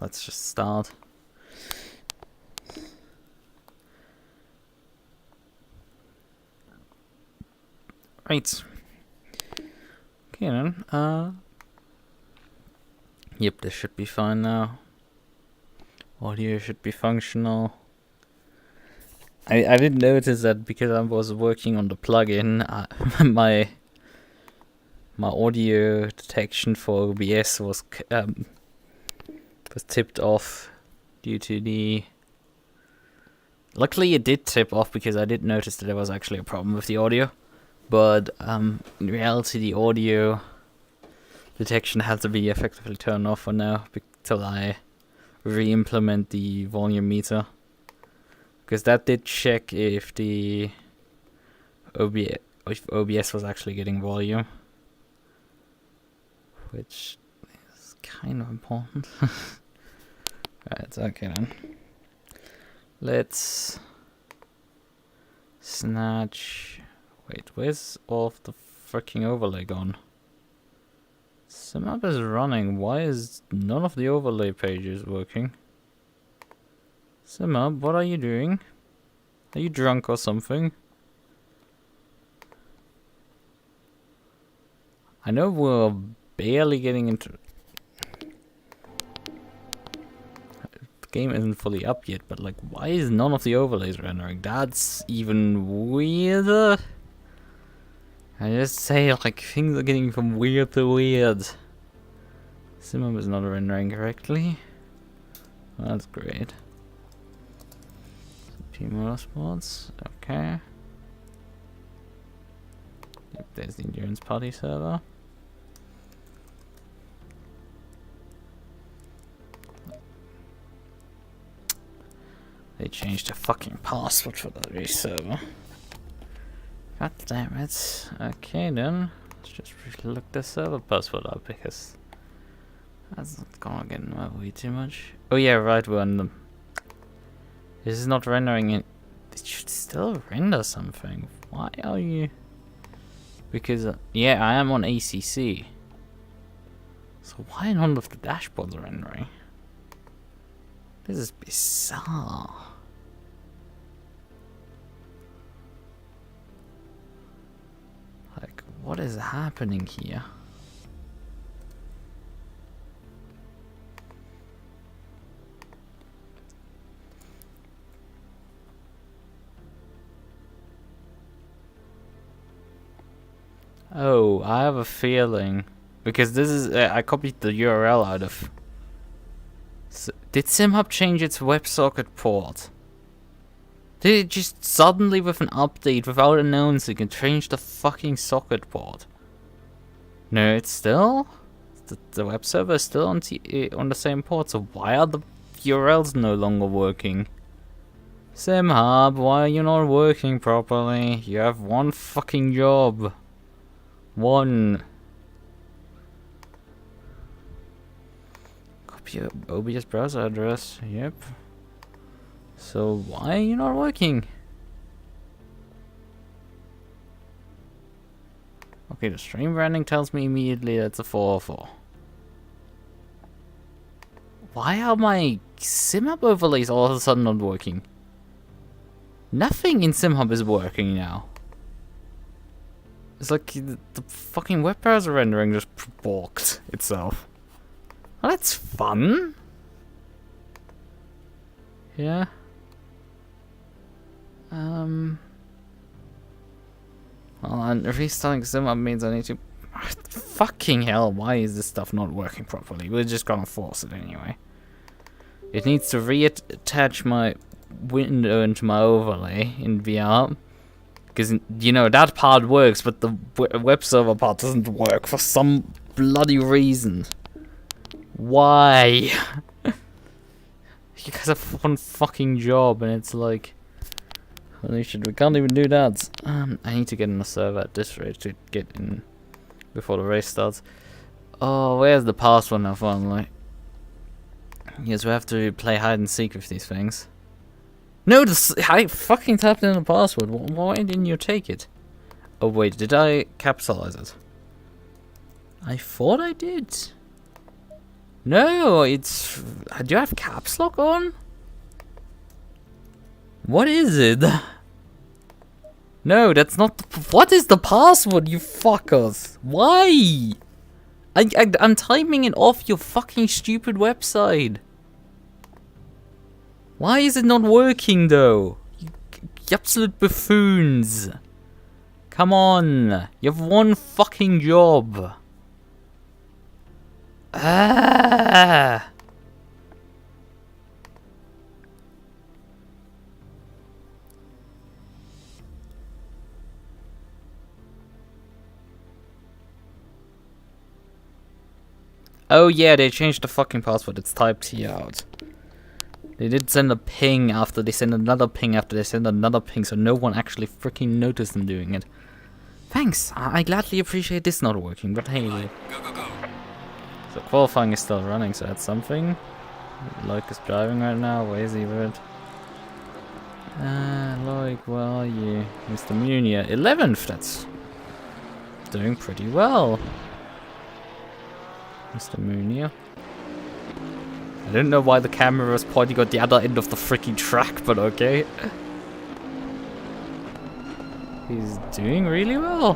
let's just start. Right. Okay then. Yep, this should be fine now. Audio should be functional. I did notice that because I was working on the plugin, my audio detection for OBS was tipped off due to the. Luckily, it did tip off because I did notice that there was actually a problem with the audio, but in reality, the audio detection had to be effectively turned off for now till I re-implement the volume meter. Because that did check if the OBS was actually getting volume, which is kind of important. Right, okay then. Let's snatch. Wait, where's all of the freaking overlay gone? SimHub is running. Why is none of the overlay pages working? SimHub, what are you doing? Are you drunk or something? I know we're barely getting into... The game isn't fully up yet, but like, why is none of the overlays rendering? That's even weirder. I just say, like, things are getting from weird to weird. SimHub is not rendering correctly. That's great. Motorsports, okay. Yep, there's the endurance party server. They changed the fucking password for the server. God damn it. Okay then, let's just look the server password up because that's not gonna get in my way too much. Oh yeah, right, we're on them. This is not rendering it. It should still render something. Why are you? Because, yeah, I am on ACC. So why none of the dashboards are rendering? This is bizarre. Like, what is happening here? Oh, I have a feeling because this is I copied the URL out of. Did SimHub change its WebSocket port? Did it just suddenly, with an update, without announcing, it change the fucking socket port? No, it's still the web server is still on the same port. So why are the URLs no longer working? SimHub, why are you not working properly? You have one fucking job. One. Copy OBS browser address. Yep. So why are you not working? Okay, the stream branding tells me immediately that's a 404. Why are my SimHub overlays all of a sudden not working? Nothing in SimHub is working now. It's like the fucking web browser rendering just balked itself. Well, that's fun. Yeah. Well, and restarting SimHub means I need to... Fucking hell, why is this stuff not working properly? We're just gonna force it anyway. It needs to reattach my window into my overlay in VR. Because, you know, that part works, but the web server part doesn't work for some bloody reason. Why? You guys have one fucking job, and it's like... Holy shit, we can't even do that. I need to get in the server at this rate to get in before the race starts. Oh, where's the password now, finally? Yes, we have to play hide and seek with these things. No, I fucking tapped in the password. Why didn't you take it? Oh wait, did I capitalize it? I thought I did. No, it's... Do you have caps lock on? What is it? No, that's not... What is the password, you fuckers? Why? I'm typing it off your fucking stupid website. Why is it not working, though? You absolute buffoons. Come on. You have one fucking job. Ah. Oh yeah, they changed the fucking password. It's typed here out. They did send a ping after they sent another ping after they sent another ping, so no one actually freaking noticed them doing it. Thanks. I gladly appreciate this not working, but hey. Go. So qualifying is still running, so that's something. Loic is driving right now. Where is he, bird? Loic, where are you? Mr. Meunier, 11th. That's doing pretty well. Mr. Meunier. I don't know why the camera was pointing at the other end of the freaking track, but okay. He's doing really well.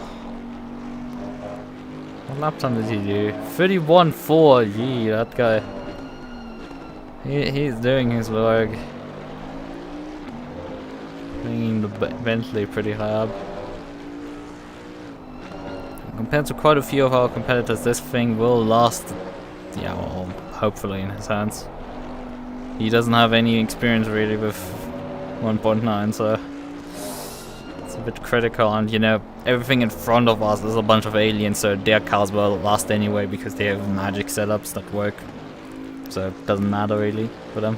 What lap time did he do? 31.4. Gee, that guy. He's doing his work. Bringing the Bentley pretty high up. Compared to quite a few of our competitors, this thing will last, yeah, well, hopefully in his hands. He doesn't have any experience really with 1.9, so it's a bit critical, and you know, everything in front of us is a bunch of aliens, so their cars will last anyway because they have magic setups that work, so it doesn't matter really for them.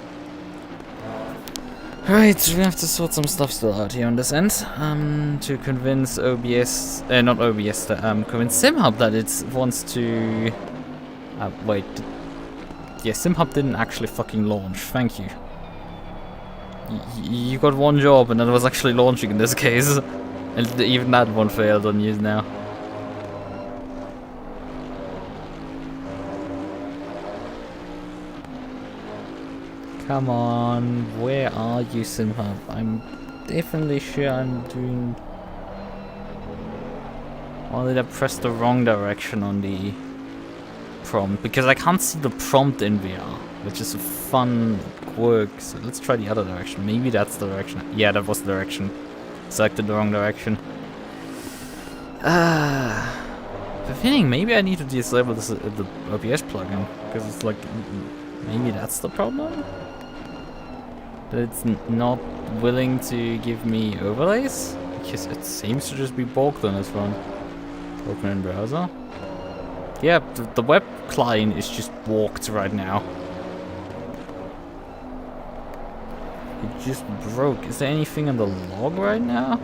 Right, we have to sort some stuff still out here on this end, to convince OBS, not OBS, convince SimHub that it wants to, wait, yeah, SimHub didn't actually fucking launch, thank you. You got one job and that was actually launching in this case, and even that one failed on you now. Come on, where are you, SimHub? I'm definitely sure I'm doing... Or did I press the wrong direction on the prompt? Because I can't see the prompt in VR, which is a fun quirk. So let's try the other direction. Maybe that's the direction. Yeah, that was the direction. Selected the wrong direction. The feeling maybe I need to disable this, the OBS plugin, because it's like, maybe that's the problem? That it's not willing to give me overlays? Because it seems to just be balked on this one. Open in browser. Yeah, the web client is just balked right now. It just broke. Is there anything on the log right now?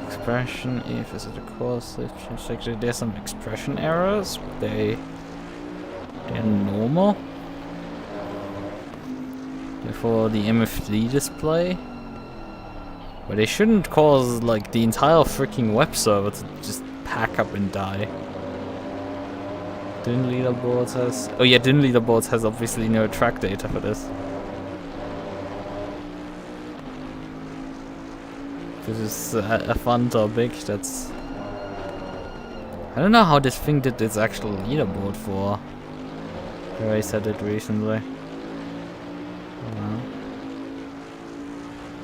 Expression, if is it a course, actually there's some expression errors, but they're normal. Before the MF3 display. But they shouldn't cause like the entire freaking web server to just pack up and die. Didn't leaderboards has... Oh yeah, didn't leaderboards has obviously no track data for this. This is a fun topic. That's... I don't know how this thing did its actual leaderboard for. I said it recently.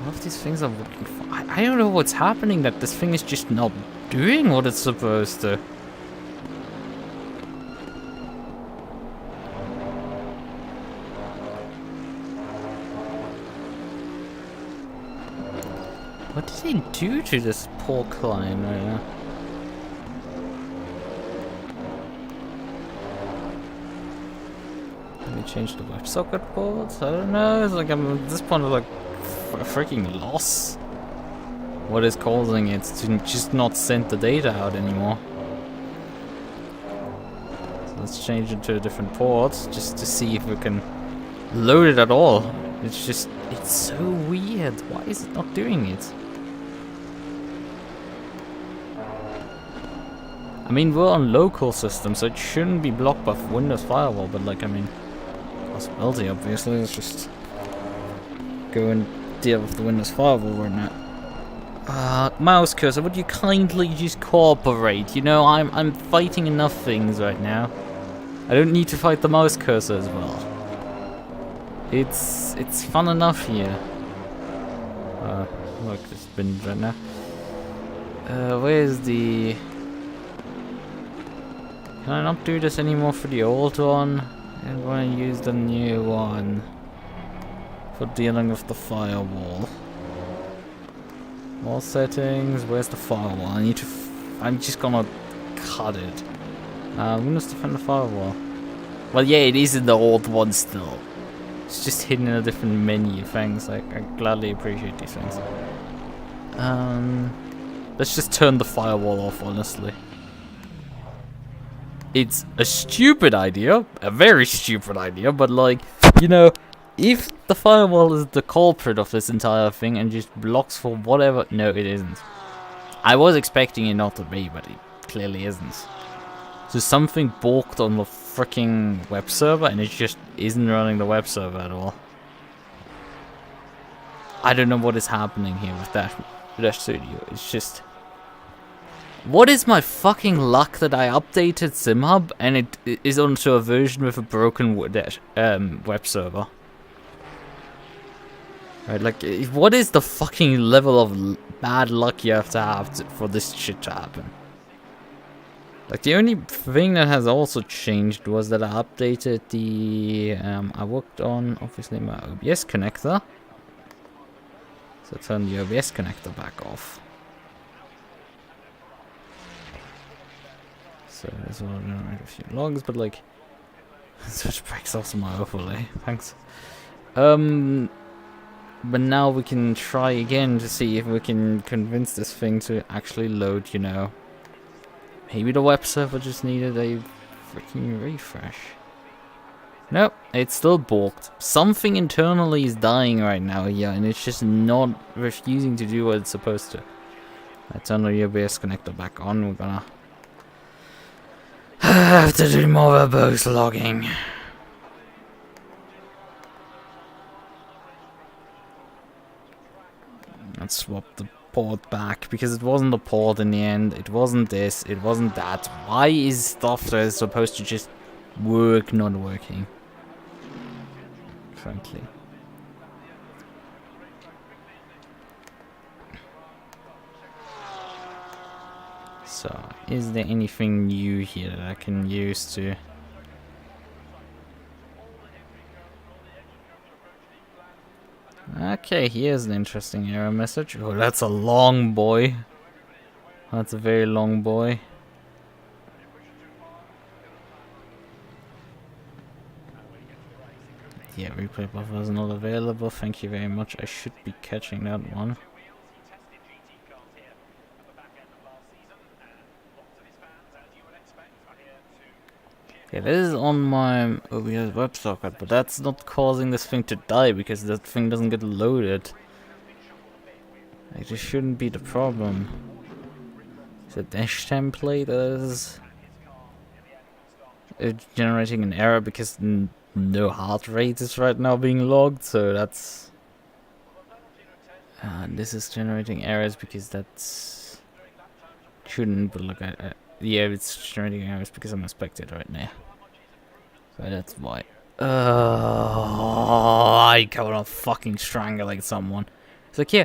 All of these things are working fine. I don't know what's happening, that this thing is just not doing what it's supposed to. What did he do to this poor client right now? Let me change the WebSocket ports? I don't know, it's like I'm at this point like a freaking loss. What is causing it to just not send the data out anymore? So let's change it to a different port just to see if we can load it at all. It's just, it's so weird. Why is it not doing it? I mean, we're on local systems, so it shouldn't be blocked by Windows Firewall, but like, I mean, possibility, obviously. Let's just go and deal with the Windows Firewall right now. Mouse cursor, would you kindly just cooperate? You know, I'm fighting enough things right now. I don't need to fight the mouse cursor as well. It's fun enough here. Look, this bin right now. Where's the... Can I not do this anymore for the old one? I'm gonna use the new one for dealing with the firewall. More settings. Where's the firewall? I need to. I'm just gonna cut it. Windows Defender firewall. Well, yeah, it is in the old one still. It's just hidden in a different menu. Thanks. I gladly appreciate these things. Let's just turn the firewall off. Honestly, it's a stupid idea, a very stupid idea. But like, you know. If the firewall is the culprit of this entire thing and just blocks for whatever... No, it isn't. I was expecting it not to be, but it clearly isn't. So something balked on the freaking web server and it just isn't running the web server at all. I don't know what is happening here with Dash Studio. It's just... What is my fucking luck that I updated SimHub and it is onto a version with a broken web server? Right, like, what is the fucking level of bad luck you have to for this shit to happen? Like, the only thing that has also changed was that I updated the... I worked on, obviously, my OBS connector. So turn the OBS connector back off. So this will generate a few logs, but like... Switch breaks also my overlay, thanks. But now we can try again to see if we can convince this thing to actually load, you know. Maybe the web server just needed a freaking refresh. Nope, it's still balked. Something internally is dying right now here, and it's just not refusing to do what it's supposed to. I turn the OBS connector back on, we're gonna have to do more verbose logging. Let's swap the port back, because it wasn't the port in the end, it wasn't this, it wasn't that. Why is stuff that is supposed to just work not working? Frankly. So, is there anything new here that I can use to... Okay, here's an interesting error message. Oh, that's a long boy. That's a very long boy. Yeah, replay buffer is not available. Thank you very much. I should be catching that one. Yeah, this is on my OBS WebSocket, but that's not causing this thing to die because that thing doesn't get loaded. Like, this shouldn't be the problem. The dash template is generating an error because no heart rate is right now being logged, so that's... this is generating errors because that's... Shouldn't, but look, yeah, it's generating errors because I'm a spectator right now. So that's why. I can't fucking strangling someone. It's like, yeah,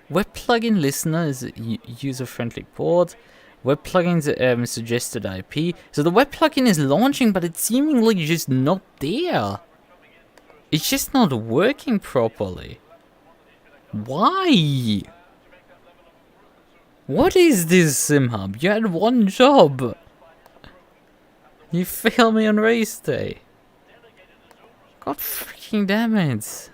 web plugin listener is a user-friendly port. Web plugins suggested IP. So the web plugin is launching, but it's seemingly just not there. It's just not working properly. Why? What is this, SimHub? You had one job. You failed me on race day. God freaking damn it.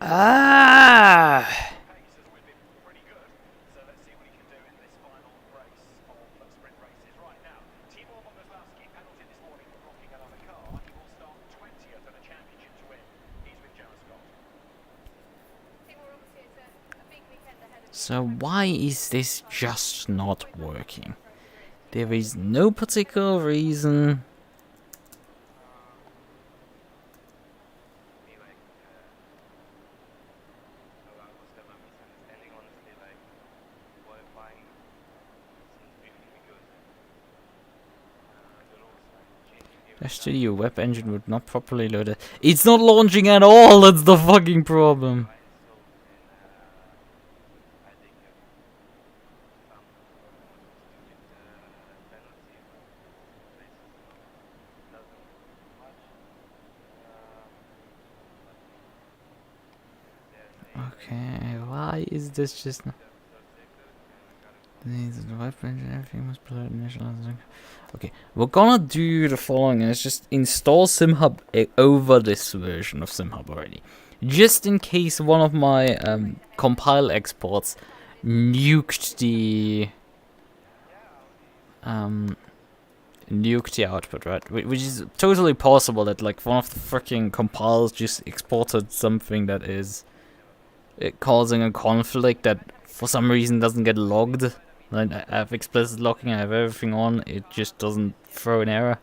Ah! So why is this just not working? There is no particular reason. Studio web engine would not properly load it. It's not launching at all, that's the fucking problem. Okay, why is this just not... The web engine, everything must be initialized. Okay, we're gonna do the following, and it's just install SimHub over this version of SimHub already. Just in case one of my compile exports nuked the output, right? Which is totally possible that like one of the freaking compiles just exported something that is causing a conflict that for some reason doesn't get logged. Like, I have explicit logging, I have everything on, it just doesn't throw an error.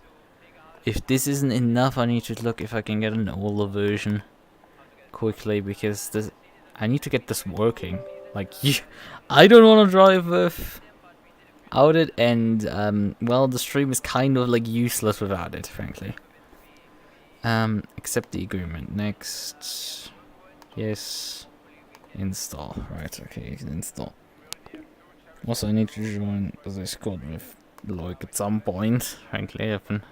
If this isn't enough, I need to look if I can get an older version quickly, because this, I need to get this working. Like, I don't want to drive without it, and well, the stream is kind of like useless without it, frankly. Accept the agreement. Next. Yes. Install. Right, okay, you can install. Also, I need to join the Discord with Loic at some point. Frankly, I've been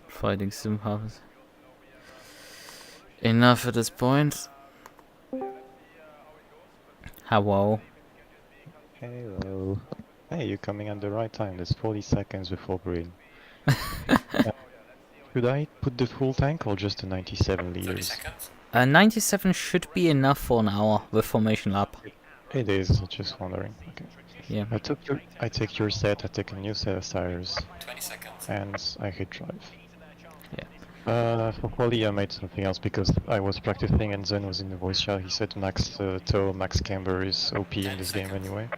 fighting SimHub enough at this point. Hello. Hello. Hey, you're coming at the right time. There's 40 seconds before green. Should I put the full tank or just the 97 liters? 97 should be enough for an hour with Formation Lab. It is, just wondering. Okay. Yeah. I take your set, I take a new set of tires. 20 seconds. And I hit drive. Yeah. For Qualy I made something else because I was practicing and Zen was in the voice chat. He said max toe, max camber is OP in this game anyway.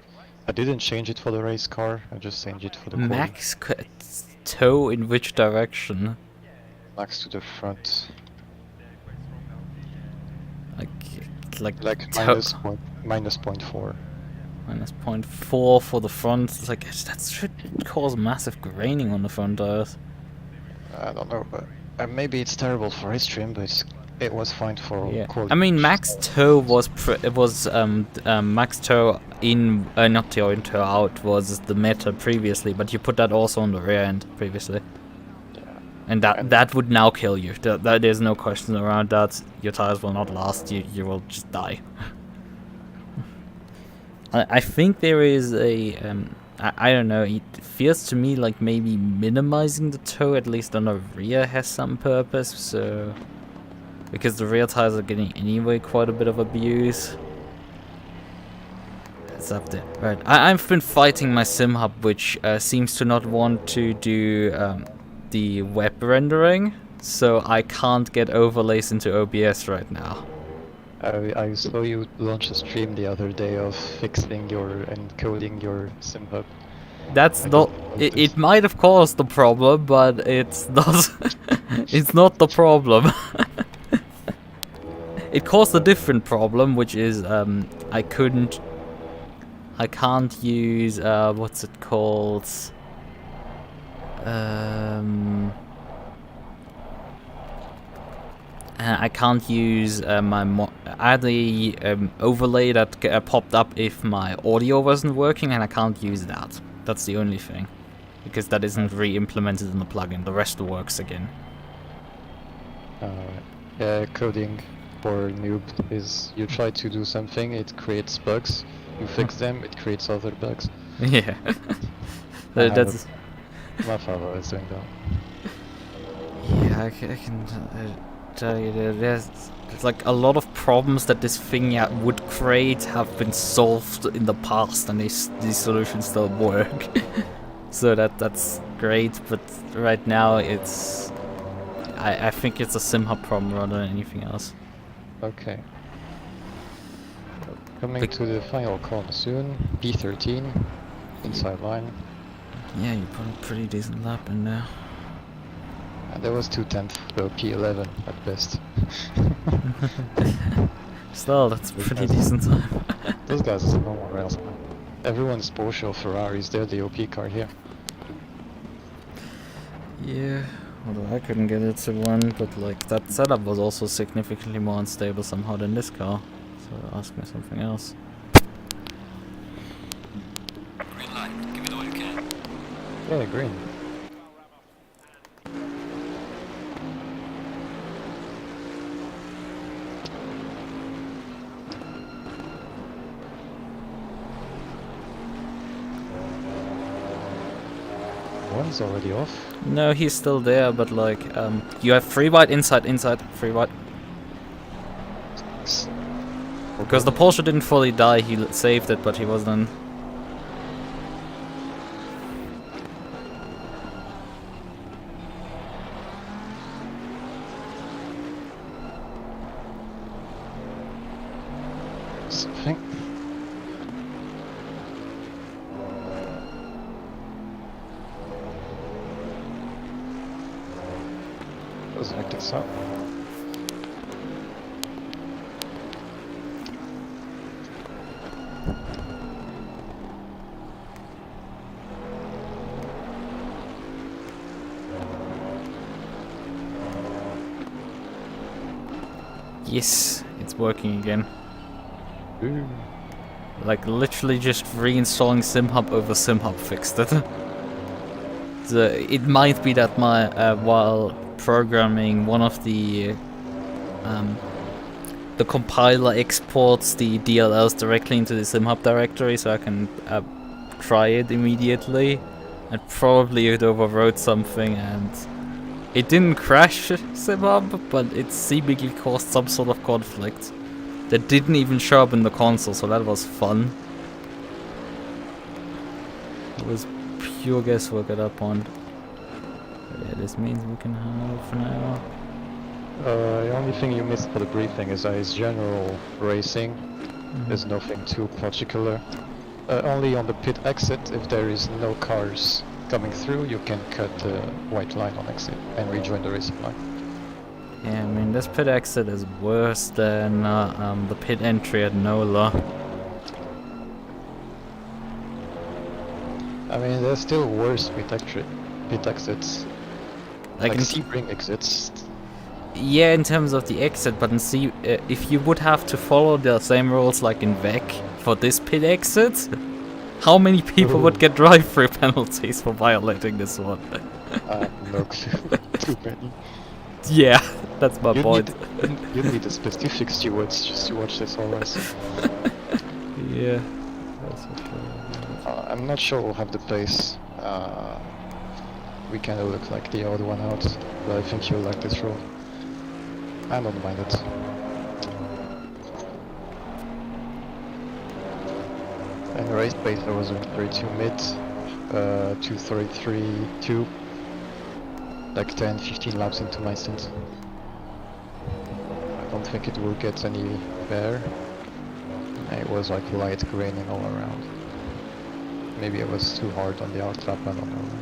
I didn't change it for the race car, I just changed it for the Qualy. Max toe in which direction? Max to the front. Like minus 0.4. Minus 0.4 for the front. It's like, that should cause massive graining on the front tires. I don't know, but maybe it's terrible for race trim, but it was fine for Qualy. I mean, max toe was max toe in not toe in toe out was the meta previously, but you put that also on the rear end previously. And that would now kill you. There's no question around that. Your tires will not last. You will just die. I think there is a I don't know. It feels to me like maybe minimizing the toe at least on the rear has some purpose. So because the rear tires are getting anyway quite a bit of abuse. It's up there. Right. I've been fighting my SimHub, which seems to not want to do the web rendering, so I can't get overlays into OBS right now. I saw you launch a stream the other day of fixing your encoding your SimHub. That's not. It might have caused the problem, but it's not. It's not the problem. It caused a different problem, which is I can't use what's it called? I can't use I had the overlay that popped up if my audio wasn't working, and I can't use that. That's the only thing, because that isn't re-implemented in the plugin. The rest works again. Yeah, coding for noob is you try to do something, it creates bugs. You fix them, it creates other bugs. Yeah. That's. My father is doing that. Yeah, I can tell you that there's like a lot of problems that this thing would create have been solved in the past, and these solutions still work. So that's great, but right now it's I think it's a SimHub problem rather than anything else. Okay. Coming to the final corner soon. P13, inside line. Yeah, you put a pretty decent lap in there. And there was 2/10, so P11 at best. Still, that's a pretty decent time. Those guys are nowhere else, man. Everyone's Porsche or Ferraris, they're the OP car here. Yeah, although I couldn't get it to one, but like that setup was also significantly more unstable somehow than this car. So ask me something else. Green light, give me the one you can. Yeah, green. One's already off. No, he's still there, but like, you have free wide inside, free wide. Because the Porsche didn't fully die, he saved it, but he wasn't. Something. Doesn't like this up. Yes, it's working again. Ooh. Like literally just reinstalling SimHub over SimHub fixed it. It might be that my while programming one of the compiler exports the DLLs directly into the SimHub directory, so I can try it immediately. And probably it overwrote something, and it didn't crash SimHub, but it seemingly caused some sort of conflict that didn't even show up in the console, so that was fun. It was pure guesswork at that point. But yeah, this means we can have now. The only thing you missed for the briefing is general racing. There's nothing too particular. Only on the pit exit, if there is no cars coming through, you can cut the white line on exit and rejoin the racing line. Yeah, I mean, this pit exit is worse than the pit entry at NOLA. I mean, there's still worse pit exits. Like in Sebring exits. Yeah, in terms of the exit, but in if you would have to follow the same rules like in VEC for this pit exit, how many people would get drive-through penalties for violating this one? No clue. Too many. Yeah, that's my point. You need a specific stewards just to watch this always. Yeah, that's okay. I'm not sure we'll have the pace. We kind of look like the odd one out, but I think you'll like this rule. I don't mind it. And the race pace I was on 32 mid, 233.2, like 10-15 laps into my stint. I don't think it will get any better. It was like light graining all around. Maybe I was too hard on the outlap, I don't know.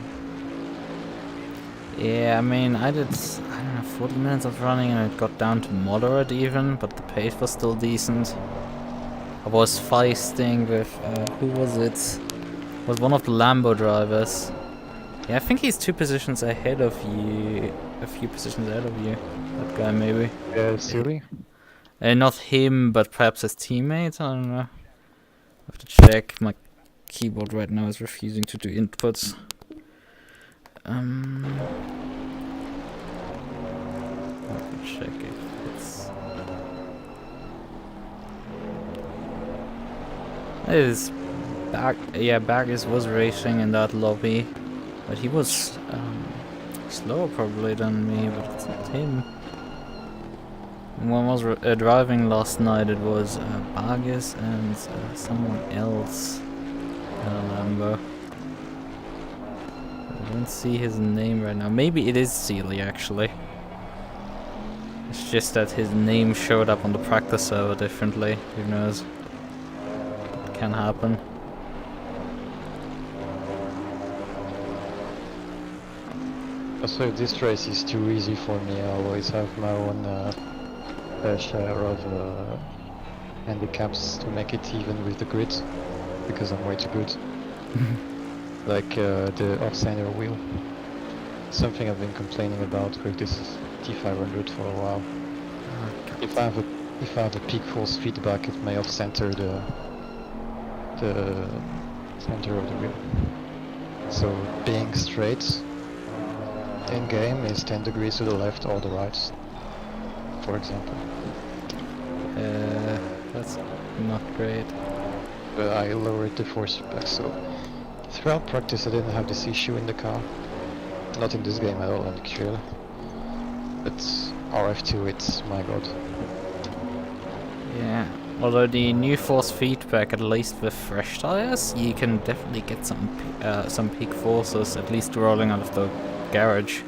Yeah, I mean, I don't know, 40 minutes of running and it got down to moderate even, but the pace was still decent. I was feisting with, who was it? It was one of the Lambo drivers. Yeah, I think he's 2 positions ahead of you, a few positions ahead of you. That guy maybe. Yeah, Silly? Not him, but perhaps his teammate, I don't know. I have to check, my keyboard right now is refusing to do inputs. Let me check if it's... It is Baggis was racing in that lobby, but he was slower probably than me, but it's not him. When I was driving last night, it was Baggis and someone else in a Lambo. I don't see his name right now. Maybe it is Sealy actually. It's just that his name showed up on the practice server differently. Who knows? can happen. So if this race is too easy for me, I always have my own fair share of handicaps to make it even with the grid, because I'm way too good. Like the off-center wheel. Something I've been complaining about with this T300 for a while. If I have a peak force feedback, it may off-center the center of the wheel. So being straight in game is 10 degrees to the left or the right, for example. That's not great. But I lowered the force feedback, so throughout practice I didn't have this issue in the car. Not in this game at all, actually. But RF2, it's my god. Yeah. Although the new force feedback, at least with fresh tires, you can definitely get some peak forces, at least rolling out of the garage.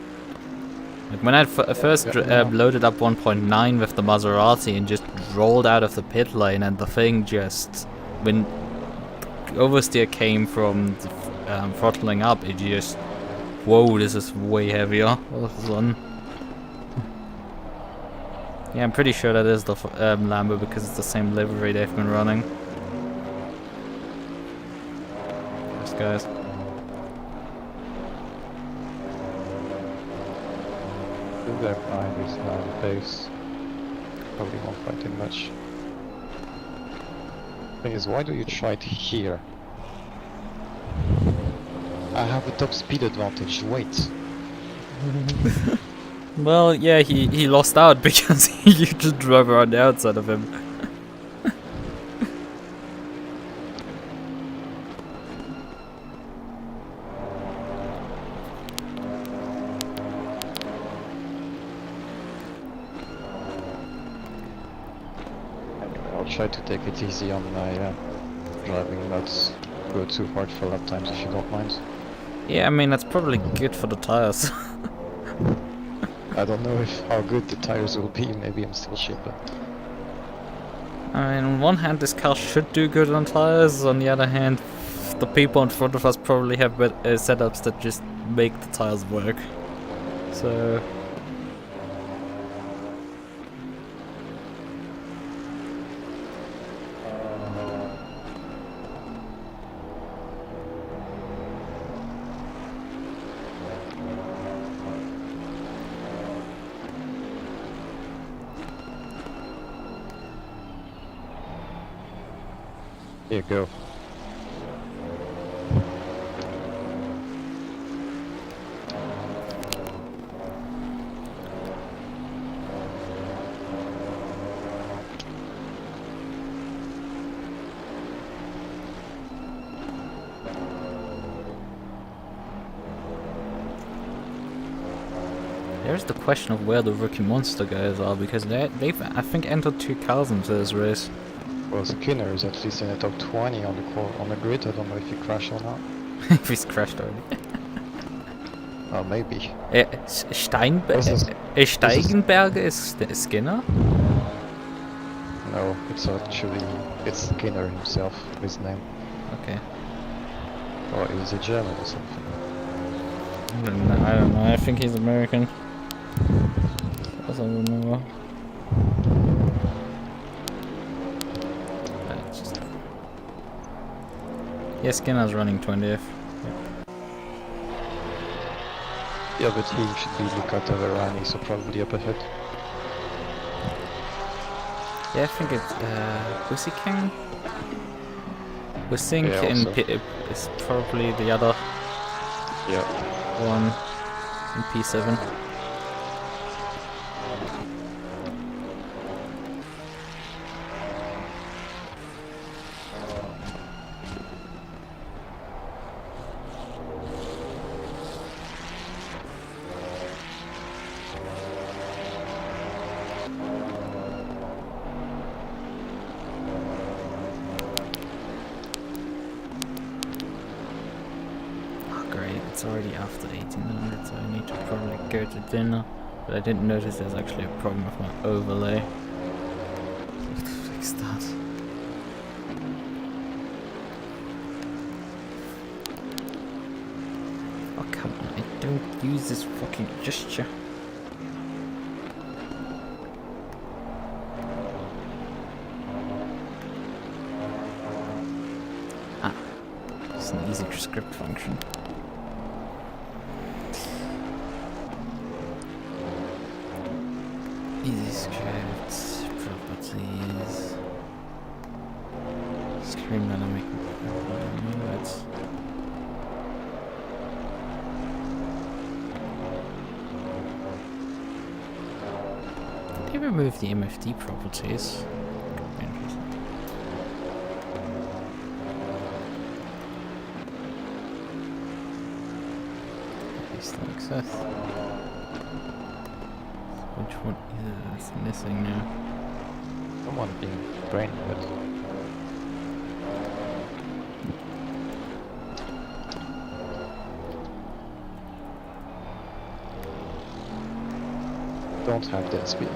Like when I first loaded up 1.9 with the Maserati and just rolled out of the pit lane, and the thing just, when oversteer came from the, throttling up, it just, whoa, this is way heavier all of a sudden. Yeah, I'm pretty sure that is the Lambo because it's the same livery they've been running. Those guys. They're behind this base. Probably won't fight him much. Thing is, why do you try it here? I have a top speed advantage, wait. Well, yeah, he lost out because you just drove around the outside of him. I'll try to take it easy on my driving, not go too hard for lap times if you don't mind. Yeah, I mean, that's probably good for the tires. I don't know how good the tires will be, maybe I'm still shit, but... I mean, on one hand, this car should do good on tires, on the other hand, the people in front of us probably have setups that just make the tires work. So... Here you go. There's the question of where the rookie monster guys are, because they've, I think, entered 2 cars into this race. Well, Skinner is at least in the top 20 on the grid. I don't know if he crashed or not. If he's crashed already. Oh, maybe. Steigenberger is Skinner? No, it's Skinner himself, his name. Okay. Or is he German or something? I don't know. I think he's American. As I remember. Yeah, Skinner's running 20th. Yep. Yeah, but he should be Lukas Ferrari, so probably up ahead. Yeah, I think it's Pussy King. We think Yeah, it's probably the other one in P7. It's already after 1800, so I need to probably go to dinner. But I didn't notice there's actually a problem with my overlay. So I have to fix that. use this fucking gesture. Ah, it's an easy script function. Easy scripts, properties, screen dynamic. That's you remove the MFD properties. Interesting. They still exist. Which one is missing now? Someone being brain dead. Don't have that speed.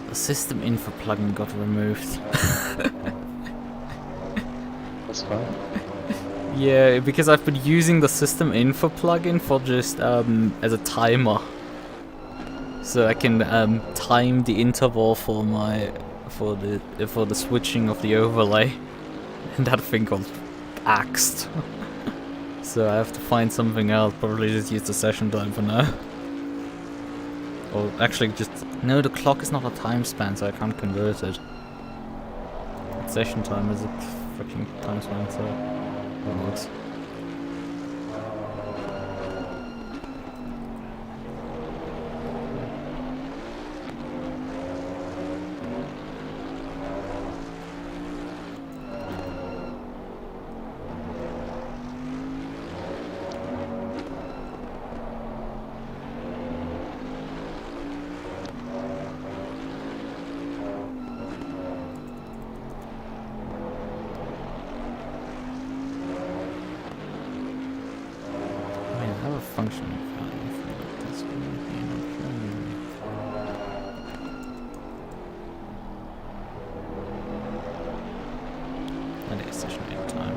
The system info plugin got removed. That's fine. Yeah, because I've been using the system info plugin for just as a timer. So I can time the interval for the switching of the overlay, and that thing got axed. So I have to find something else. Probably just use the session time for now. Or actually, just no. The clock is not a time span, so I can't convert it. Session time is a freaking time span, so it works. Functioning value for this that is session 8 time.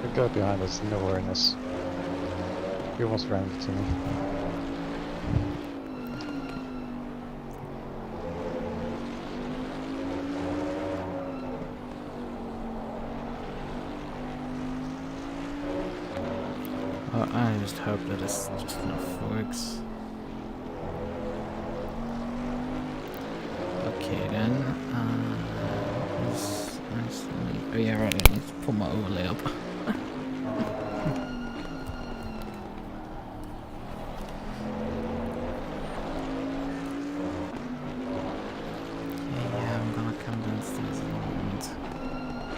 The guy behind us, no awareness. He almost ran into me. I just hope that it's just enough works. Okay then. Oh yeah, right. I need to put my overlay up. Yeah, I'm gonna come downstairs in a moment.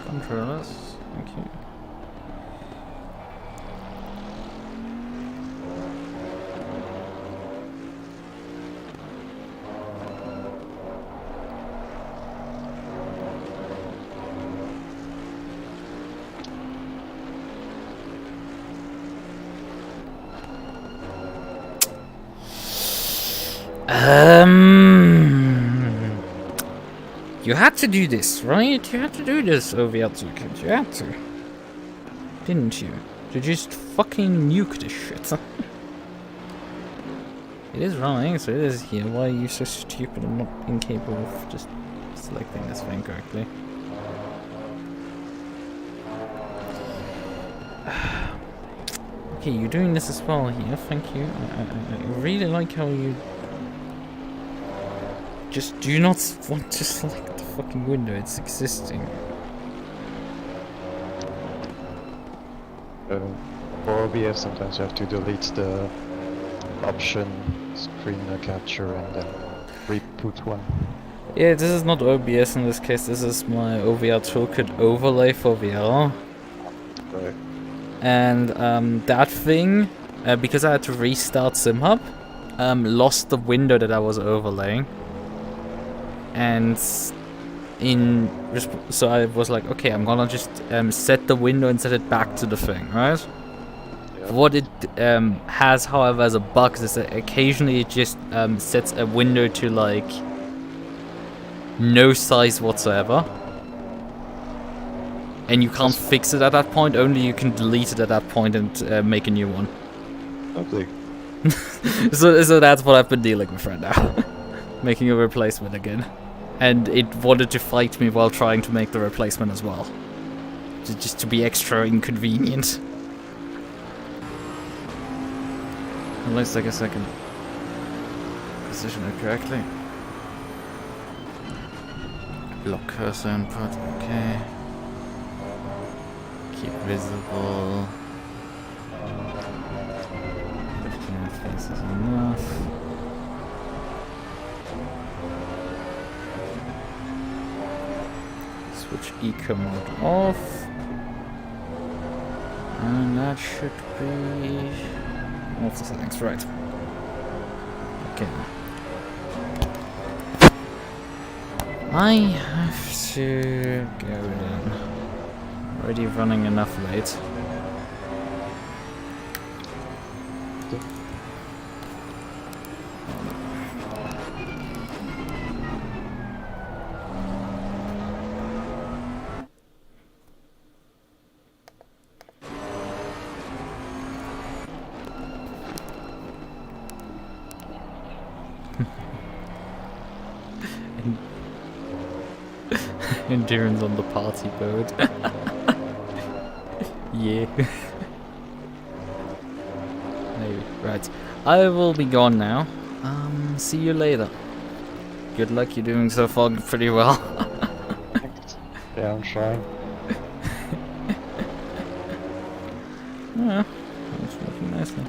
Controllers, thank you. You had to do this, right? You had to do this, Oviatsu. You had to. Didn't you? You just fucking nuke this shit. It is running, so it is here. Why are you so stupid and not incapable of just selecting this thing correctly? Okay, you're doing this as well here, thank you. I really like how you just do not want to select the fucking window, it's existing. For OBS, sometimes you have to delete the option screen capture and then re-put one. Yeah, this is not OBS in this case, this is my OVR toolkit overlay for VR. Right. And that thing, because I had to restart SimHub, lost the window that I was overlaying. And so I was like, okay, I'm gonna just set the window and set it back to the thing, right? Yep. What it has, however, as a bug is that occasionally it just sets a window to like no size whatsoever. And you can't fix it at that point, only you can delete it at that point and make a new one. Lovely. So that's what I've been dealing with right now. Making a replacement again. And it wanted to fight me while trying to make the replacement as well. Just to be extra inconvenient. At least I guess I can position it correctly. Block cursor input, okay. Keep visible. 15 FPS is enough. Switch eco mode off. And that should be off the settings, right. Okay. I have to go then. Already running enough late. Endurance on the party boat. Yeah. Maybe. Right. I will be gone now. See you later. Good luck, you're doing so far pretty well. Yeah, I'm trying. Yeah, that's working nicely.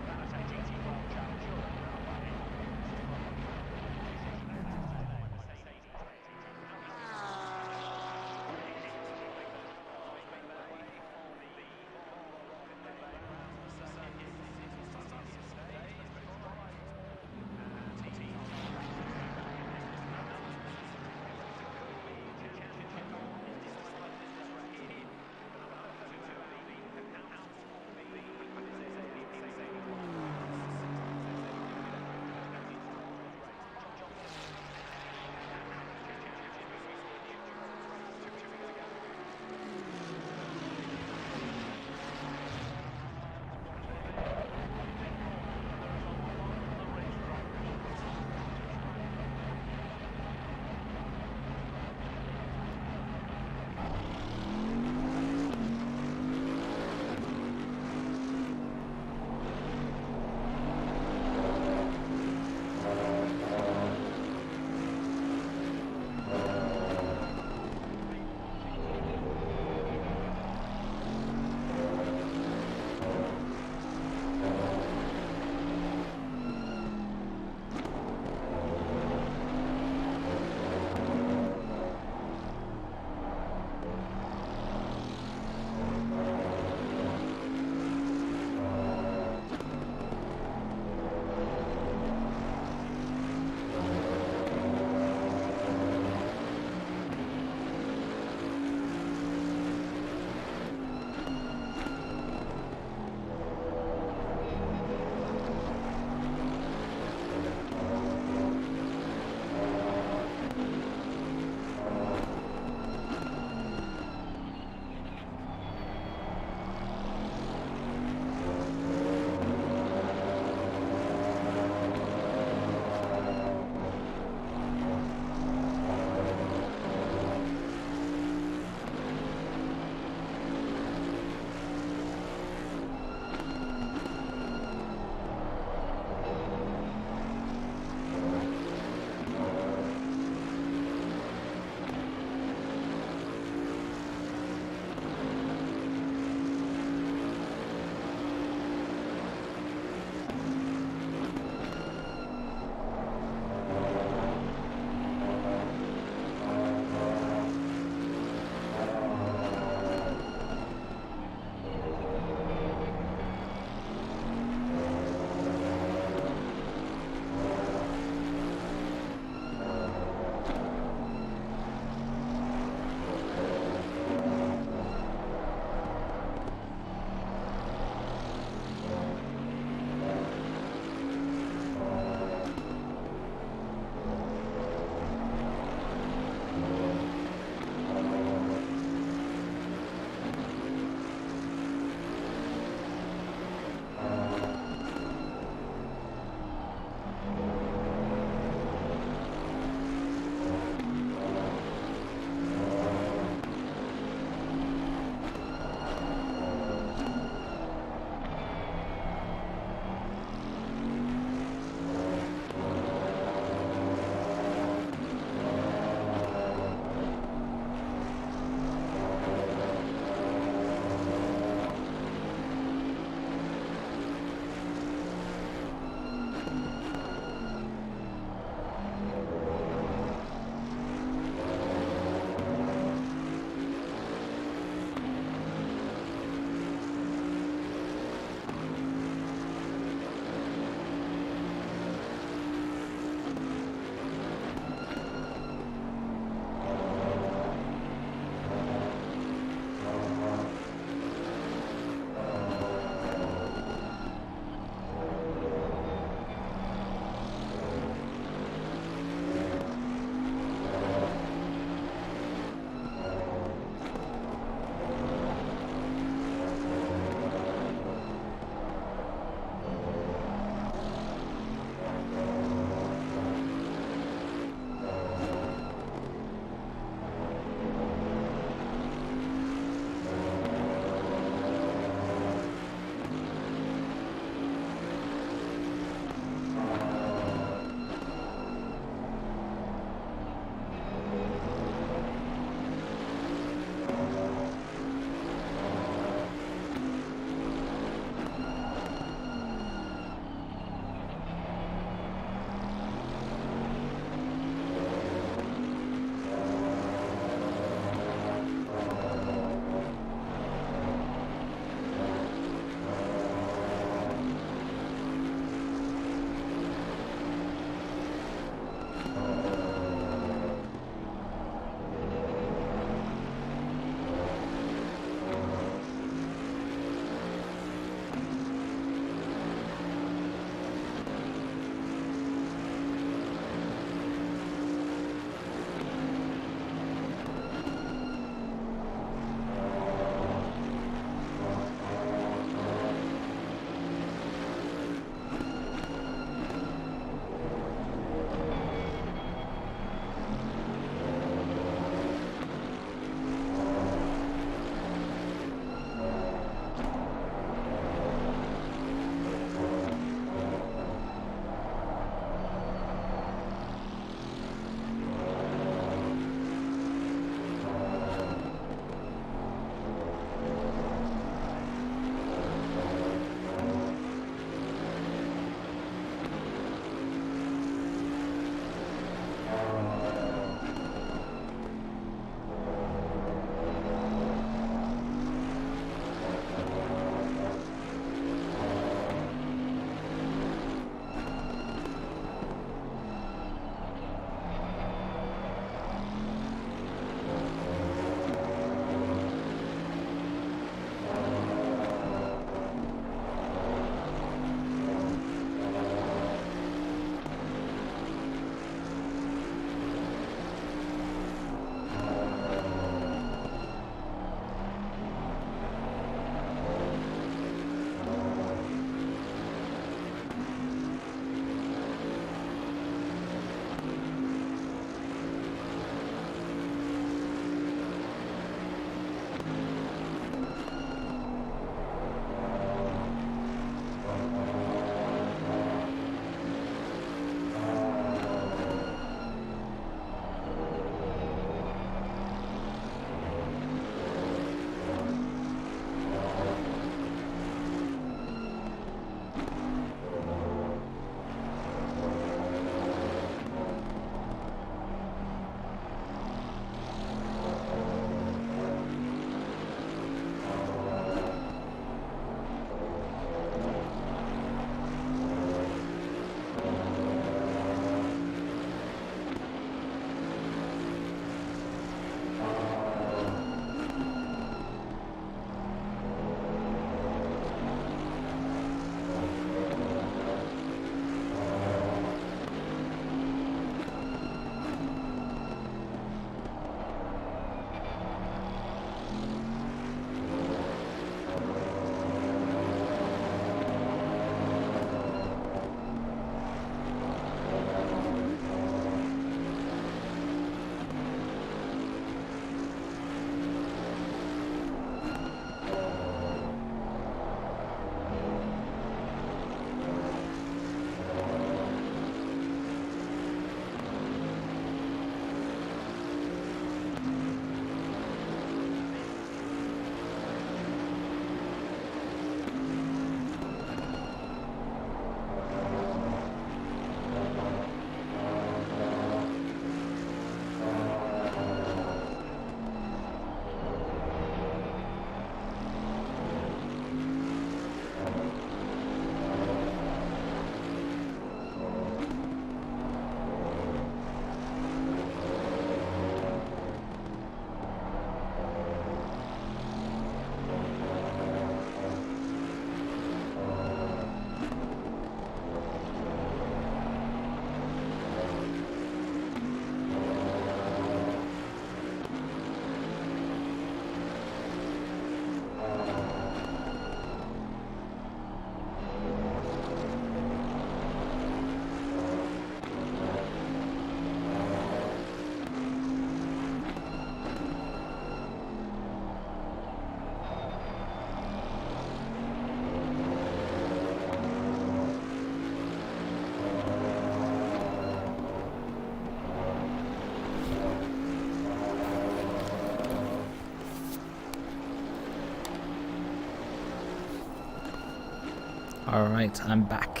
Alright, I'm back.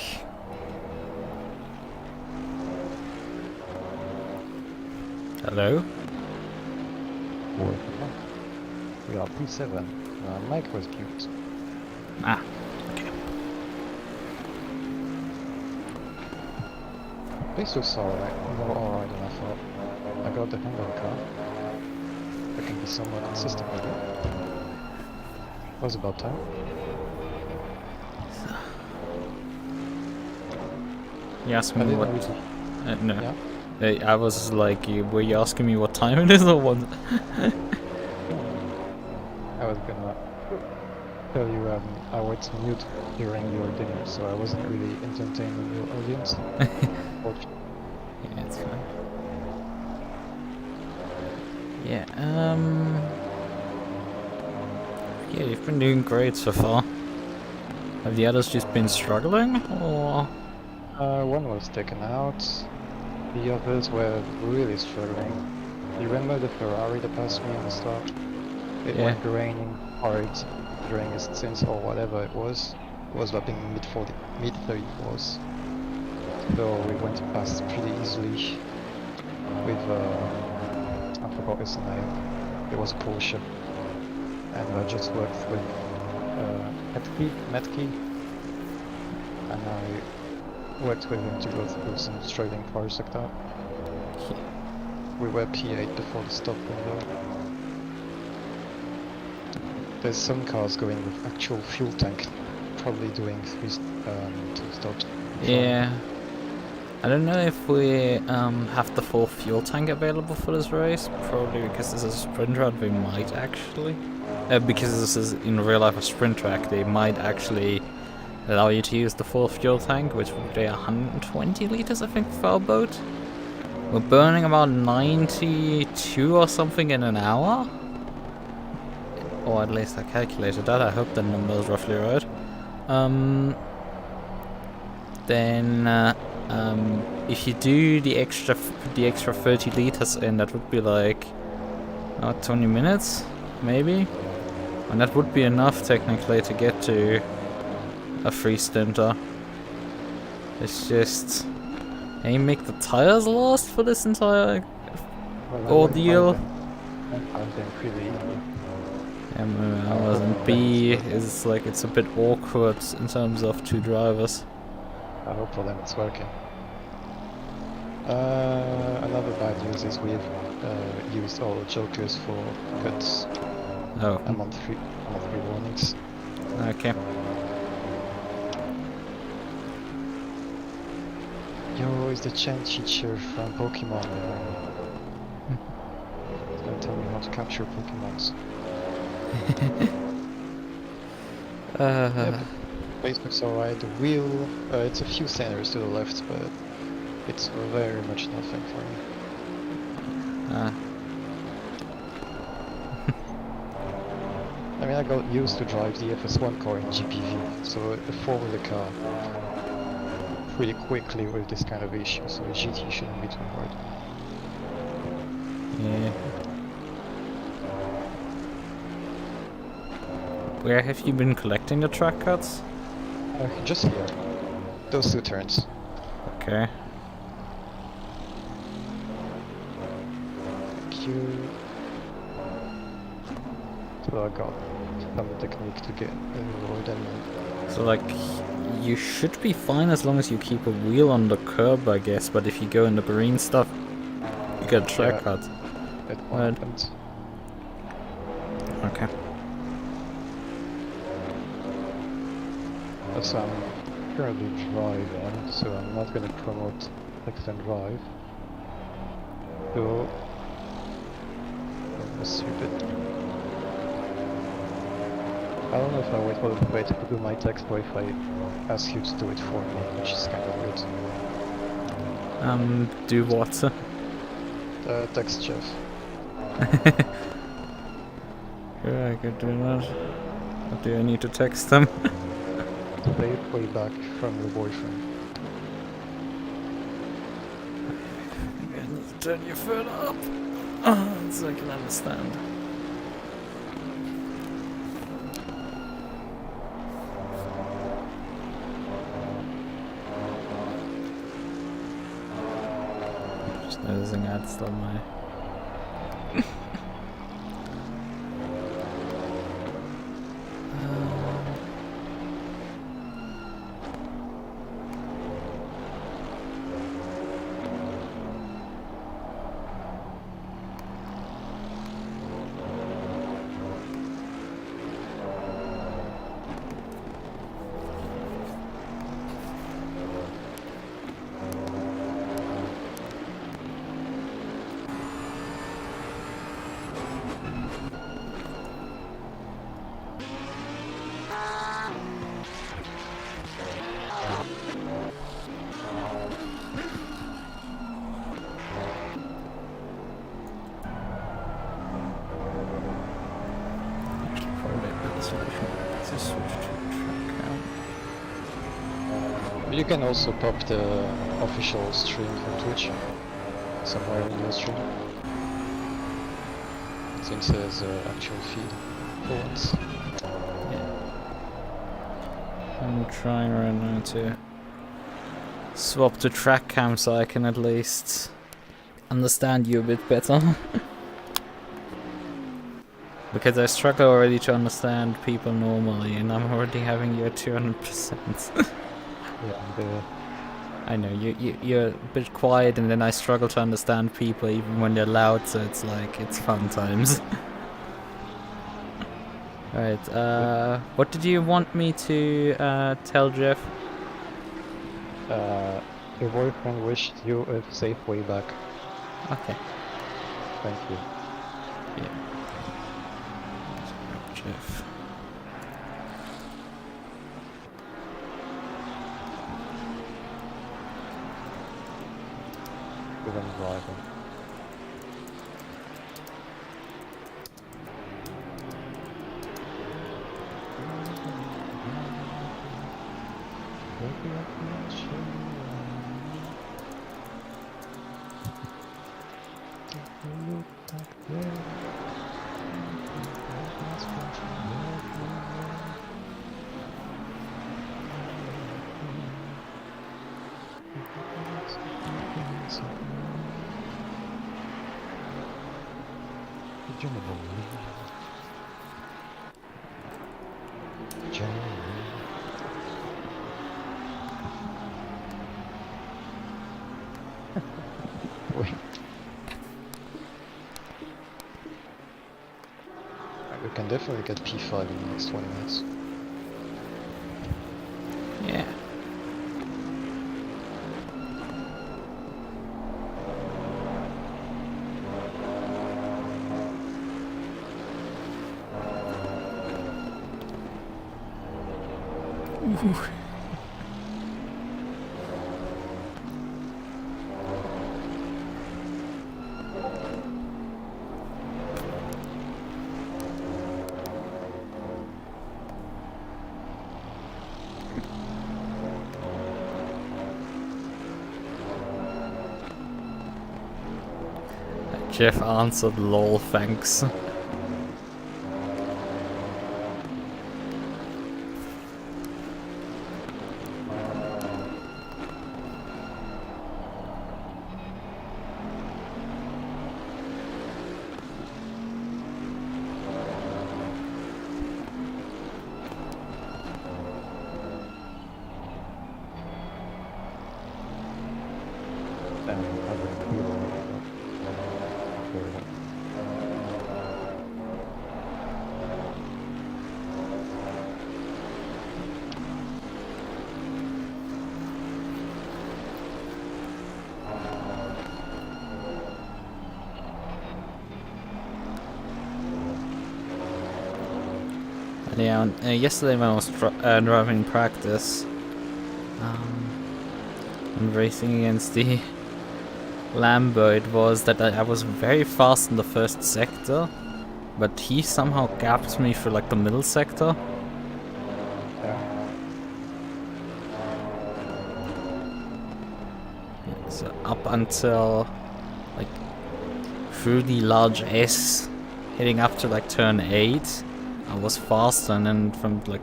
Hello? Welcome back. We are P7. Mic was mute. Ah, okay. This looks alright. More alright than I thought. I got the hang of the car. I can be somewhat consistent with it. Was about time. You asked I me didn't what... really... no. Yeah? I was like, were you asking me what time it is or what? I was gonna tell you I was mute during your dinner, so I wasn't really entertaining your audience. Yeah, it's fine. Yeah, yeah, you've been doing great so far. Have the others just been struggling, or...? One was taken out. The others were really struggling. You remember the Ferrari that passed me in the start? It went raining hard during a stint or whatever it was. It was lapping mid-34s. So we went past pretty easily with, I forgot his name. It was a Porsche. And I just worked with Metki. And I worked with him to go through some struggling cars like that. We were P8 before the stop window. There's some cars going with actual fuel tank, probably doing 2 stops. Yeah. I don't know if we have the full fuel tank available for this race. Probably because this is a sprint route, we might actually. Because this is in real life a sprint track, they might actually allow you to use the full fuel tank, which would be 120 liters, I think, for our boat. We're burning about 92 or something in an hour. Or at least I calculated that. I hope the number is roughly right. Then if you do the extra 30 liters in, that would be like 20 minutes, maybe. And that would be enough technically to get to a free stinter. It's just, can you make the tires last for this entire ordeal? I've been pretty easy. Hours and B is like, it's a bit awkward in terms of 2 drivers. I hope for them it's working. Another bad news is we've used all the jokers for cuts. Oh. I'm on 3 warnings. Okay. Yo, is the Chen teacher from Pokemon. Don't tell me how to capture Pokemons. Yeah, Facebook's alright. The wheel, it's a few centers to the left, but it's very much nothing for me. I mean, I got used to drive the FS1 car in GPV, so a 4-wheeler car pretty quickly with this kind of issue, so a GT shouldn't be too hard. Yeah. Where have you been collecting the track cuts? Just here. Those 2 turns. Okay. Thank you. So I got some technique to get avoid them. So like, you should be fine as long as you keep a wheel on the curb, I guess, but if you go in the marine stuff, you get a track cut. It happened. Okay. So I'm currently driving, so I'm not going to promote text and drive. So, that's stupid. I don't know if I wait for the way to do my text or if I ask you to do it for me, which is kind of weird. Do what? Text Jeff. Yeah, I could do that. What do I need to text them? Play it way back from your boyfriend. Maybe I need to turn you further up, so I can understand. that's still my... You can also pop the official stream from Twitch somewhere in your stream, since there's an actual feed for once. Yeah. I'm trying right now to swap to track cam so I can at least understand you a bit better. Because I struggle already to understand people normally, and I'm already having you at 200%. Yeah, I know, you're a bit quiet, and then I struggle to understand people even when they're loud, so it's like, it's fun times. Alright, what did you want me to tell Jeff? your boyfriend wished you a safe way back. Okay. Thank you. Yeah. Jeff. Good on driving. Wait. We can definitely get P5 in the next 20 minutes. Yeah. Jeff answered, lol, thanks. Yeah, yesterday when I was driving practice and racing against the Lambo, it was that I was very fast in the first sector, but he somehow gapped me for like the middle sector. Yeah, so up until like through the large S, heading up to like turn 8. I was faster, and then from like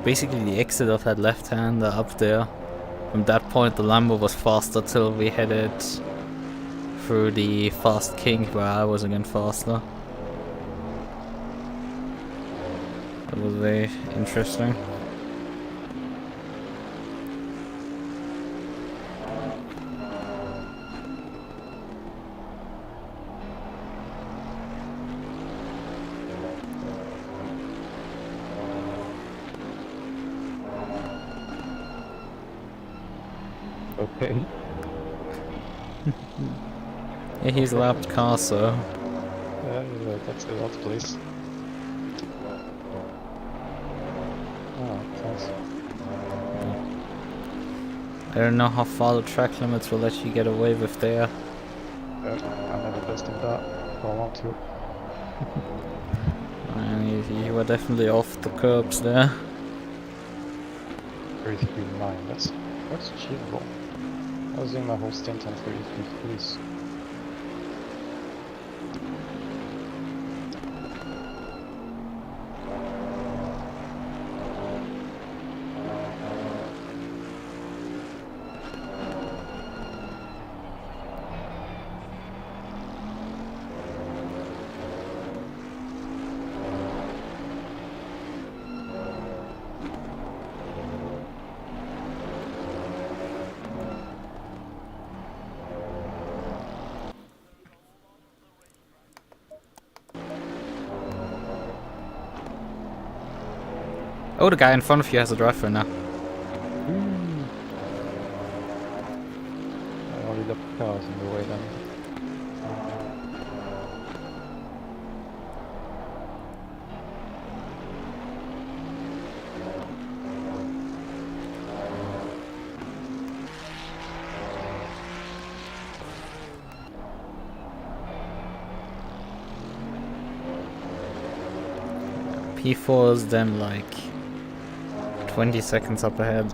basically the exit of that left-hander up there, From that point, the Lambo was faster till we headed through the fast kink where I was again faster. That was very interesting. Okay. Yeah, he's lapped car, so. Yeah, that's a lot, please. Oh, thanks. I don't know how far the track limits will let you get away with there. I'm never testing that. Don't want to. And you were definitely off the curbs there. 33.9, that's achievable. I was doing my whole stint on 33, please. Oh, the guy in front of you has a drive-thru now. Only the cars in the way then. P4 is then like 20 seconds up ahead.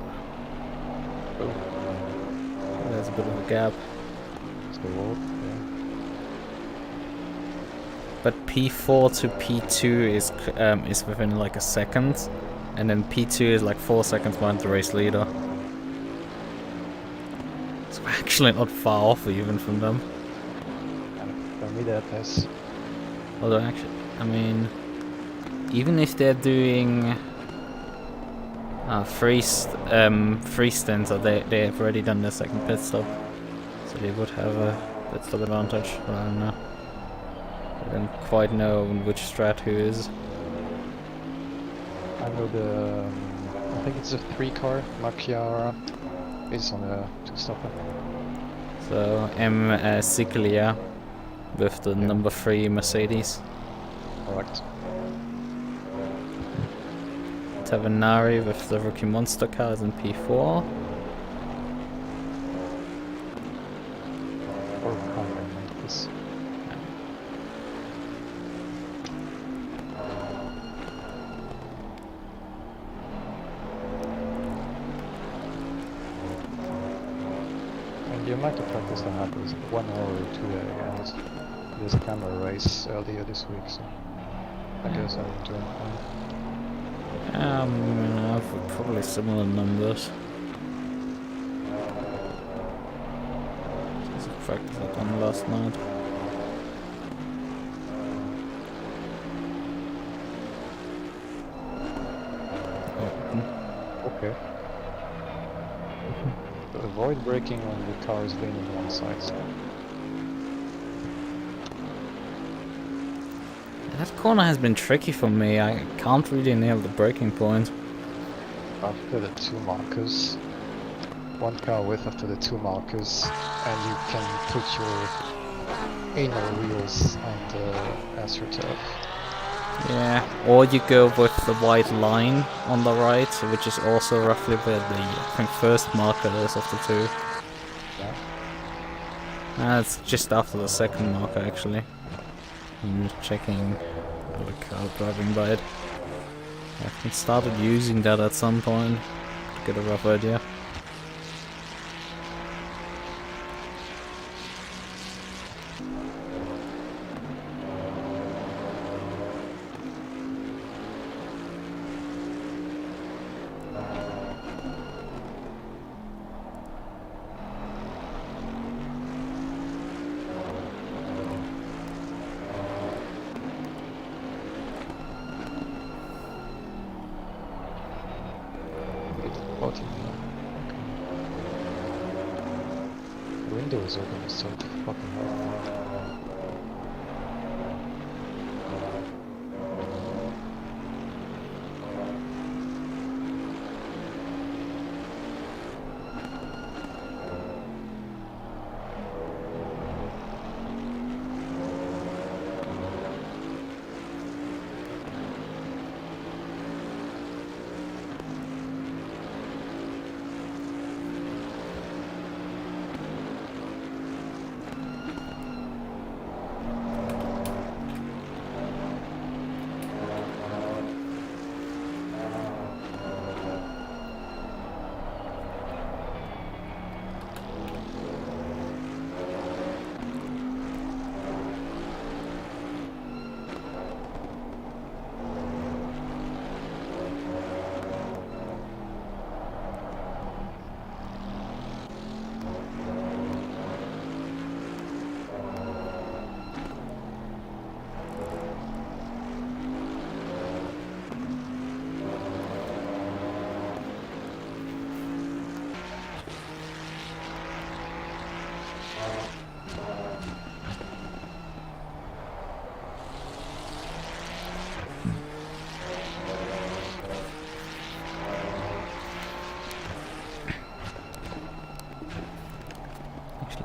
There's a bit of a gap. It's the road, yeah. But P4 to P2 is within like a second, and then P2 is like 4 seconds behind the race leader. So we're actually not far off even from them. And for me that is... Although actually, I mean, even if they're doing free stints, they've already done their second pit stop, so they would have a pit stop advantage. But I don't know. I don't quite know which strat who is. I know the... I think it's a 3-car, MUQU is on a 2-stopper. So Ciclia with the number 3 Mercedes. Correct. Tavanari with the rookie monster cars in P4. Or Conrad like this. And the amount of practice I had was 1 hour or 2 against this camera race earlier this week, so I guess I'm doing fine. I've probably similar numbers. This is practice I done last night. Okay. But avoid braking when the car is leaning one side. So. That corner has been tricky for me. I can't really nail the braking point. After the 2 markers, 1 car width after the 2 markers, and you can put your anal wheels on the AstroTurf. Yeah, or you go with the white line on the right, which is also roughly where the I think first marker is of the 2. Yeah. It's just after the second marker actually. I'm just checking the car driving by it. I haven't started using that at some point to get a rough idea. servers are gonna so fucking hard.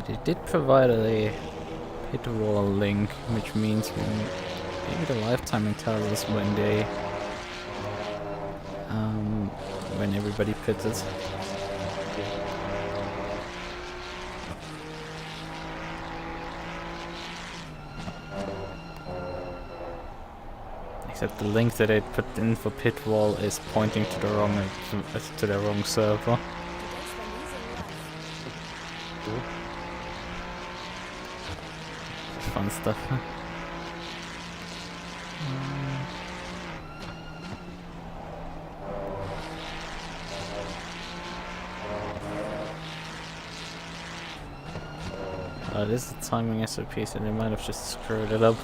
They did provide a pit wall link, which means maybe the lifetiming tells us when they when everybody pitted. Except the link that I put in for pit wall is pointing to the wrong server. Fun stuff. Oh, this is the timing SOP, so they might have just screwed it up.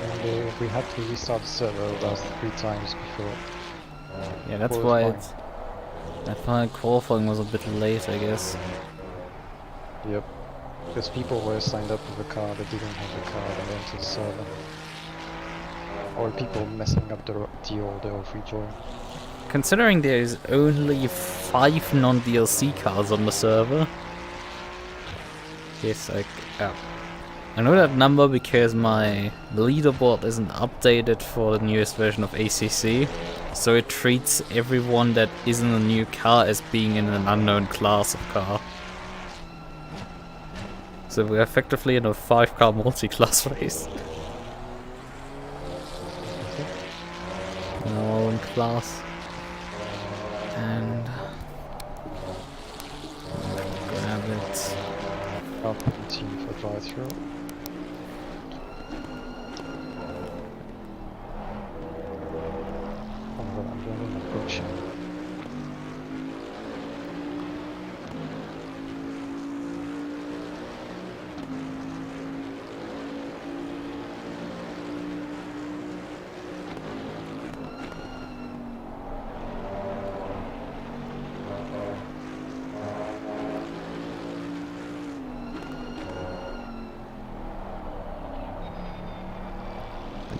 And we had to restart the server last 3 times before. Yeah, that's why it's. I thought qualifying was a bit late, I guess. Yep. Because people were signed up with a card that didn't have a card and went to the server. Or people messing up the order of rejoin. Considering there is only 5 non-DLC cards on the server. Yes, I know that number because my leaderboard isn't updated for the newest version of ACC. So it treats everyone that isn't a new car as being in an unknown class of car. So we're effectively in a 5-car multi-class race. In our own class. And grab it. Up the team for drive-through. I'm running approaching.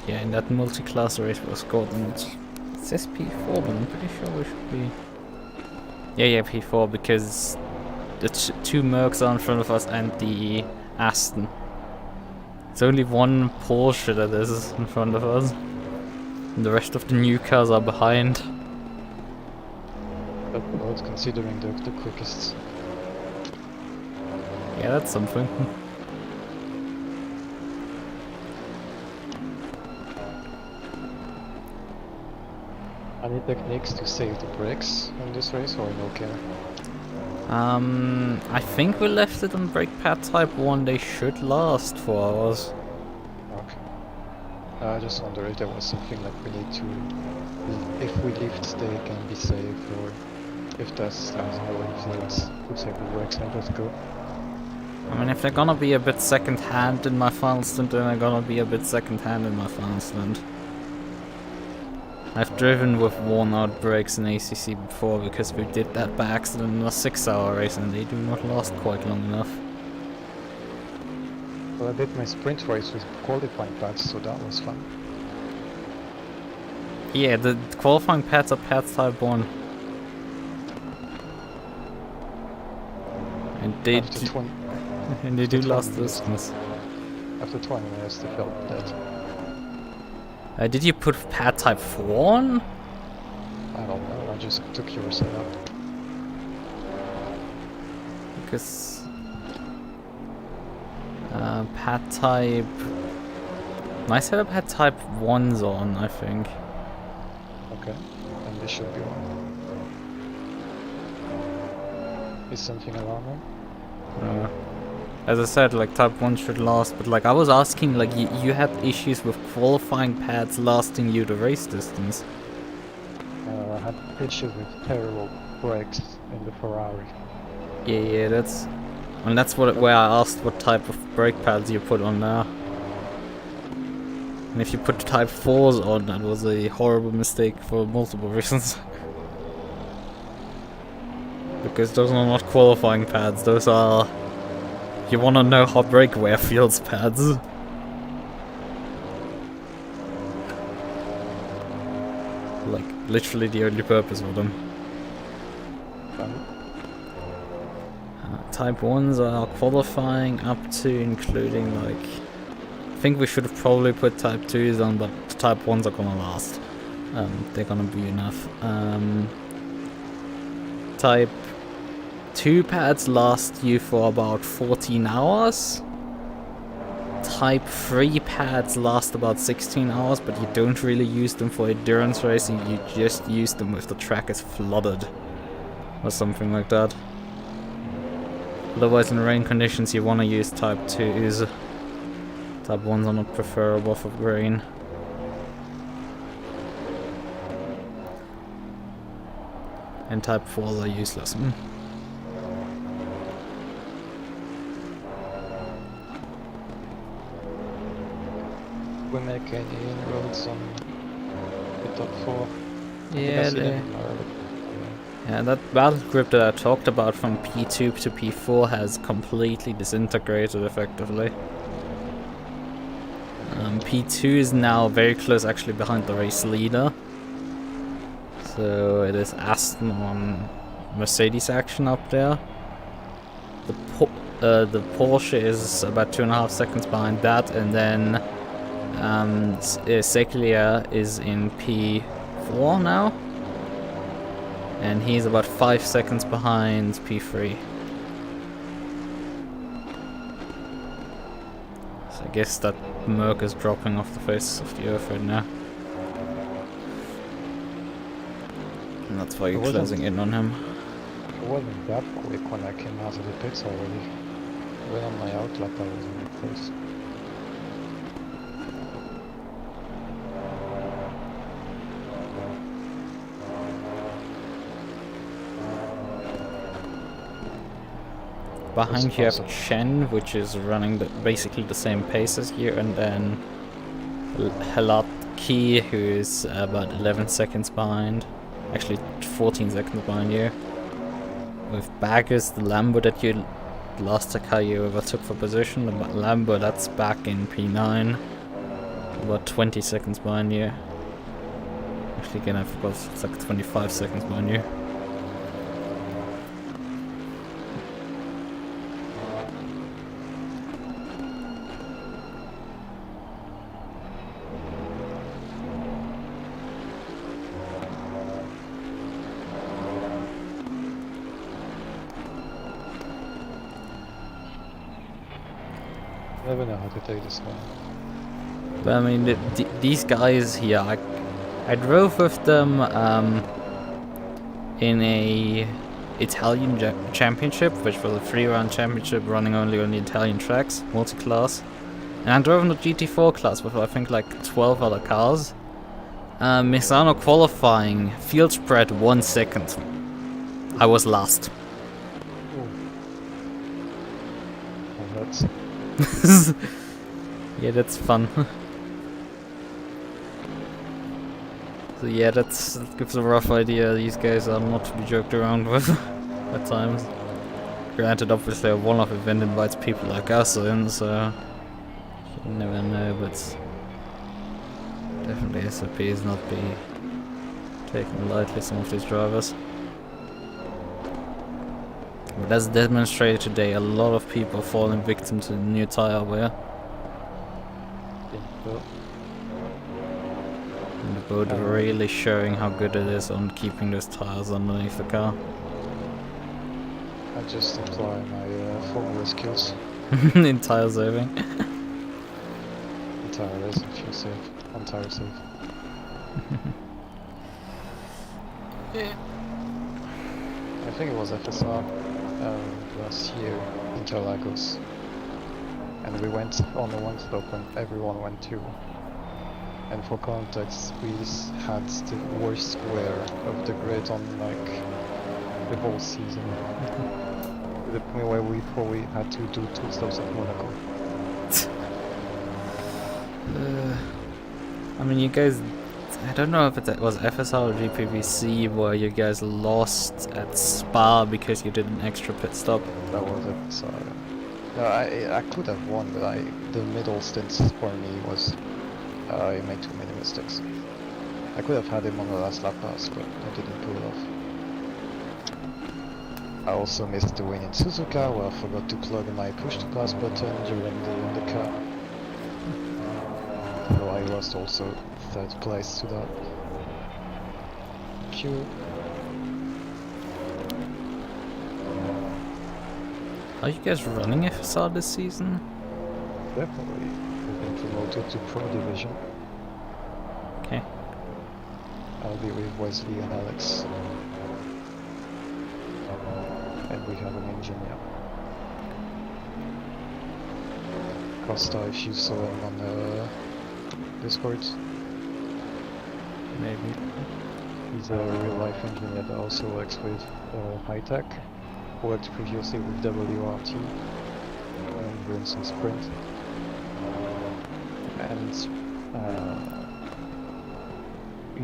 Yeah, in that multi-class race was Gordon. It says P4, but I'm pretty sure we should be. Yeah, P4 because the 2 Mercs are in front of us and the Aston. It's only one Porsche that is in front of us, and the rest of the new cars are behind. But not considering the quickest. Yeah, that's something. Any techniques to save the brakes in this race or no care? I think we left it on brake pad type 1, they should last 4 hours. Okay. I just wonder if there was something like we need to, if we lift they can be saved, or if that's, I don't know, if it's to save the brakes and just go. I mean, if they're gonna be a bit second hand in my final stint, then they're gonna be a bit second hand in my final stint. I've driven with worn out brakes in ACC before because we did that by accident in a 6-hour race and they do not last quite long enough. Well, I did my sprint race with qualifying pads, so that was fun. Yeah, the qualifying pads are pads type 1. And they After 20, and they do after last 20 distance. after 20 minutes, they felt dead. Did you put pad type 4 on? I don't know, I just took your setup. Because pad type... My setup had type 1s on, I think. Okay, and this should be on. Is something alarming? As I said, like type 1 should last, but like I was asking, like you had issues with qualifying pads lasting you the race distance. I had issues with terrible brakes in the Ferrari. Yeah, that's... And that's where I asked what type of brake pads you put on there. And if you put type 4s on, that was a horrible mistake for multiple reasons. Because those are not qualifying pads, those are... You wanna know how brake wear feels pads. Like, literally the only purpose of them. Type 1s are qualifying up to including like... I think we should have probably put type 2s on, but the type 1s are gonna last. They're gonna be enough. Type 2 pads last you for about 14 hours. Type 3 pads last about 16 hours, but you don't really use them for endurance racing, you just use them if the track is flooded. Or something like that. Otherwise in rain conditions you want to use type 2s. Type 1s are not preferable for rain. And type 4s are useless. We make any inroads on the top 4? Yeah, that battle grip that I talked about from P2 to P4 has completely disintegrated effectively. P2 is now very close actually behind the race leader. So it is Aston on Mercedes action up there. The Porsche is about 2.5 seconds behind that, and then Seclia is in P4 now. And he's about 5 seconds behind P3. So I guess that MUQU is dropping off the face of the earth right now. And that's why you're closing in on him. It wasn't that quick when I came out of the pits already. When on my outlap I was in the place. Behind you have Chen, which is running basically the same pace as you, and then Helatki, who is about 11 seconds behind. Actually 14 seconds behind you. With Baggers, the Lambo that you last car you overtook for position, the Lambo that's back in P9. About 20 seconds behind you. Actually again I forgot, it's like 25 seconds behind you. I never know how to take this one. But I mean, these guys here, I drove with them in a Italian championship, which was a 3-round championship running only on the Italian tracks, multi-class. And I drove in the GT4 class with I think like 12 other cars. Misano qualifying, field spread 1 second. I was last. And that's... Yeah, that's fun. So yeah, that gives a rough idea. These guys are not to be joked around with at times. Granted, obviously a one-off event invites people like us in, so you never know, but definitely SOP is not be taken lightly, some of these drivers. But as demonstrated today, a lot of people falling victim to the new tire wear. And the boat really showing how good it is on keeping those tires underneath the car. I just apply my formula skills. In tire saving. Tire racing, fuel safe, on tire safe. Yeah. I think it was FSR last year in Interlagos, and we went on the one slope and everyone went too. And for context, we had the worst wear of the grid on like the whole season. To the point where we probably had to do 2 stops at Monaco. I mean, you guys, I don't know if it was FSR or GPVC where you guys lost at Spa because you did an extra pit stop. That was FSR. No, I could have won, but the middle stint for me was I made too many mistakes. I could have had him on the last lap pass, but I didn't pull it off. I also missed the win in Suzuka, where I forgot to plug my push to pass button during the undercut. So I lost also 3rd place to that. Phew. Are you guys running FSR this season? Definitely. We've been promoted to Pro Division. Okay. I'll be with Wesley and Alex. And we have an engineer. Costa, if you saw him on the Discord. Maybe. He's a real life engineer that also works with high tech. Worked previously with WRT and for instance Sprint. And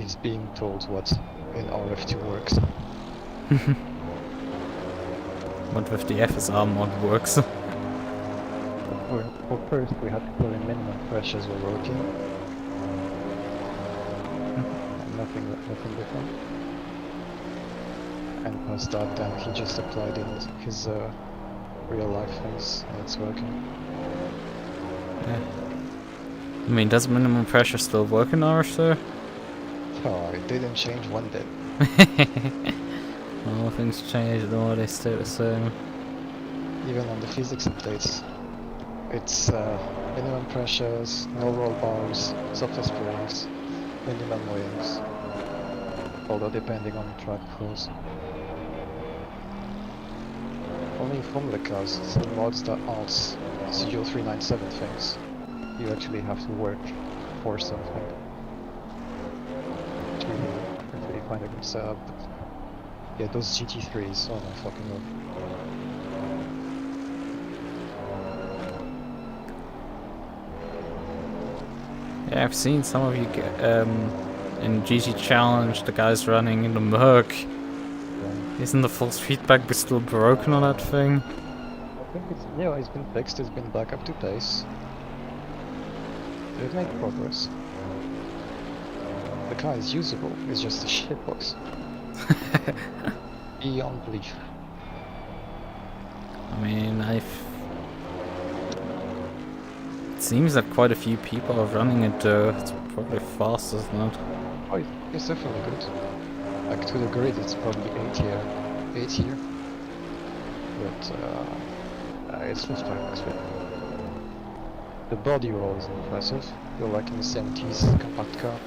he's being told what in RF2 works. What if the FSR mod works? For first we had to put in minimum pressures were working. And nothing different. And past that then he just applied in his real life things and it's working. Yeah. I mean, does minimum pressure still work in RF2? Oh, it didn't change one bit. All things change, or they stay the same. Even on the physics updates. It's minimum pressures, no roll bars, softer springs, minimum wings. Although depending on the track flows. Only in Formula cars, some mods that aren't CO397 things, you actually have to work for something. It's really quite a good setup. Yeah, those GT3s, oh my fucking god. Yeah, I've seen some of you in GT Challenge, the guys running in the MUQU. Isn't the false feedback still broken on that thing? I think it's, yeah, it's been fixed, it's been back up to pace. They've made progress. The car is usable, it's just a shitbox. Beyond belief. I mean, it seems that quite a few people are running it though. It's probably fast, isn't it? Oh, it's definitely good. Like to the grid, it's probably 8 here. But it's just fine. The body roll is impressive. You're like in the 70s compact car.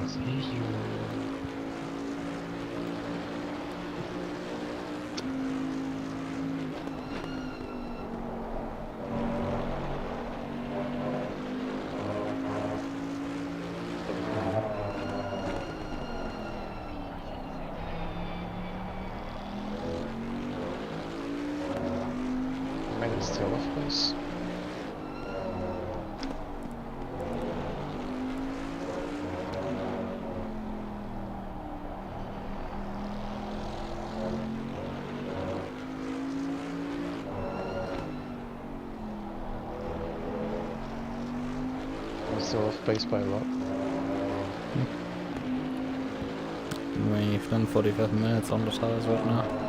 See you. Still off base. so off pace by a lot. We've done 45 minutes on the tires right now.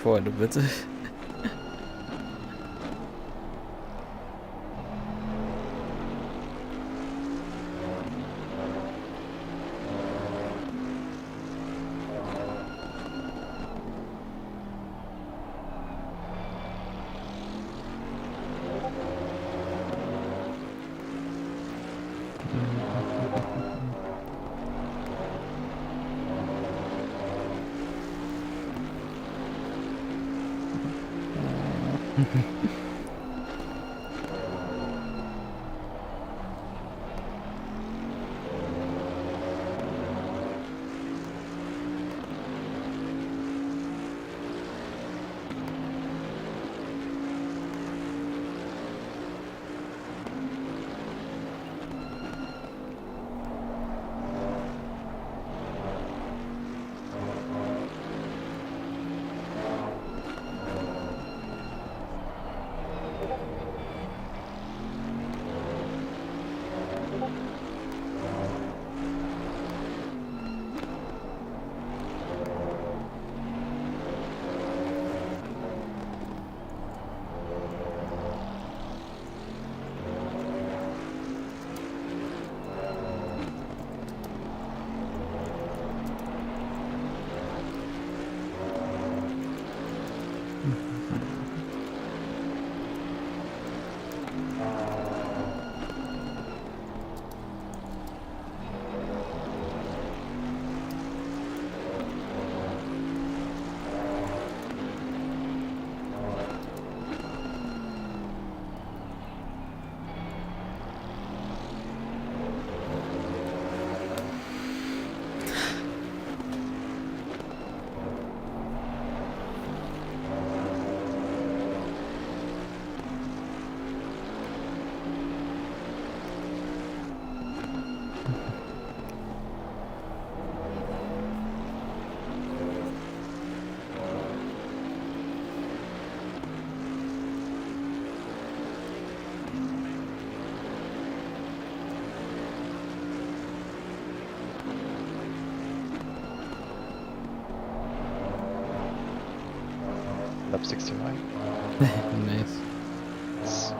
Quite a bit. Lap 69. Nice. Yes.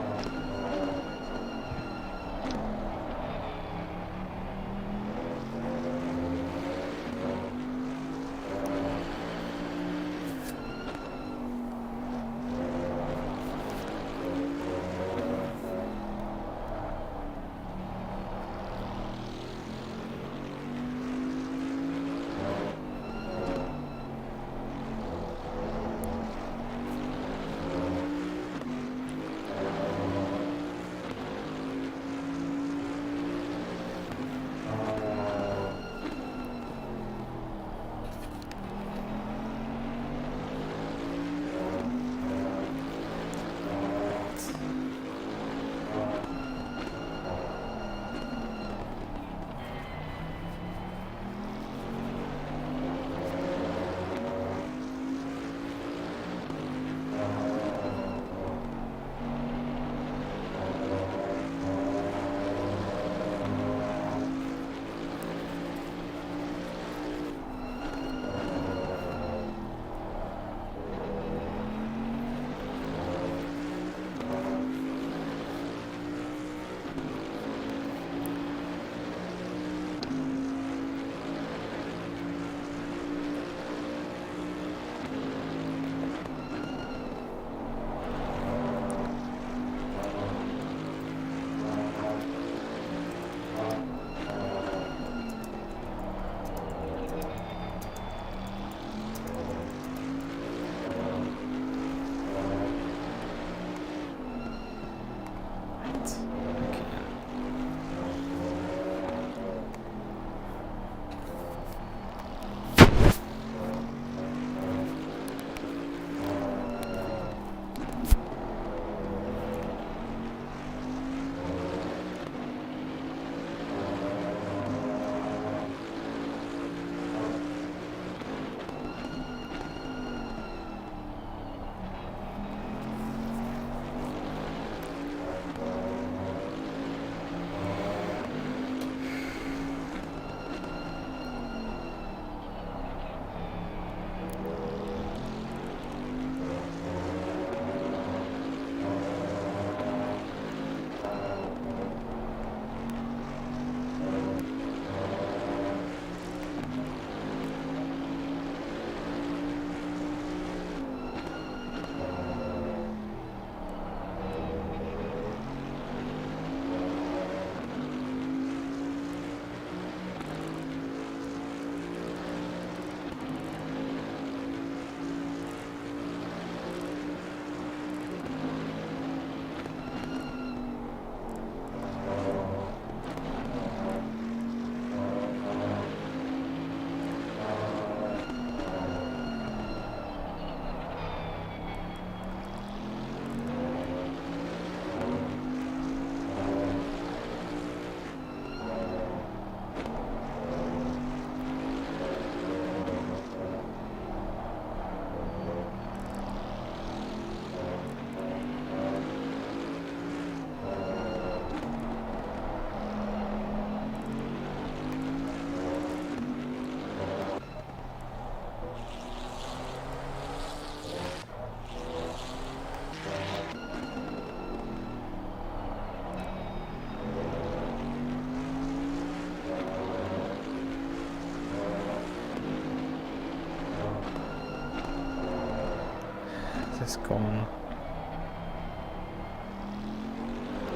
this corner.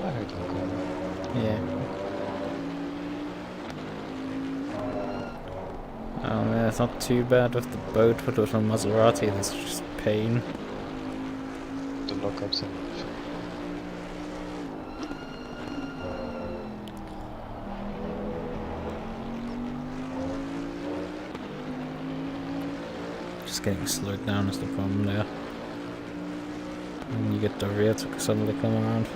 I heard the corner. Yeah. Oh man, it's not too bad with the boat, but with a Maserati, that's just pain. The lockups and Just getting slowed down is the problem there. And you get the rear to suddenly come around.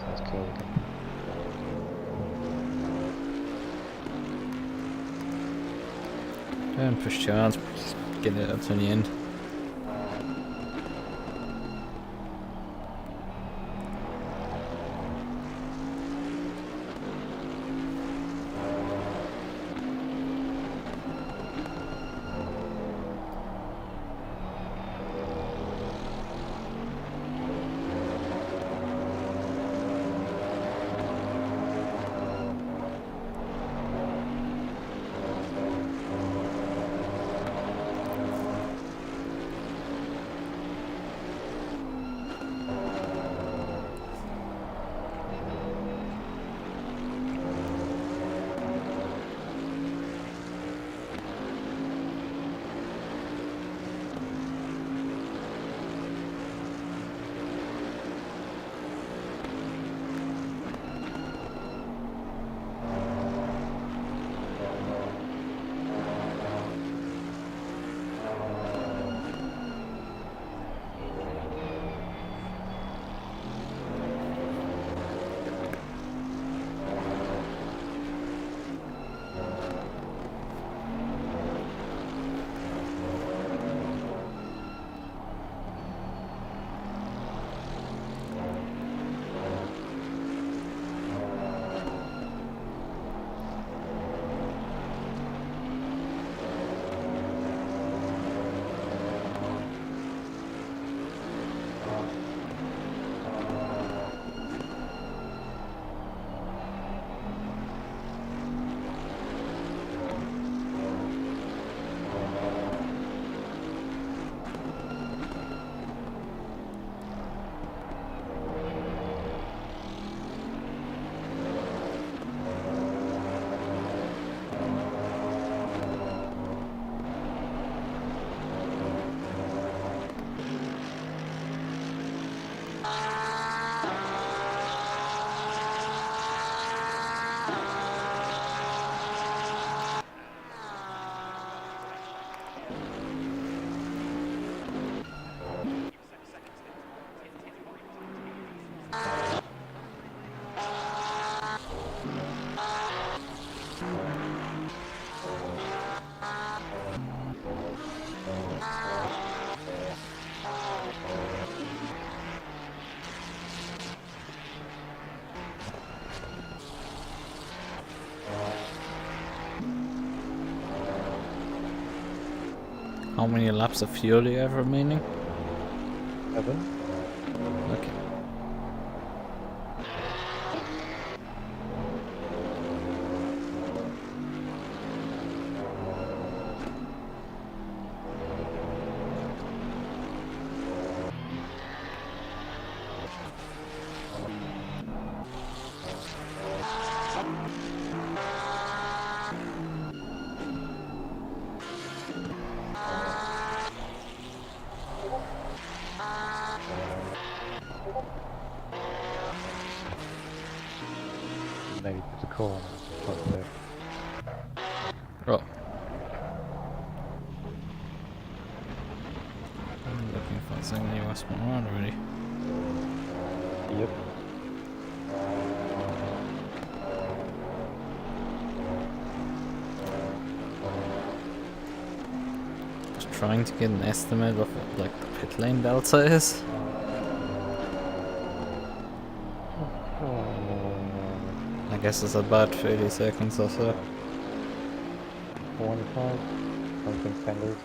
let's go again. Don't push too hard, just get it up to the end. How many laps of fuel do you have remaining? 7. Okay. Maybe put the corner up there. Oh. I'm looking for something you must be around already. Yep. Just trying to get an estimate of what like the pit lane delta is. I guess it's about 30 seconds or so. 45. Something standard.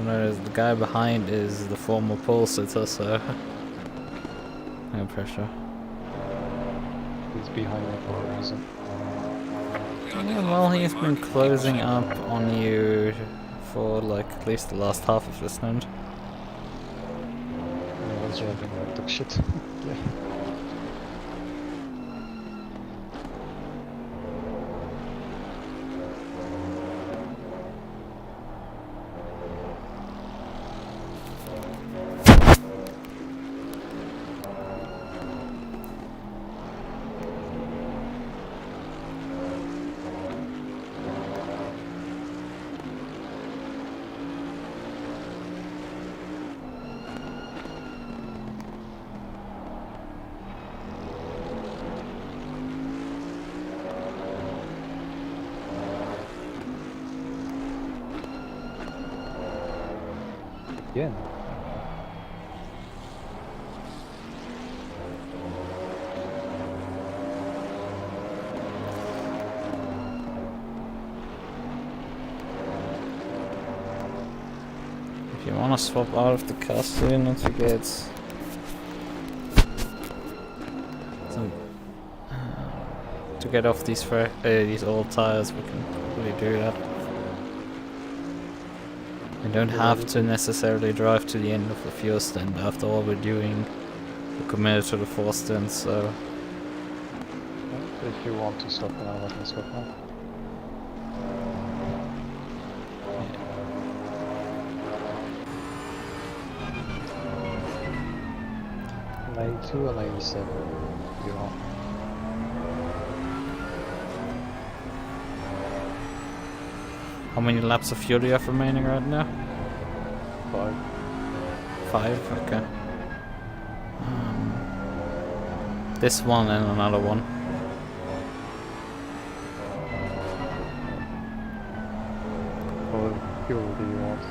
Whereas the guy behind is the former pole sitter, so no pressure. He's behind me for a reason. Yeah, well, he's been closing up on you for like at least the last half of this round. I was driving like dog shit. Yeah. Again. If you want to swap out of the car soon and to get some to get off these old tires, we can probably do that. We don't have to necessarily drive to the end of the fuel stand. After all, we're doing, we're committed to the 4 stints, so If you want to stop now, let me stop now. Yeah. 92 or 97, you know. how many laps of fuel do you have remaining right now? 5. 5? Okay. This one and another one. What fuel do you want?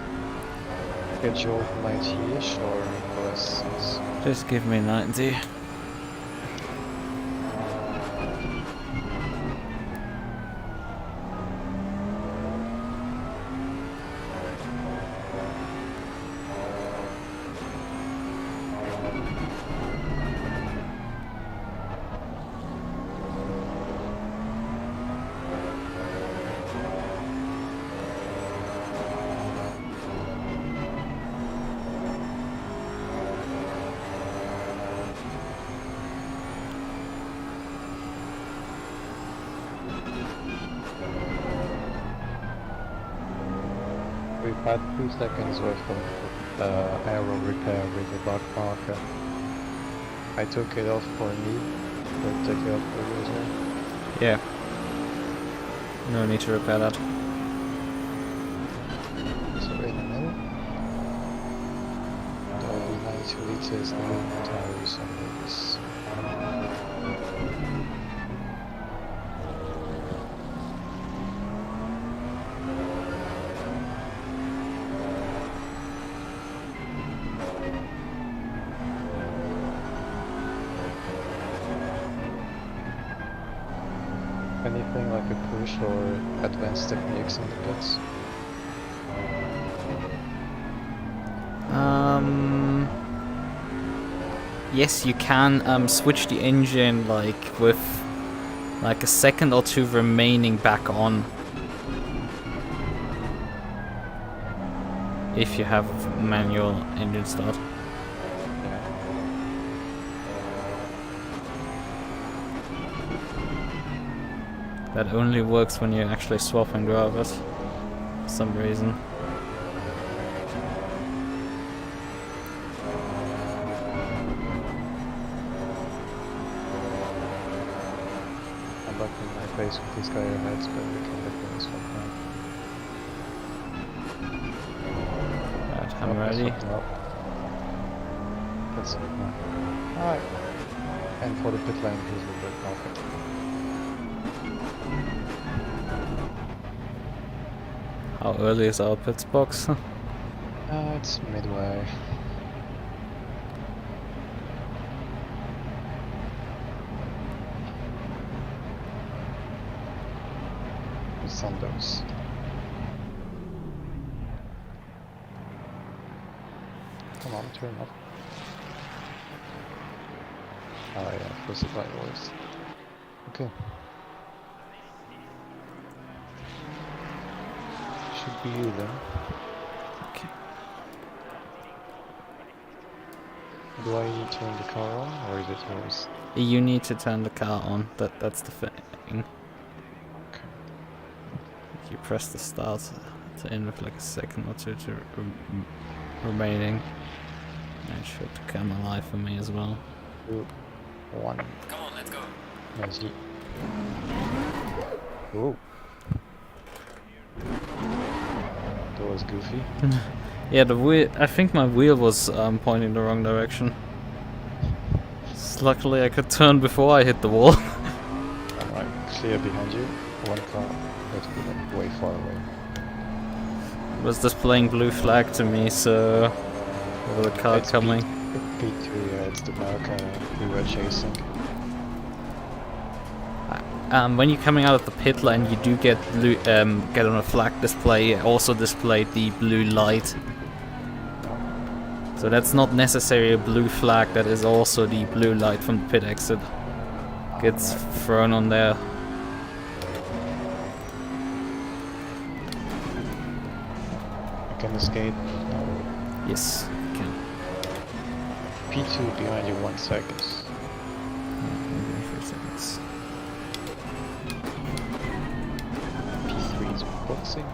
Schedule 90-ish or less? Just give me 90. We've had 2 seconds worth of aero repair with the back marker. I took it off for me, but take it off for you as well. Yeah. No need to repair that. So in a minute. There will be 90 liters new tires on this. Anything like a push or advanced techniques in the pits? Yes, you can switch the engine like with like a second or two remaining back on. If you have manual engine start. That only works when you actually swap and grab it, for some reason. I'm back in my base with this guy ahead, but we can look in this one now. Right, I'm ready. That's it now. Alright. And for the pit lane, he's a bit perfect. How early is our pits box? It's midway. The Sundogs. Come on, turn up. Oh yeah, for supply voice. Okay. Should be you then. Okay. Do I turn the car on, or is it yours? You need to turn the car on. That's the thing. Okay. You press the start to end with like a second or two to remaining. It should come alive for me as well. 2, 1. Come on, let's go. Nice. Oh. That was goofy. Yeah, the wheel. I think my wheel was pointing the wrong direction. Luckily, I could turn before I hit the wall. Alright, clear behind you. One car, that's like way far away. It was displaying blue flag to me, so there was a car It's coming. P2, yeah, it's the Merca we were chasing. When you're coming out of the pit lane, you do get blue, get on a flag display. Also displayed the blue light. So that's not necessarily a blue flag. That is also the blue light from the pit exit. Gets thrown on there. I can escape. Yes, you can. P2 behind you 1 second. 3 seconds. P3 is boxing.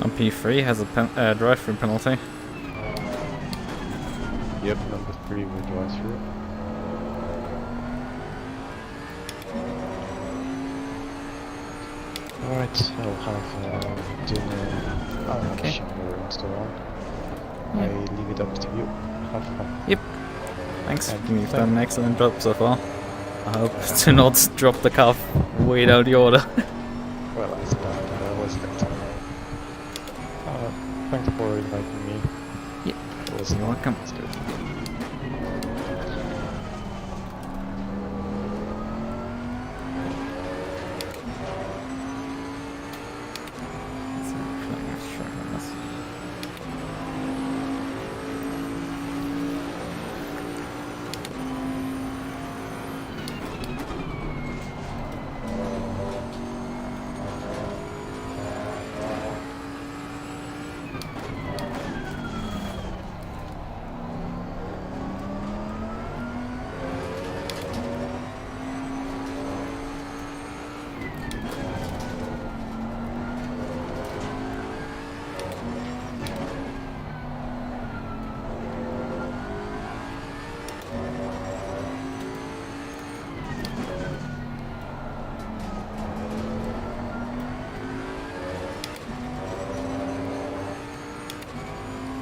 On P3 has a drive-through penalty. Yep, number 3 will drive through. Alright, I'll have dinner, Okay. shower and so on. Yeah. I leave it up to you. Have fun. Yep. Thanks. And You've done an excellent job so far. I hope to not drop the car way down the order. Well, I suppose that was that. Thanks for inviting me. Yep. It was You're welcome. It's good.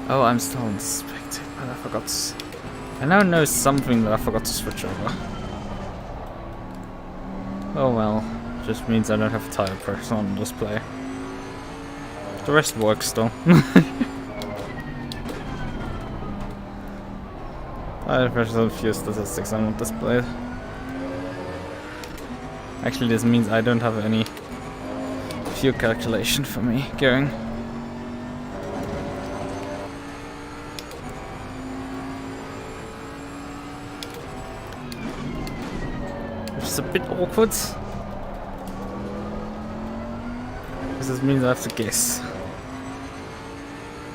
Oh, I'm still inspecting, but I forgot to... I now know something that I forgot to switch over. Oh well, just means I don't have tire pressure on display. The rest works still. Tire pressure and fuel statistics are not displayed. Actually, this means I don't have any fuel calculation for me going. It's a bit awkward. Because this means I have to guess.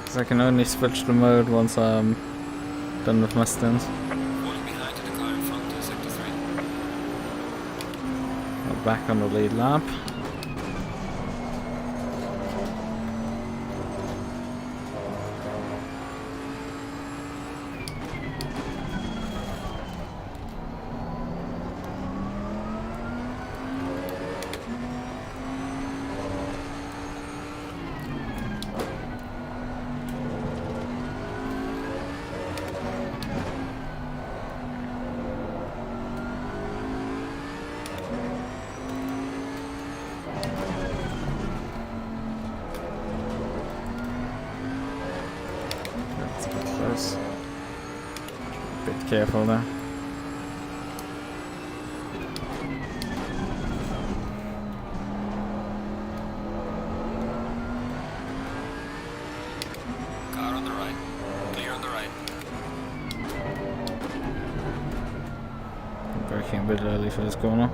Because I can only switch the mode once I'm done with my stint. Falling behind in the car in front to sector 3. I'm back on the lead lap. That's a bit close. Bit careful there. Car on the right. Clear on the right. I'm braking a bit early for this corner.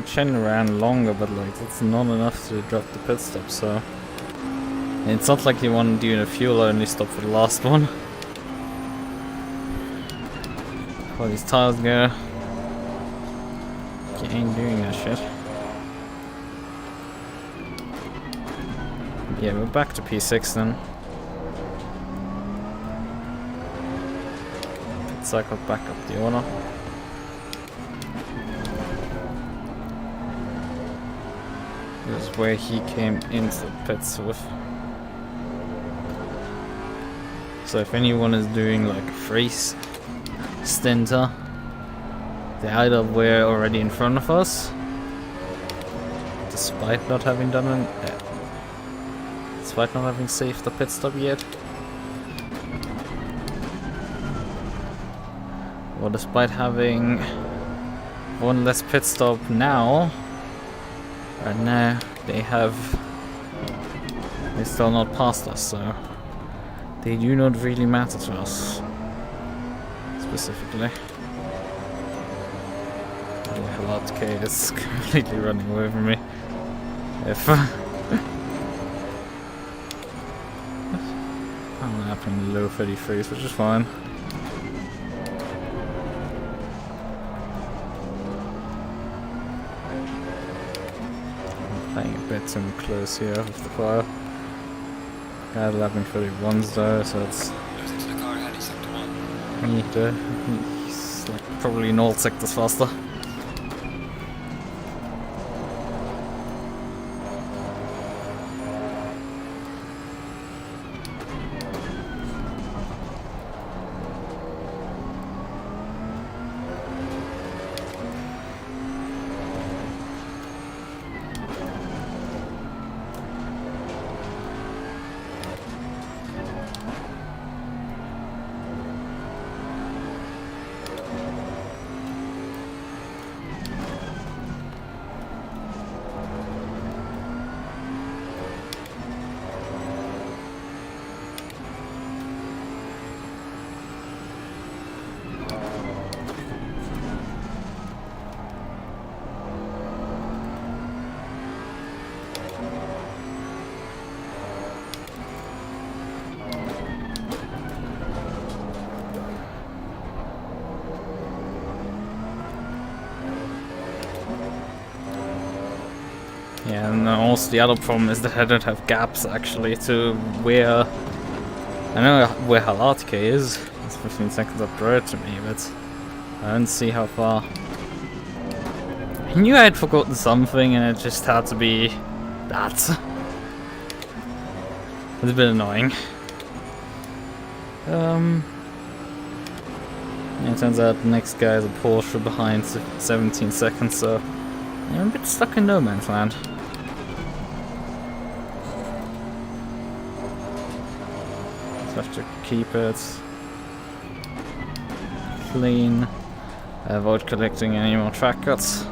Chen ran longer, but like it's not enough to drop the pit stop, so and it's not like you want to do a fuel only stop for the last one. Before these tires go, you ain't doing that shit. Yeah, we're back to P6 then. Pit cycle back up the order. This is where he came into the pits with. So if anyone is doing like a freeze stinter, they either were already in front of us, despite not having done an, despite not having saved the pit stop yet, or despite having one less pit stop now. Right now, they still not passed us, so they do not really matter to us. specifically. The lot K is completely running away from me. If I'm happening low 33s, which is fine. I'm playing a bit too close here with the fire. Got 11:31s though, so it's. Losing to the car ahead, he's sector 1. He's like probably in all sectors faster. Yeah, and also the other problem is that I don't have gaps actually to where. I know where Halatke is. It's 15 seconds up the road to me, but I don't see how far. I knew I had forgotten something and it just had to be that. It's a bit annoying. Yeah, it turns out the next guy is a Porsche behind 17 seconds, so I'm a bit stuck in no man's land. So I have to keep it clean, avoid collecting any more track cuts.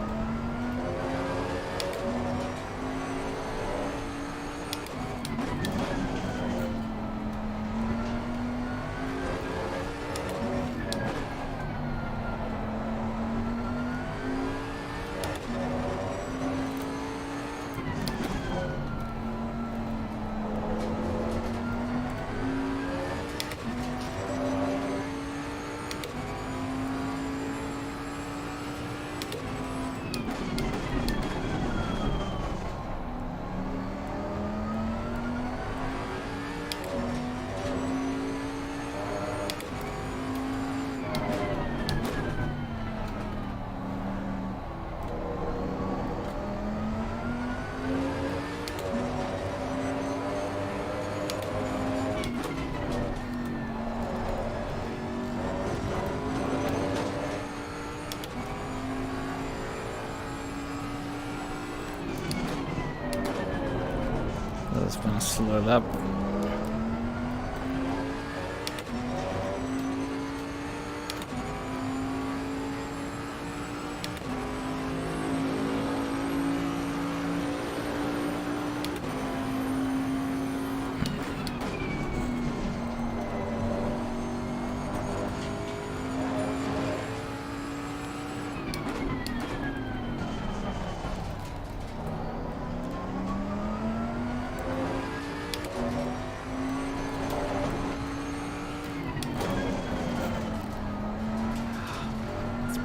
That's gonna slow it up.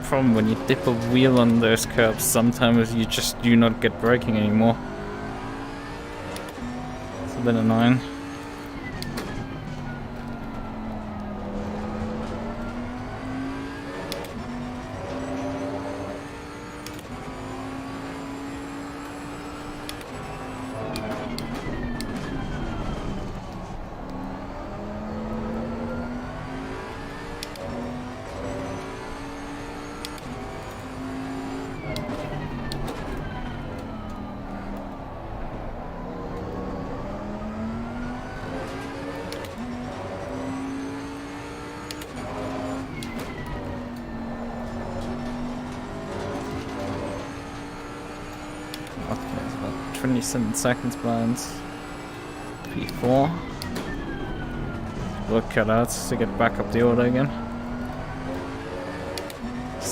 Problem when you dip a wheel on those curbs, sometimes you just do not get braking anymore. It's a bit annoying. Okay, it's about 27 seconds behind P4. Work cut out to get back up the order again.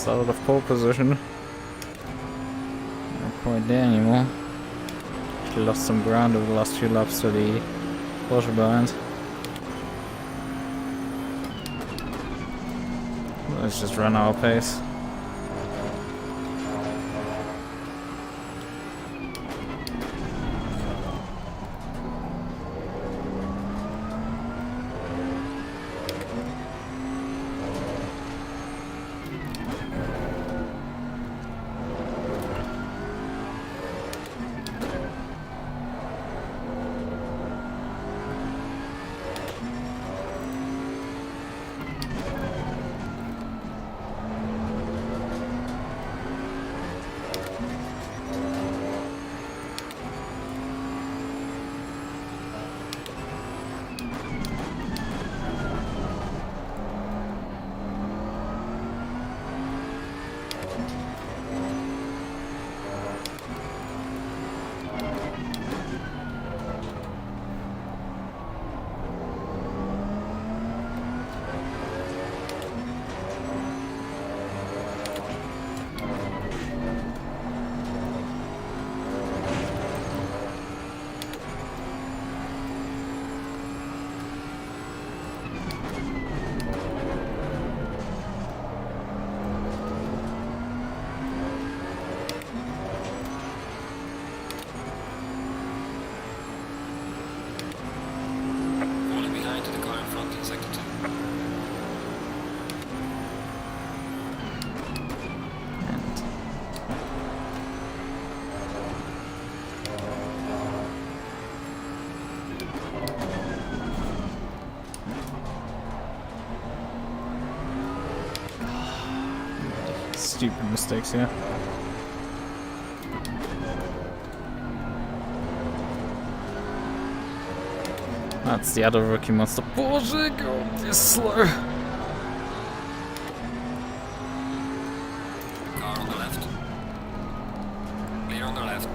Started off pole position. Not quite there anymore. She lost some ground over the last few laps to the Porsche behind. Let's just run our pace. Stupid mistakes here. That's the other rookie monster. Porsche, go this slow. Car on the left. Clear on the left.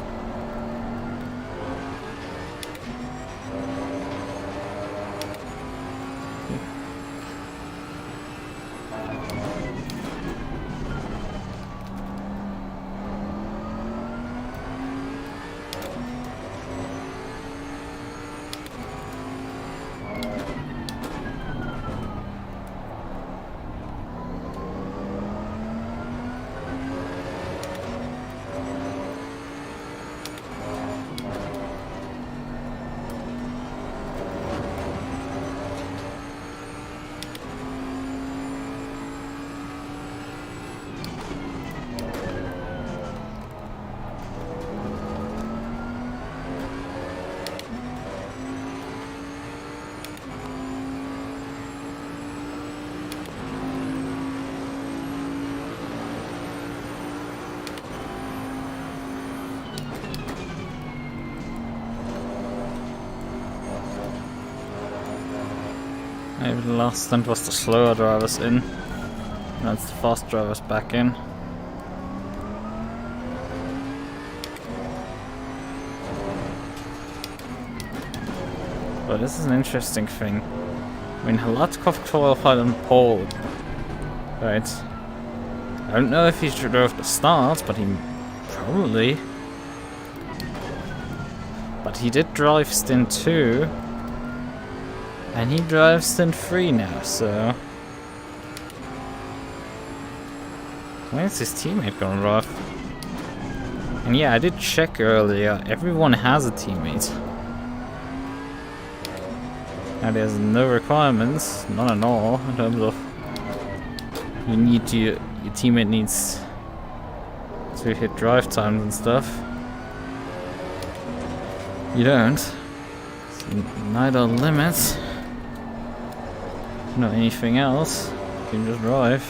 Maybe the last stint was the slower drivers in. Now it's the fast drivers back in. But this is an interesting thing. I mean, Halatkov qualified on pole, right? I don't know if he drove the start, but he probably. But he did drive stint 2. And he drives stint 3 now, so... Where's his teammate gonna drive? And yeah, I did check earlier, everyone has a teammate. Now there's no requirements, none at all, in terms of... You need to... Your teammate needs to hit drive times and stuff. You don't. So neither limits. Not anything else. You can just drive.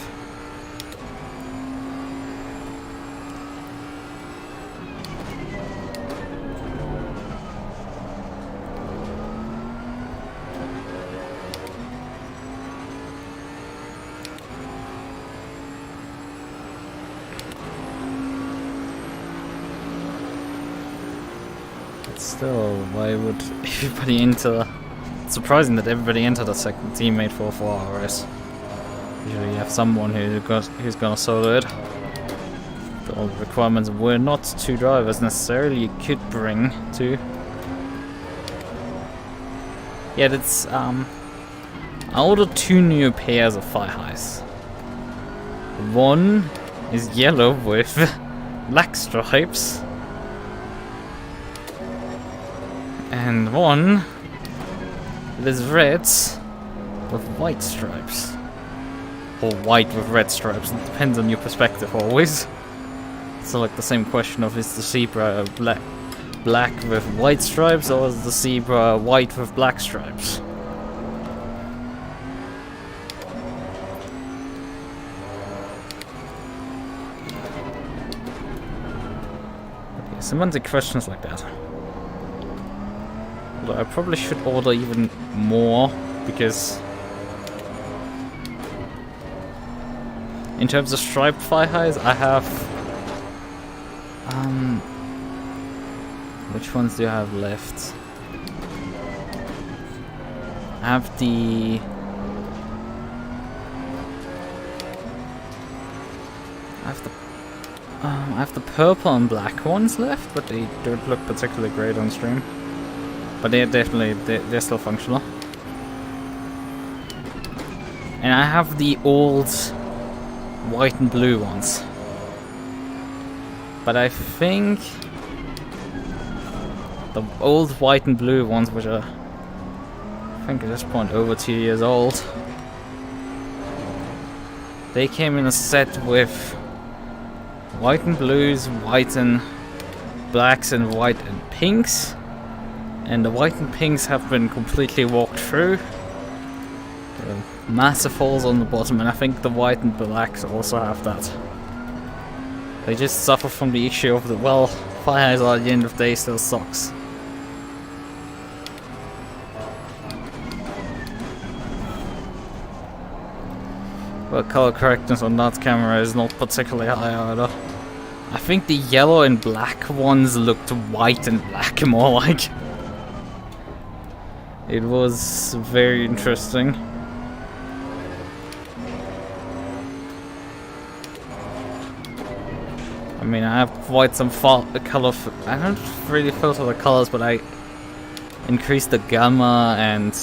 But still, why would everybody enter? It's surprising that everybody entered a second teammate for 4 hours. Usually you have someone who's gonna solo it. But all the requirements were not 2 drivers necessarily. You could bring 2. Yeah, that's I ordered 2 new pairs of fire highs. One is yellow with black stripes, and one is red with white stripes, or white with red stripes. It depends on your perspective always. So like the same question of, is the zebra black with white stripes, or is the zebra white with black stripes? Okay, semantic questions like that. Although I probably should order even more, because in terms of striped fire highs, I have which ones do I have left? I have the I have the purple and black ones left, but they don't look particularly great on stream. But they're definitely they're still functional. And I have the old white and blue ones. But I think the old white and blue ones, which are, I think at this point over 2 years old, they came in a set with white and blues, white and blacks, and white and pinks. And the white and pinks have been completely walked through. There are massive holes on the bottom, and I think the white and blacks also have that. They just suffer from the issue of the, well, fire highs are at the end of the day still sucks. Well, color correctness on that camera is not particularly high either. I think the yellow and black ones looked white and black more like. It was very interesting. I mean, I have quite some color. I don't really filter the colors, but I increased the gamma, and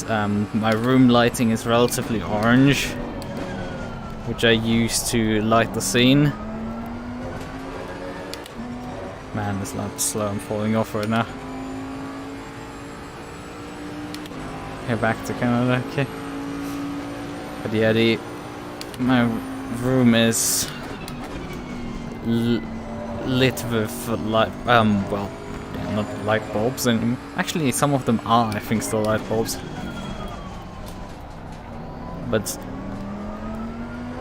my room lighting is relatively orange, which I use to light the scene. Man, this lamp's slow. I'm falling off right now. Okay, back to Canada. Okay. But yeah, my room is lit with light. Well, yeah, not light bulbs, and actually some of them are, I think, still light bulbs. But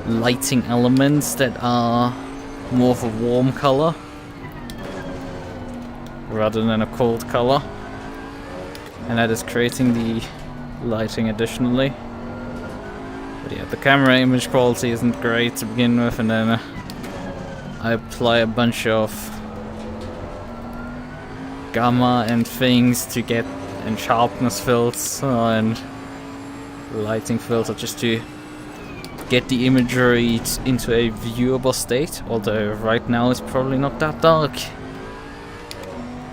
lighting elements that are more of a warm color rather than a cold color, and that is creating the lighting additionally. But yeah, the camera image quality isn't great to begin with, and then I apply a bunch of gamma and things to get, and sharpness filter and lighting filter, just to get the imagery into a viewable state, although right now it's probably not that dark.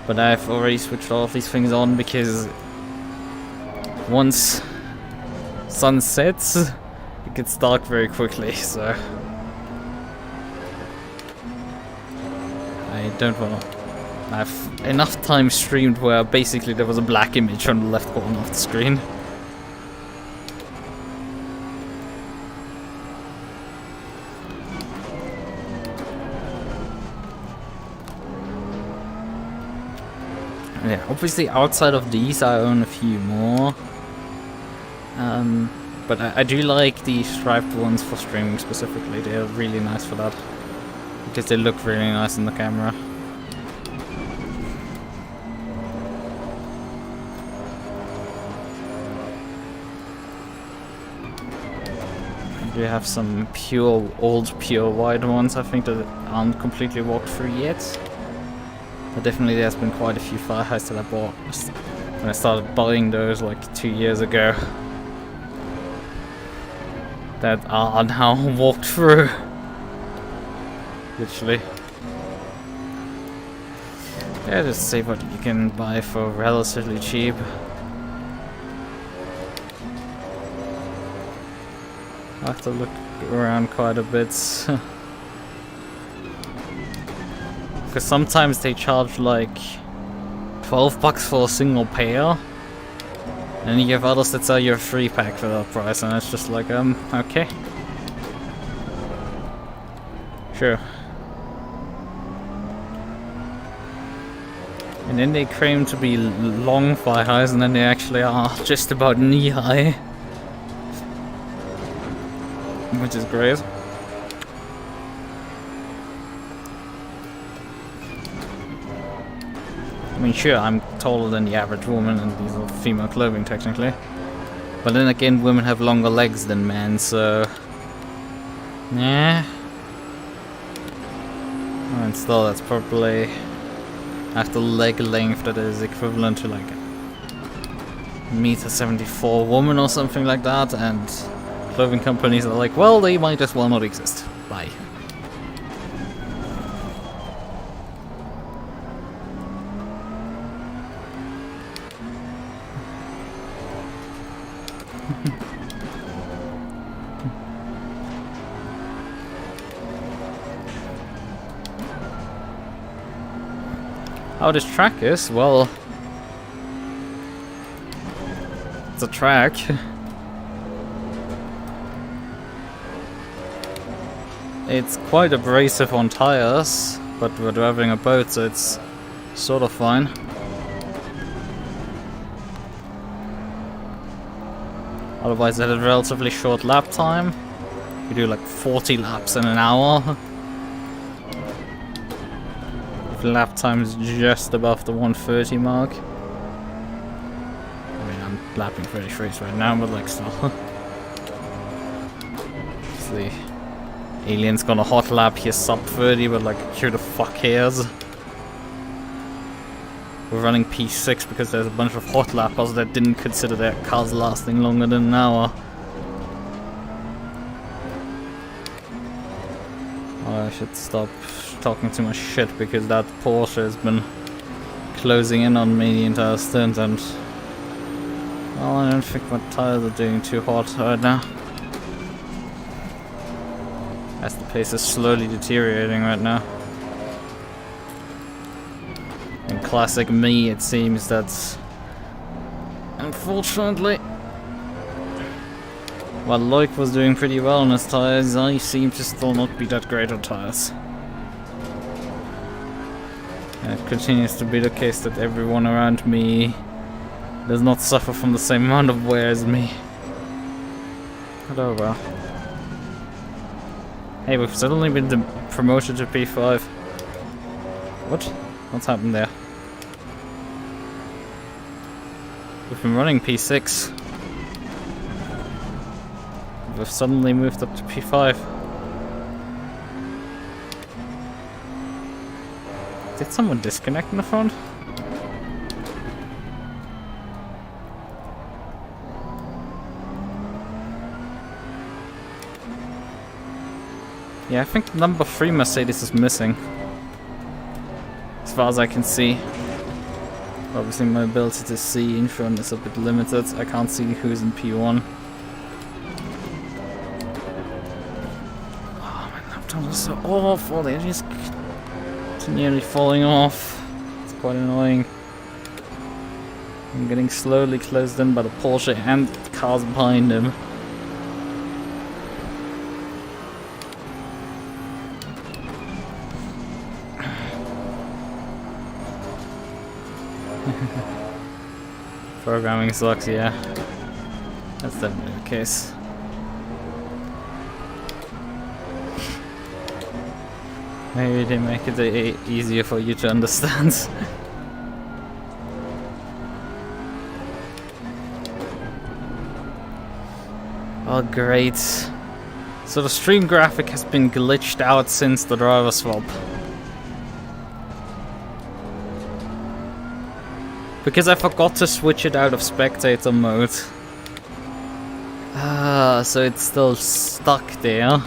But I've already switched all of these things on, because once sun sets, it gets dark very quickly, so I don't wanna. I've enough time streamed where basically there was a black image on the left corner of the screen. Yeah, obviously outside of these I own a few more. But I do like the striped ones for streaming specifically. They're really nice for that, because they look really nice in the camera. I do have some old pure white ones, I think, that aren't completely walked through yet. But definitely there's been quite a few fire highs that I bought when I started buying those like 2 years ago. that are now walked through. Literally. Yeah, just see what you can buy for relatively cheap. I have to look around quite a bit. Because sometimes they charge like $12 for a single pair. And you have others that sell you a 3-pack for that price, and it's just like, okay. Sure. And then they claim to be long thigh highs, and then they actually are just about knee high. Which is great. I mean, sure, I'm taller than the average woman, and these are female clothing technically. But then again, women have longer legs than men, so... yeah. And still, that's probably... after leg length, that is equivalent to like a -1.74 woman or something like that, and clothing companies are like, well, they might as well not exist. Bye. How this track is? Well, it's a track. It's quite abrasive on tires, but we're driving a boat, so it's sort of fine. Otherwise, at a relatively short lap time, you do like 40 laps in an hour. Lap time is just above the 130 mark. I mean, I'm lapping 33s right now, but like still. The alien's gonna hot lap here sub 30, but like who the fuck cares? We're running P6 because there's a bunch of hot lappers that didn't consider their cars lasting longer than an hour. I should stop talking too much shit because that Porsche has been closing in on me the entire stint, and well, I don't think my tires are doing too hot right now. As the pace is slowly deteriorating right now. In classic me, it seems that unfortunately, while Loic was doing pretty well on his tires, I seem to still not be that great on tires. And it continues to be the case that everyone around me does not suffer from the same amount of wear as me. But oh well. Hey, we've suddenly been promoted to P5. What? What's happened there? We've been running P6. We've suddenly moved up to P5. Did someone disconnect in the phone? Yeah, I think number 3 Mercedes is missing. As far as I can see. Obviously my ability to see in front is a bit limited. I can't see who's in P1. Oh, my laptop is so awful. They're just nearly falling off. It's quite annoying. I'm getting slowly closed in by the Porsche and the cars behind him. Programming sucks, yeah. That's definitely the case. Maybe they make it easier for you to understand. Oh great. So the stream graphic has been glitched out since the driver swap. Because I forgot to switch it out of spectator mode. So it's still stuck there.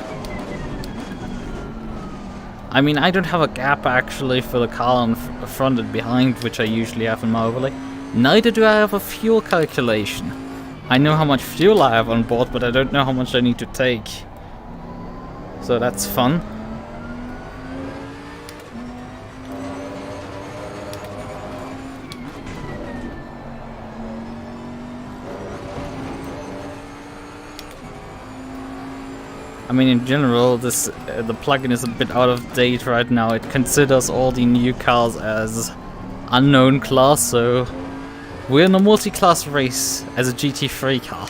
I mean, I don't have a gap actually for the car on front and behind, which I usually have in my overlay. Neither do I have a fuel calculation. I know how much fuel I have on board, but I don't know how much I need to take. So that's fun. I mean, in general, this the plugin is a bit out of date right now. It considers all the new cars as unknown class, so we're in a multi-class race as a GT3 car.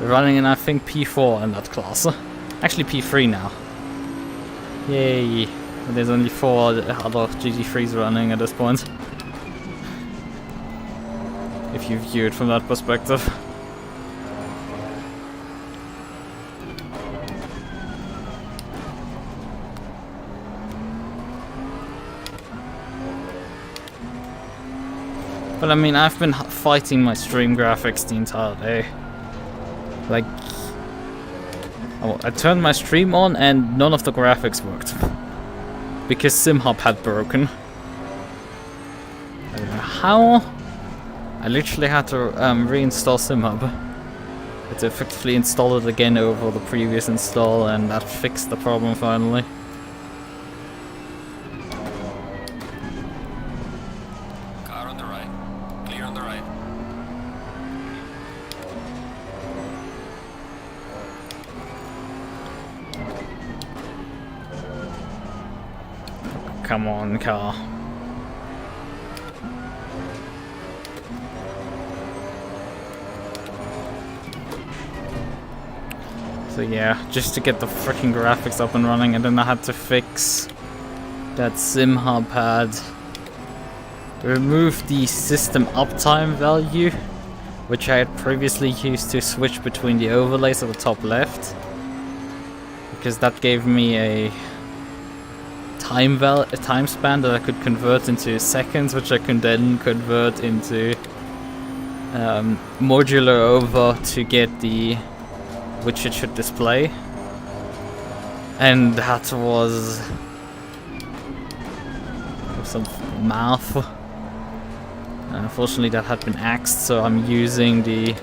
We're running in, I think, P4 in that class. Actually, P3 now. Yay! There's only 4 other GT3s running at this point. If you view it from that perspective. But I mean, I've been fighting my stream graphics the entire day. Like, I turned my stream on and none of the graphics worked. Because SimHub had broken. I don't know how. I literally had to reinstall SimHub. I had to effectively install it again over the previous install, and that fixed the problem finally. Come on, car. So yeah, just to get the freaking graphics up and running, and then I had to fix that SimHub pad. Remove the system uptime value, which I had previously used to switch between the overlays at the top left, because that gave me a time span that I could convert into seconds, which I can then convert into modular over to get the which it should display, and that was some math. Unfortunately, that had been axed, so I'm using the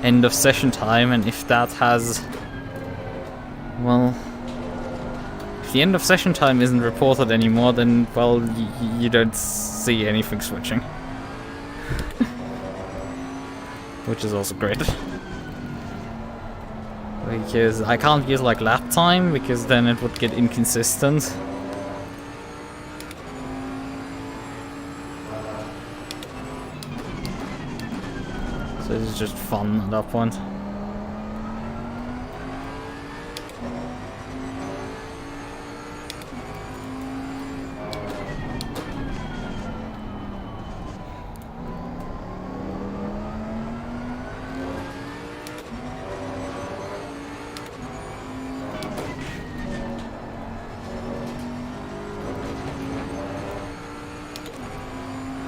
end of session time, and if that has, well, if the end of session time isn't reported anymore, then, well, you don't see anything switching. Which is also great. Because I can't use, like, lap time, because then it would get inconsistent. So it's just fun at that point.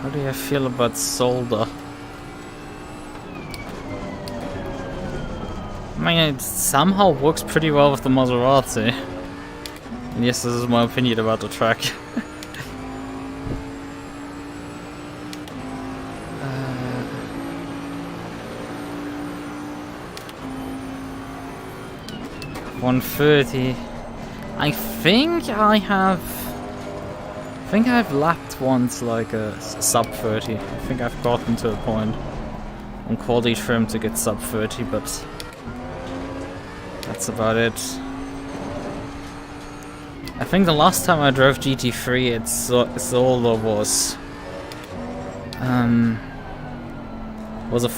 How do you feel about solder? I mean, it somehow works pretty well with the Maserati. And yes, this is my opinion about the track. 130. I think I've lapped once like a sub 30. I think I've gotten to a point on Qualy trim to get sub 30, but that's about it. I think the last time I drove GT3 at Solder was a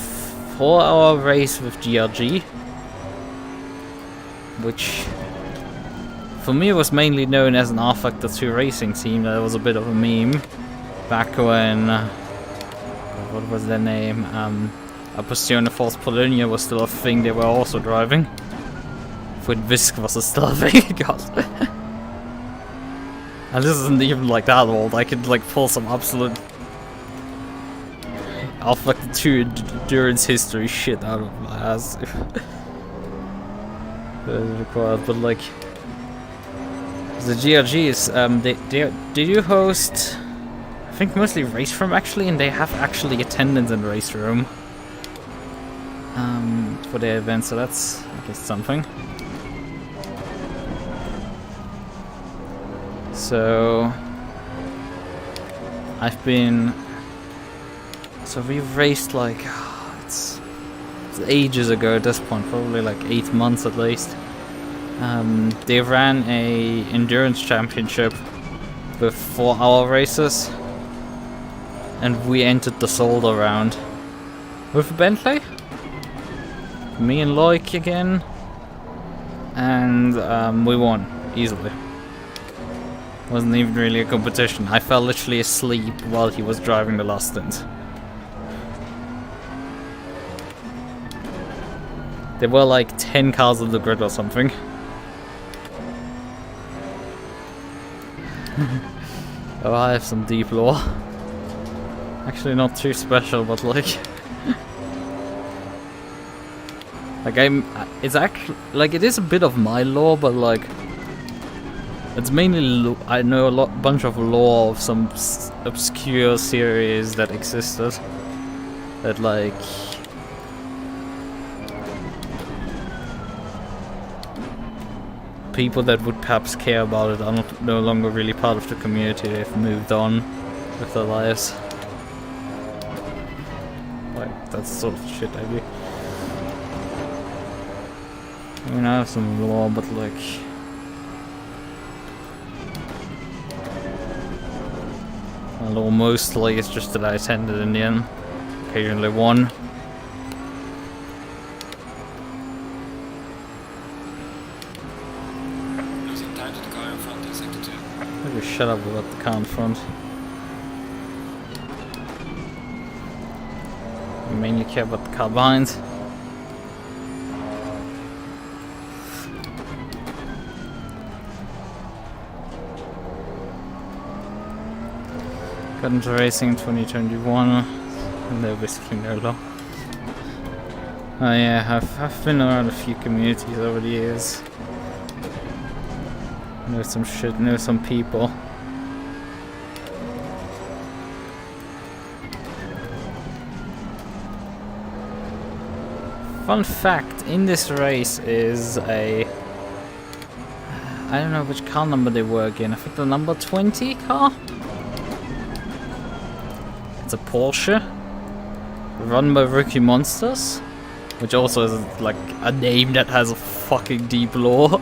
4-hour race with GRG, which for me was mainly known as an R-Factor 2 racing team. That was a bit of a meme back when what was their name? Apostone Force Polonia was still a thing they were also driving. When Visk was still a thing. God. And this isn't even like that old. I could like pull some absolute I'll fuck the two endurance history shit out of my ass if that is required. But like the GRGs, they do host, I think mostly race room actually, and they have actually attendance in race room for their event, so that's I guess something. So I've been, so we've raced like, it's ages ago at this point, probably like 8 months at least. They ran a endurance championship with 4-hour races, and we entered the Solder round with Bentley, me and Loic again, and we won easily. Wasn't even really a competition. I fell literally asleep while he was driving the last stint. There were like 10 cars on the grid or something. Oh, I have some deep lore. Actually not too special, but like... like it's actually, like it is a bit of my lore, but like... it's mainly, I know a bunch of lore of some obscure series that existed. That like... people that would perhaps care about it are no longer really part of the community. They've moved on with their lives. Like, that's the sort of shit I do. I mean, I have some lore, but like... my lore mostly is just that I attended in the end. Occasionally won. Shut up about the car in front. I mainly care about the car behind. Got into racing in 2021, and they're basically no law. Oh yeah, I've been around a few communities over the years. Know some shit, know some people. Fun fact, in this race is a... I don't know which car number they work in. I think the number 20 car? It's a Porsche. Run by Rookie Monsters. Which also is like a name that has a fucking deep lore.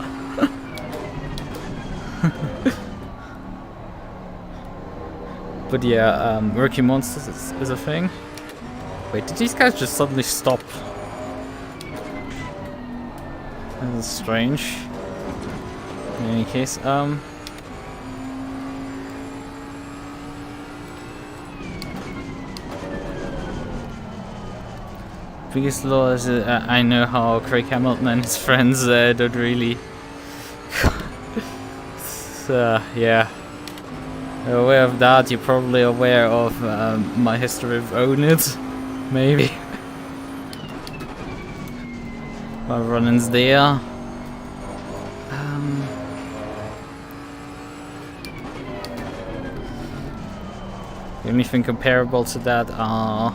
But yeah, Rookie Monsters is a thing. Wait, did these guys just suddenly stop? That is strange. In any case, biggest law is I know how Craig Hamilton and his friends don't really... yeah. You're aware of that, you're probably aware of my history of Own It, maybe. My run-ins there. The only thing comparable to that are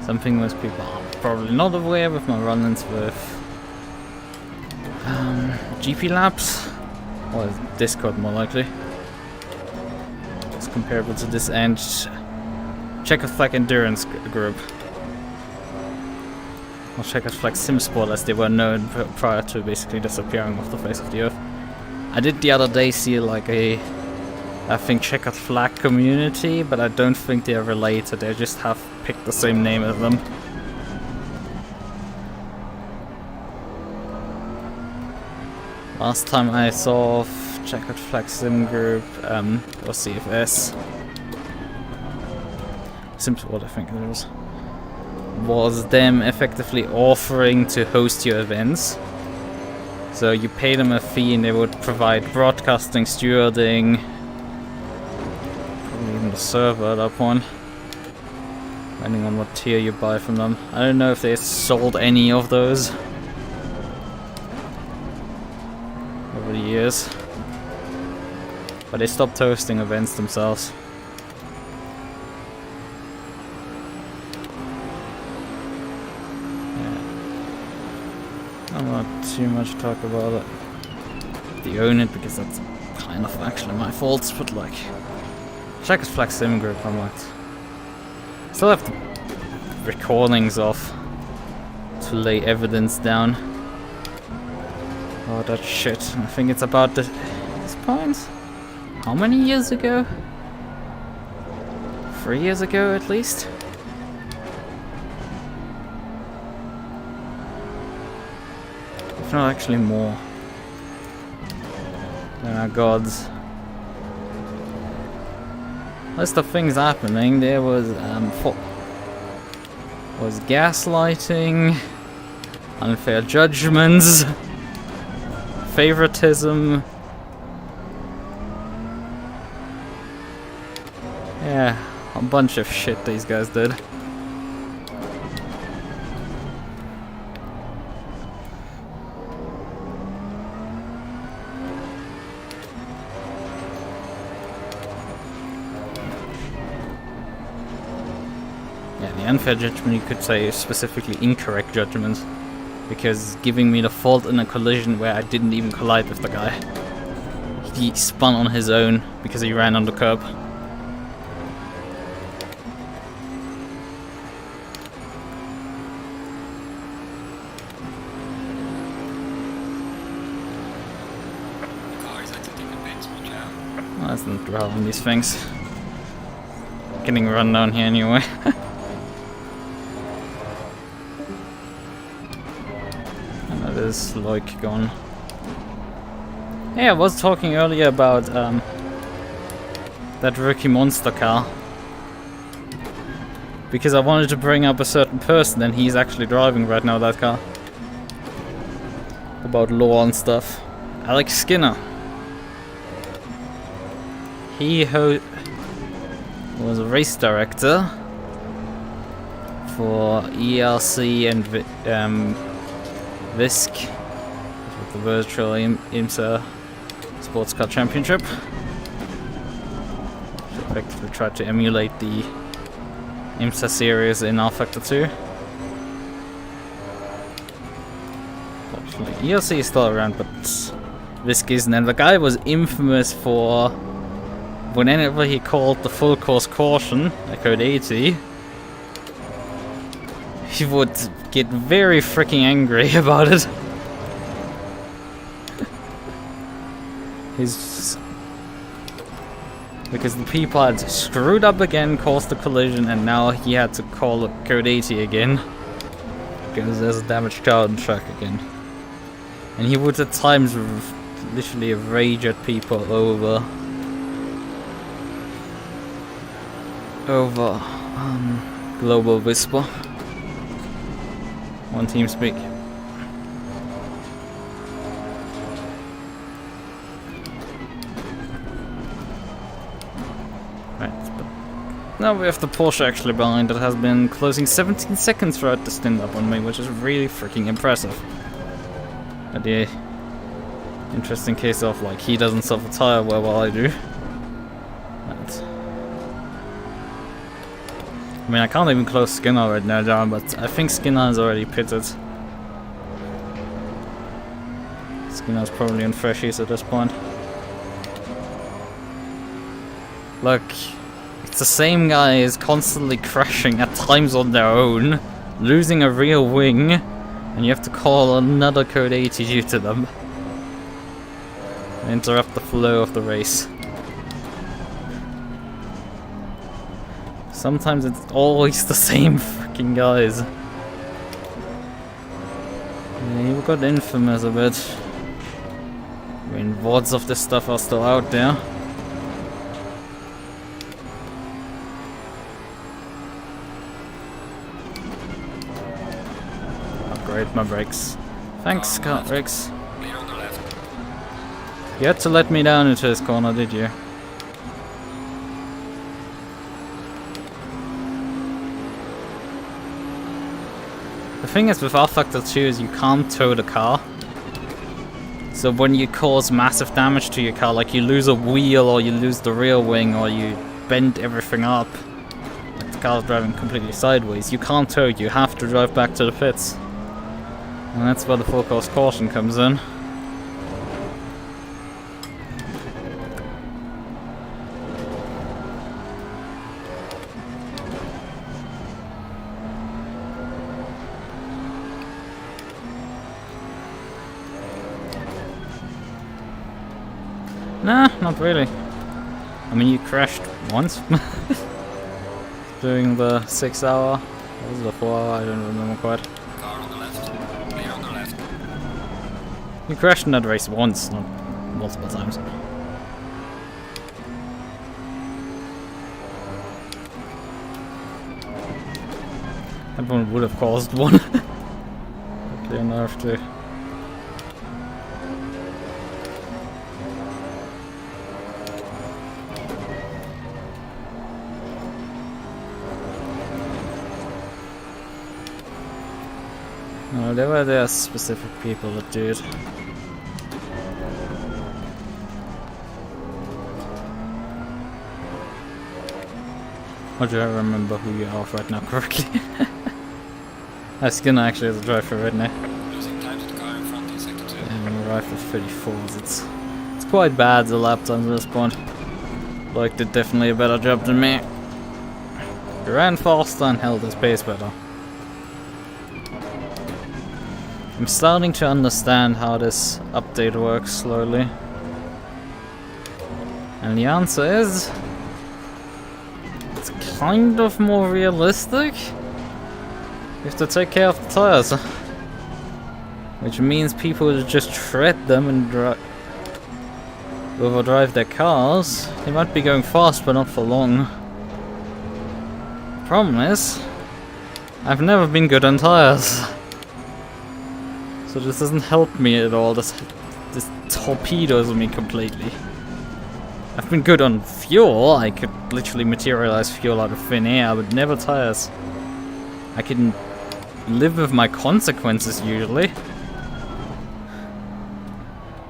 something most people are probably not aware with my run-ins with GP Labs, or Discord more likely. It's comparable to this and Checkered Flag Endurance group. Or Checkered Flag SimSport as they were known prior to basically disappearing off the face of the earth. I did the other day see like a, I think, Checkered Flag community, but I don't think they are related, they just have picked the same name as them. Last time I saw Checkered Flag Sim Group, or CFS, SimSport I think it was them effectively offering to host your events. So you pay them a fee and they would provide broadcasting, stewarding, probably even the server at that point. depending on what tier you buy from them. I don't know if they sold any of those over the years, but they stopped hosting events themselves. Yeah. Not too much talk about it. They own it because that's kind of actually my fault, but like, Checkers Flag Sim Group unlocked. Still have the recordings off to lay evidence down. Oh, that shit. I think it's about this point. How many years ago? 3 years ago at least? If not actually more. Oh gods. List of things happening. There was gaslighting, unfair judgments, favoritism. Yeah, a bunch of shit these guys did. Unfair judgment, you could say, is specifically incorrect judgment, because giving me the fault in a collision where I didn't even collide with the guy. He spun on his own because he ran on the curb. Well, that's not driving these things. Getting run down here anyway. Is Loic gone? Yeah, I was talking earlier about that rookie monster car, because I wanted to bring up a certain person, and he's actually driving right now that car. About law and stuff. Alex Skinner. He was a race director for ELC and VISC, the virtual IMSA Sports Car Championship. Which effectively tried to emulate the IMSA series in R-Factor 2. Fortunately, ELC is still around, but VISC isn't. And the guy was infamous for whenever he called the full course caution, a code 80, he would get very freaking angry about it. Because the people had screwed up again, caused a collision, and now he had to call code 80 again. Because there's a damaged car on track again. And he would at times literally rage at people over Global Whisper. One team speak. Right, but now we have the Porsche actually behind that has been closing 17 seconds throughout the stint up on me, which is really freaking impressive. But the interesting case of like he doesn't suffer tire wear while I do. I mean, I can't even close Skinner right now down, but I think Skinner is already pitted. Skinner's probably on freshies at this point. Look, it's the same guy is constantly crashing at times on their own, losing a rear wing, and you have to call another code 80 due to them. And interrupt the flow of the race. Sometimes it's always the same fucking guys. Yeah, he got infamous a bit. I mean, VODs of this stuff are still out there. Upgrade my brakes. Thanks, Kart Rex. You had to let me down into this corner, did you? The thing is with R-Factor 2 is you can't tow the car. So when you cause massive damage to your car, like you lose a wheel or you lose the rear wing or you bend everything up, like the car's driving completely sideways, you can't tow, you have to drive back to the pits. And that's where the full course caution comes in. Nah, not really. I mean, you crashed once. During the 6 hour. What was it, the 4 hour? I don't remember quite. Car on the left. Clear on the left. You crashed in that race once, not multiple times. That one would have caused one. Clear enough to. No, there are specific people that do it. Or do I remember who you are right now correctly? I Skinner actually has a drive for right now. Losing time to the car in front in sector 2. And arrived for 34s. It's quite bad, the lap time at this point. Loic did definitely a better job than me. He ran faster and held his pace better. I'm starting to understand how this update works slowly. And the answer is... it's kind of more realistic. You have to take care of the tires. Which means people will just shred them and overdrive their cars. They might be going fast, but not for long. The problem is, I've never been good on tires. So this doesn't help me at all. This torpedoes me completely. I've been good on fuel. I could literally materialize fuel out of thin air, but never tires. I can live with my consequences usually.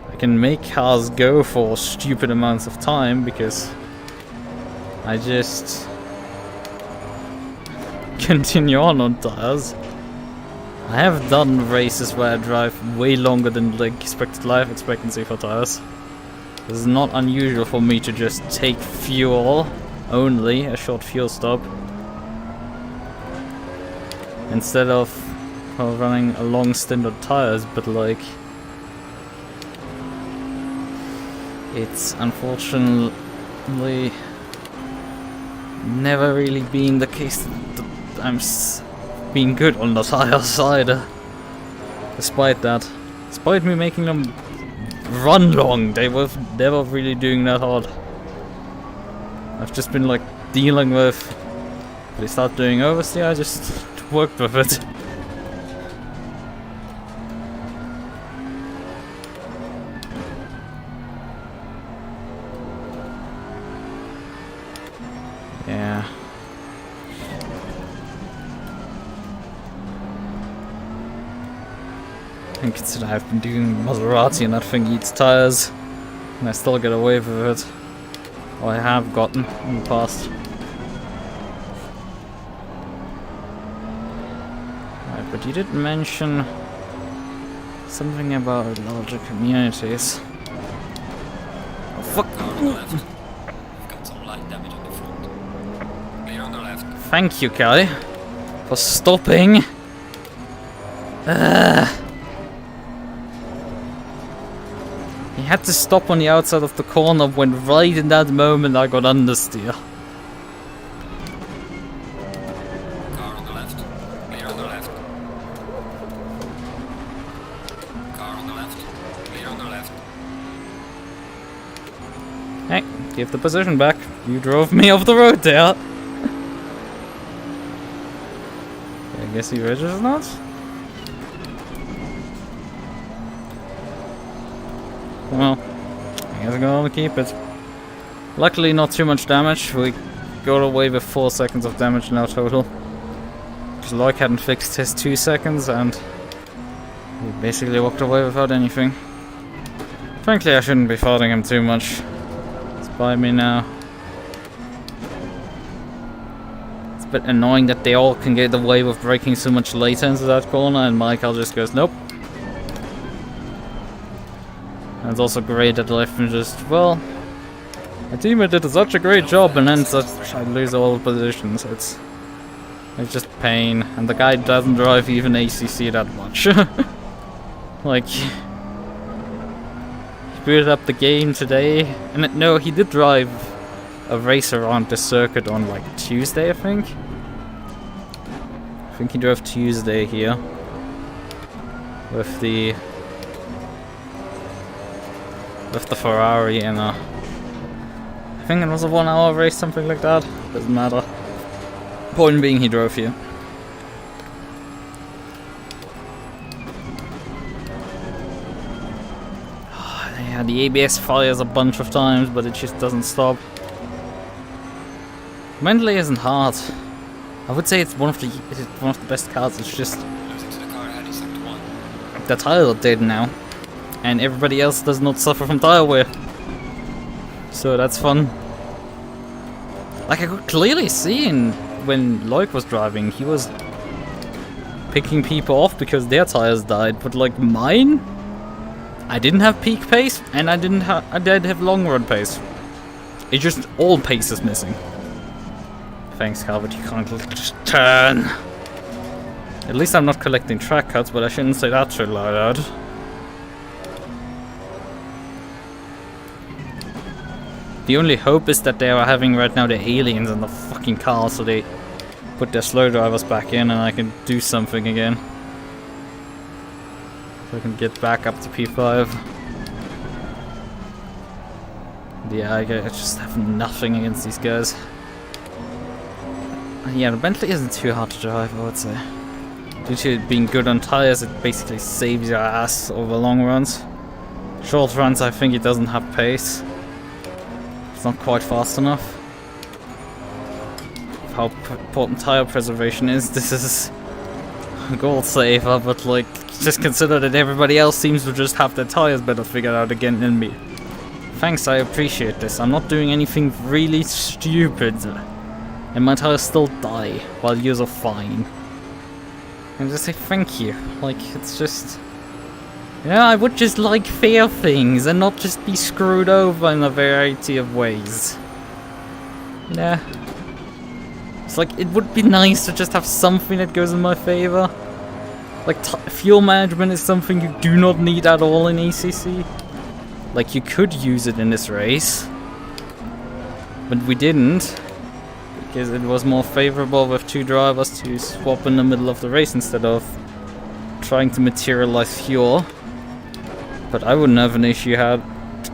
I can make cars go for stupid amounts of time because I just continue on tires. I have done races where I drive way longer than the expected life expectancy for tires. This is not unusual for me to just take fuel only, a short fuel stop, instead of running a long stint on tires, but like, it's unfortunately never really been the case that I'm being good on the tire side. Despite that. Despite me making them run long, they were never really doing that hard. I've just been like dealing with, if they start doing oversteer, I just worked with it. Yeah. And consider I've been doing Maserati and that thing eats tires, and I still get away with it. Or I have gotten in the past. Right, but you did mention something about larger communities. Oh fuck! Car on the left. We've got some light damage on the front. Clear on the left. Thank you, Qualy, for stopping. He had to stop on the outside of the corner when right in that moment I got understeer. Car on the left. Clear on the left. Car on the left. Clear on the left. Hey, give the position back. You drove me off the road there. I guess he registers not? Well, I guess I'm gonna keep it. Luckily not too much damage. We got away with 4 seconds of damage now total. because Loic hadn't fixed his 2 seconds and he basically walked away without anything. Frankly, I shouldn't be faulting him too much. It's by me now. It's a bit annoying that they all can get away with braking so much later into that corner and Michael just goes, nope. And it's also great that Lichten just, well, my teammate did such a great job and then I lose all the positions. It's just pain, and the guy doesn't drive even ACC that much. Like, he booted up the game today, and no, he did drive a race around the circuit on like Tuesday, I think. I think he drove Tuesday here with the Ferrari and I think it was a 1 hour race, something like that. Doesn't matter. Point being, he drove here. Yeah, the ABS fires a bunch of times, but it just doesn't stop. Mentally isn't hard. I would say it's one of the best cars. It's just Losing to the car ahead, he's sector 1. the tire did now, and everybody else does not suffer from tire wear. So that's fun. Like, I could clearly see when Loic was driving, he was picking people off because their tires died, but like mine, I didn't have peak pace and I did have long run pace. It's just all pace is missing. Thanks, Cal, but you can't just turn. At least I'm not collecting track cuts, but I shouldn't say that too loud. The only hope is that they are having right now the aliens in the fucking car, so they put their slow drivers back in and I can do something again. So I can get back up to P5. Yeah, I just have nothing against these guys. Yeah, the Bentley isn't too hard to drive, I would say. Due to it being good on tires, it basically saves your ass over long runs. Short runs, I think it doesn't have pace. It's not quite fast enough. How important tire preservation is, this is a goal saver, but like, just consider that everybody else seems to just have their tires better figured out again than me. Thanks, I appreciate this. I'm not doing anything really stupid. And my tires still die, while yours are fine. And just say thank you. Like, it's just... Yeah, I would just like fair things and not just be screwed over in a variety of ways. Yeah. It's like, it would be nice to just have something that goes in my favor. Like, fuel management is something you do not need at all in ACC. Like, you could use it in this race. But we didn't. Because it was more favorable with 2 drivers to swap in the middle of the race instead of trying to materialize fuel. But I wouldn't have an issue to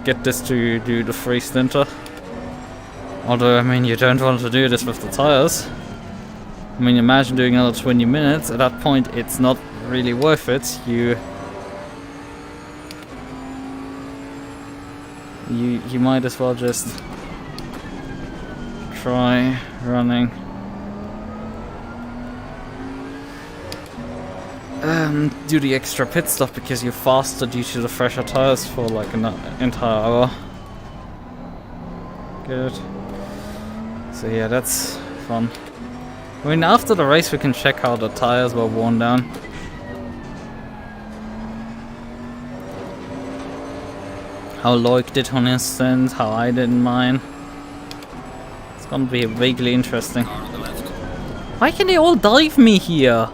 get this to do the free stinter. Although, I mean, you don't want to do this with the tires. I mean, imagine doing another 20 minutes. At that point, it's not really worth it. You might as well just try running. Do the extra pit stop because you're faster due to the fresher tires for like an entire hour. Good. So yeah, that's fun. I mean, after the race we can check how the tires were worn down. How Loic did on his stint, how I did in mine. It's gonna be vaguely interesting. Car on the left. Why can they all dive me here?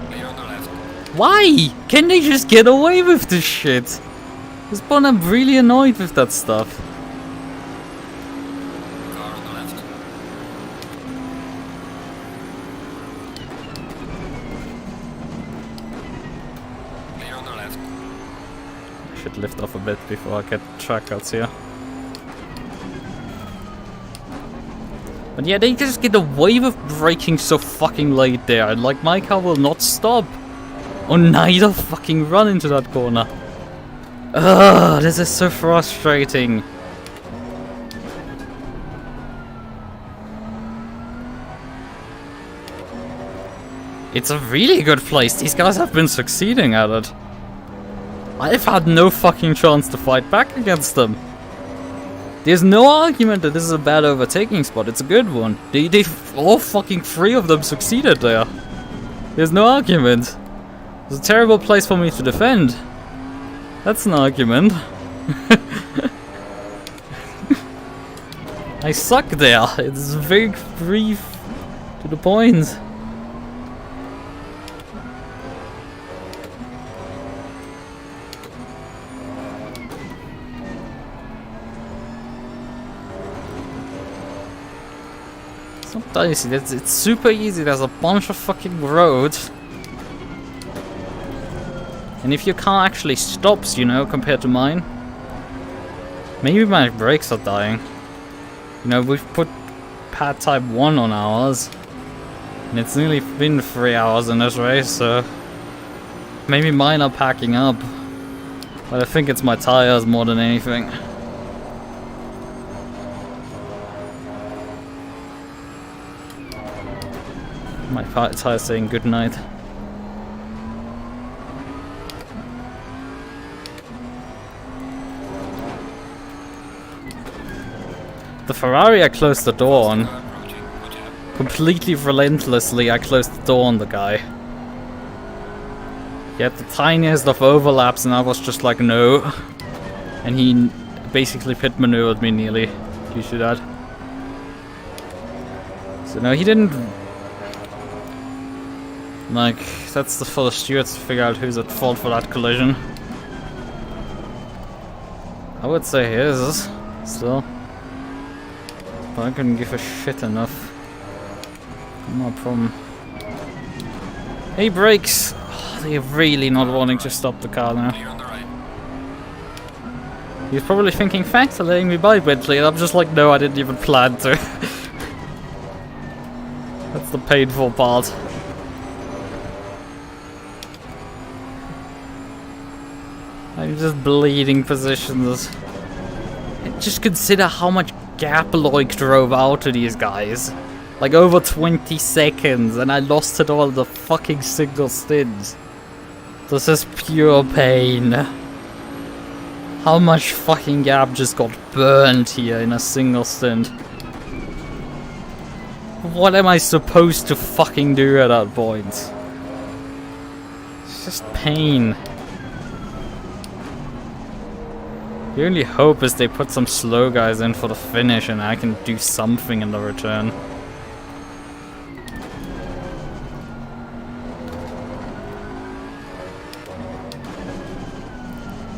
Clear on the left. Why? Can they just get away with this shit? This point, I'm really annoyed with that stuff. Car on the left. Clear on the left. I should lift off a bit before I get track outs here. But yeah, they just get away with braking so fucking late there. Like, my car will not stop. Or neither fucking run into that corner. Ugh, this is so frustrating. It's a really good place. These guys have been succeeding at it. I've had no fucking chance to fight back against them. There's no argument that this is a bad overtaking spot. It's a good one. They all fucking 3 of them succeeded there. There's no argument. It's a terrible place for me to defend. That's an argument. I suck there. It's very brief to the point. It's not dicey. It's super easy. There's a bunch of fucking roads. And if your car actually stops, you know, compared to mine, maybe my brakes are dying. You know, we've put pad type 1 on ours, and it's nearly been 3 hours in this race, so maybe mine are packing up. But I think it's my tires more than anything. My tires saying good night. The Ferrari I closed the door on. Completely relentlessly I closed the door on the guy. He had the tiniest of overlaps and I was just like no. And he basically pit maneuvered me nearly due to that. So no, he didn't... Like, that's for the stewards to figure out who's at fault for that collision. I would say his, still. But I couldn't give a shit enough. No problem. Hey, brakes! Oh, they're really not wanting to stop the car now. He's probably thinking, thanks for letting me buy Bentley, and I'm just like, no, I didn't even plan to. That's the painful part. I'm just bleeding positions. Just consider how much gap Loic drove out to these guys. Like over 20 seconds, and I lost it all in the fucking single stint. This is pure pain. How much fucking gap just got burned here in a single stint? What am I supposed to fucking do at that point? It's just pain. The only hope is they put some slow guys in for the finish and I can do something in the return.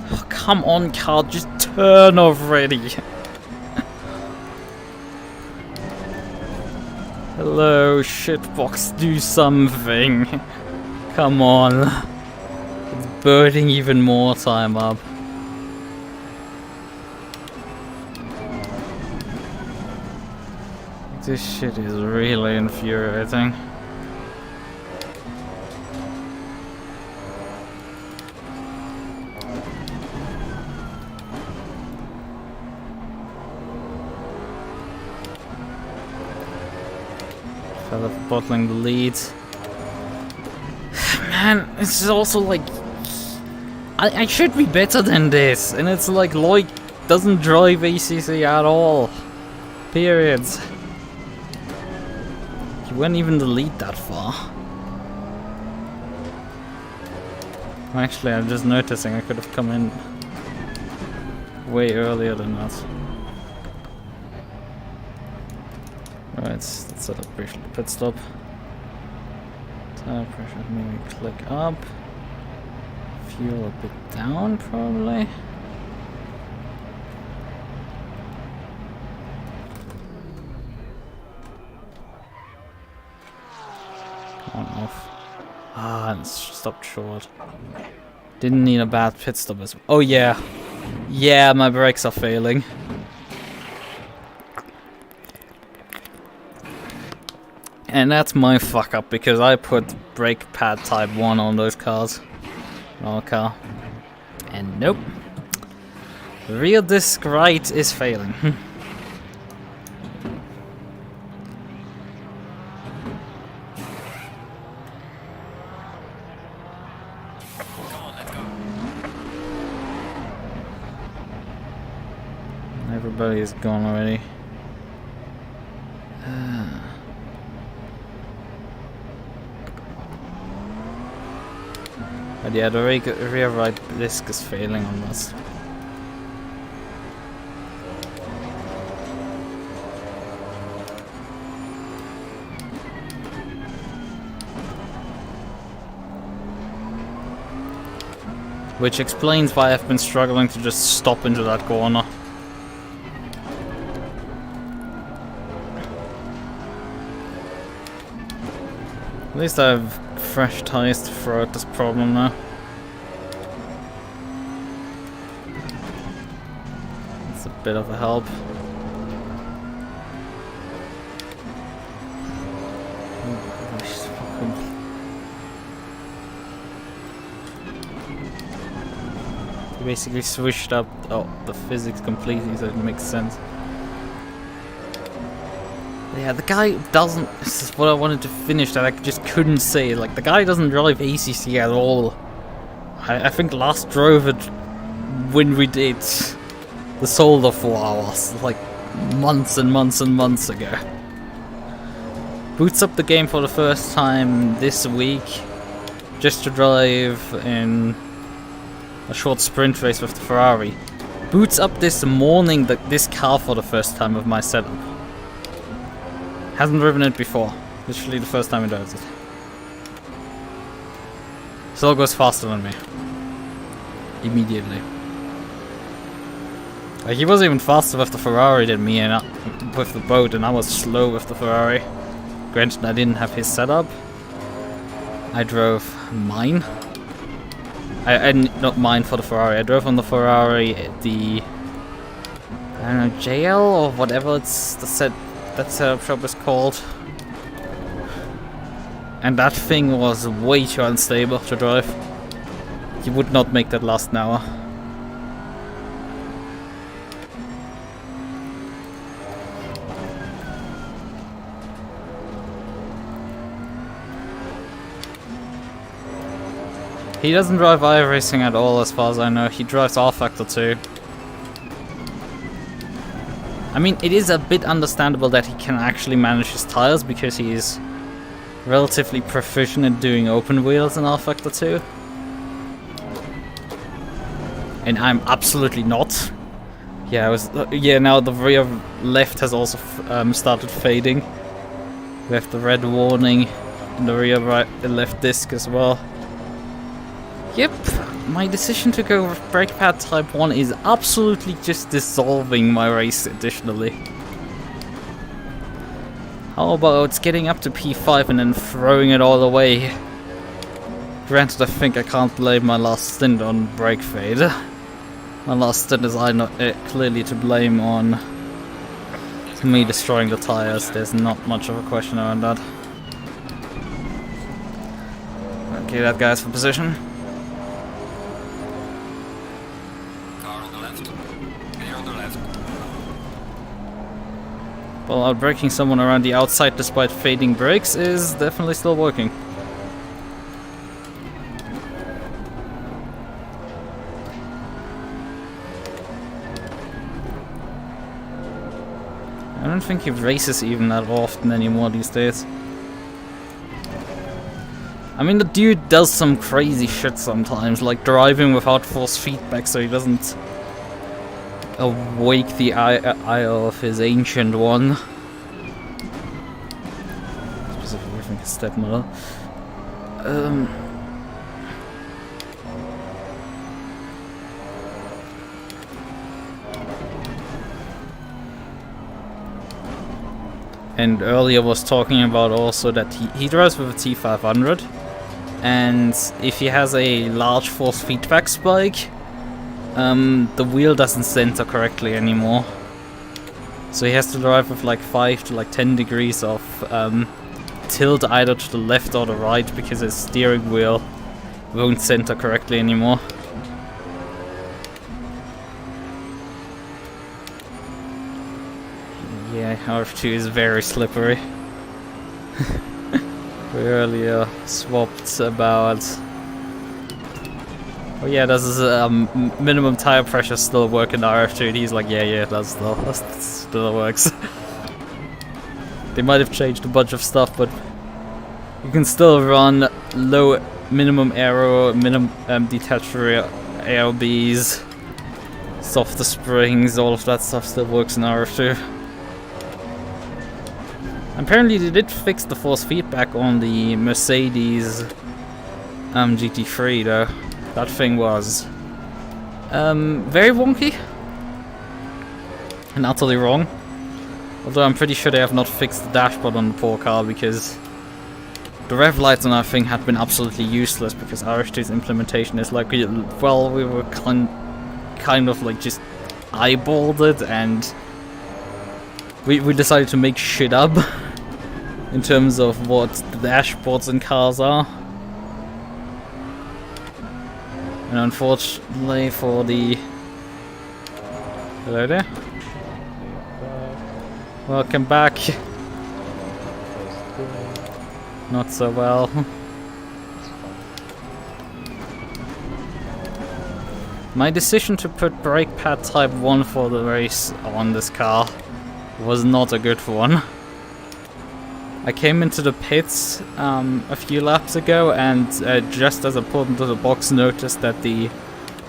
Oh, come on, car, just turn already. Hello, shitbox, do something. Come on. It's burning even more time up. This shit is really infuriating. Fella bottling the lead. Man, it's also like... I should be better than this, and it's like Loic doesn't drive ACC at all. Period. He wouldn't even lead that far. Actually, I'm just noticing I could have come in way earlier than that. Right, let's set up briefly pit stop. Tire pressure maybe click up. Fuel a bit down probably. Off. Ah, and stopped short. Didn't need a bad pit stop as well. Oh yeah. Yeah, my brakes are failing. And that's my fuck up because I put brake pad type 1 on those cars. Our car. And nope. The rear disc right is failing. belly is gone already. But yeah, the rear right disc is failing on this. Which explains why I've been struggling to just stop into that corner. At least I have fresh tires to throw at this problem now. It's a bit of a help. Basically switched up the physics completely, so it makes sense. Yeah, the guy doesn't. This is what I wanted to finish that I just couldn't say. Like, the guy doesn't drive ACC at all. I think last drove it when we did the solder 4 hours, like months and months and months ago. Boots up the game for the first time this week, just to drive in a short sprint race with the Ferrari. Boots up this morning this car for the first time with my setup. Hasn't driven it before. Literally the first time he drives it. Still goes faster than me. Immediately. Like, he was even faster with the Ferrari than me and with the boat, and I was slow with the Ferrari. Granted, I didn't have his setup. I drove mine. I not mine for the Ferrari. I drove on the Ferrari the, I don't know, JL or whatever it's that setup shop is called. And that thing was way too unstable to drive. You would not make that last an hour. He doesn't drive iRacing at all, as far as I know. He drives R-Factor 2. I mean, it is a bit understandable that he can actually manage his tires, because he is relatively proficient in doing open wheels in R-Factor 2. And I'm absolutely not. Yeah, now the rear left has also started fading. We have the red warning in the rear left disc as well. Yep, my decision to go with brake pad type 1 is absolutely just dissolving my race additionally. How about getting up to P5 and then throwing it all away? Granted, I think I can't blame my last stint on brake fade. My last stint is clearly to blame on me destroying the tires. There's not much of a question around that. Okay, that guy's for position. Well, outbraking someone around the outside despite fading brakes is definitely still working. I don't think he races even that often anymore these days. I mean, the dude does some crazy shit sometimes, like driving without force feedback so he doesn't awake the eye of his ancient one. Specifically, I think his stepmother. And earlier was talking about also that he drives with a T500, and if he has a large force feedback spike, the wheel doesn't center correctly anymore. So he has to drive with like 5 to like 10 degrees of tilt either to the left or the right, because his steering wheel won't center correctly anymore. Yeah, RF2 is very slippery. We earlier swapped about Oh yeah, does his minimum tire pressure still work in RF2? And he's like, yeah, it does still. That still works. They might have changed a bunch of stuff, but you can still run low minimum aero, minimum detached rear ALBs, softer springs, all of that stuff still works in RF2. Apparently they did fix the force feedback on the Mercedes GT3 though. That thing was very wonky and utterly wrong. Although I'm pretty sure they have not fixed the dashboard on the poor car, because the rev lights on that thing had been absolutely useless, because RF2's implementation is like, well, we were kind of like just eyeballed it, and we decided to make shit up in terms of what the dashboards in cars are. And unfortunately for the... Hello there. Welcome back. Not so well. My decision to put brake pad type 1 for the race on this car was not a good one. I came into the pits a few laps ago, and just as I pulled into the box, noticed that the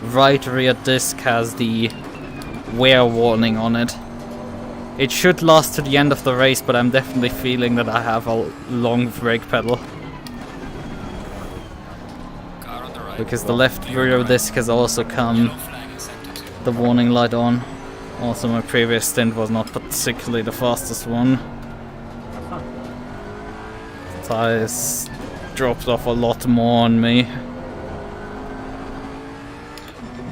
right rear disc has the wear warning on it. It should last to the end of the race, but I'm definitely feeling that I have a long brake pedal. Car on the right. Because the left rear disc has also come the warning light on. Also, my previous stint was not particularly the fastest one. Tires dropped off a lot more on me.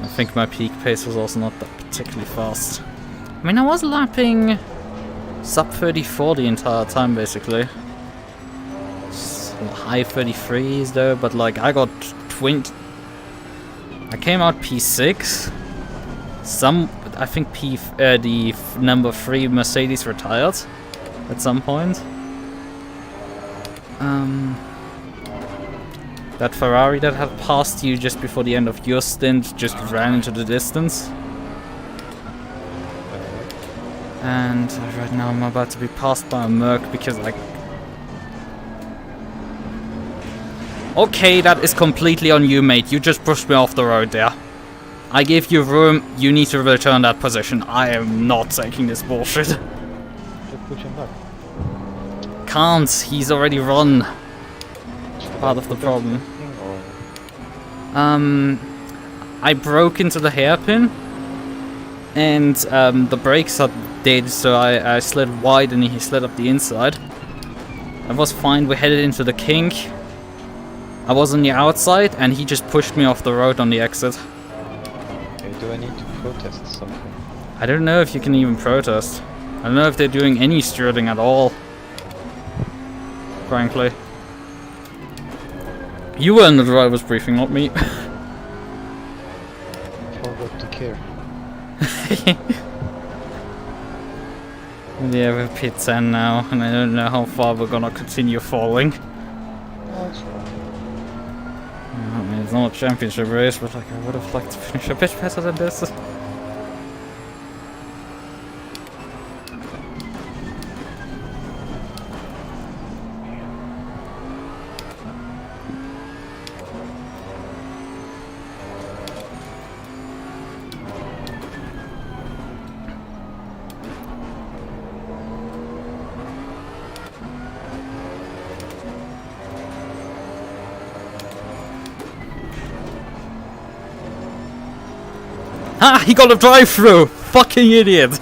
I think my peak pace was also not that particularly fast. I mean, I was lapping sub 34 the entire time, basically. High 33s though, but like I got 20. I came out P6. I think the number 3 Mercedes retired at some point. That Ferrari that had passed you just before the end of your stint just ran into the distance. And right now I'm about to be passed by a MUQU because I... Okay, that is completely on you, mate. You just pushed me off the road there. I gave you room, you need to return that position. I am not taking this bullshit. Just push him back. Can't, he's already run. Part of the problem. I broke into the hairpin, and the brakes are dead, so I slid wide and he slid up the inside. I was fine, we headed into the kink. I was on the outside and he just pushed me off the road on the exit. Okay, do I need to protest something? I don't know if you can even protest. I don't know if they're doing any steering at all. Frankly. You were in the driver's briefing, not me. Forgot to care. Yeah, we're pit 10 now, and I don't know how far we're gonna continue falling. That's right. I mean, it's not a championship race, but like I would have liked to finish a bit better than this. Ah, he got a drive-through! Fucking idiot!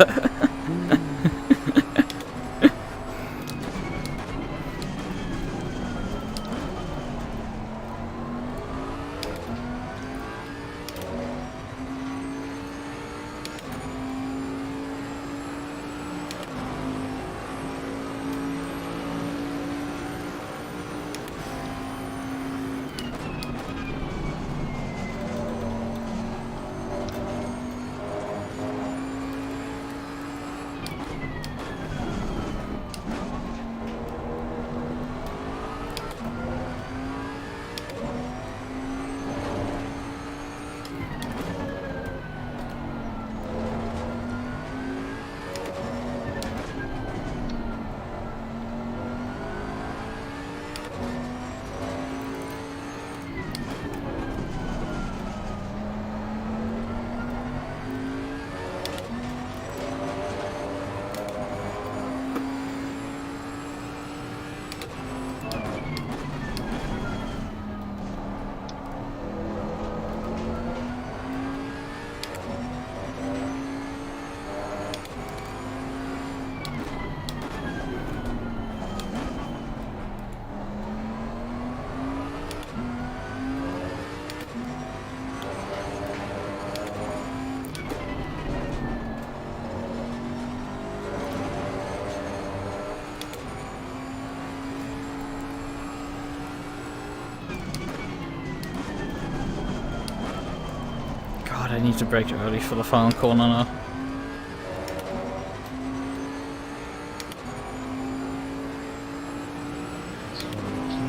I need to brake early for the final corner now.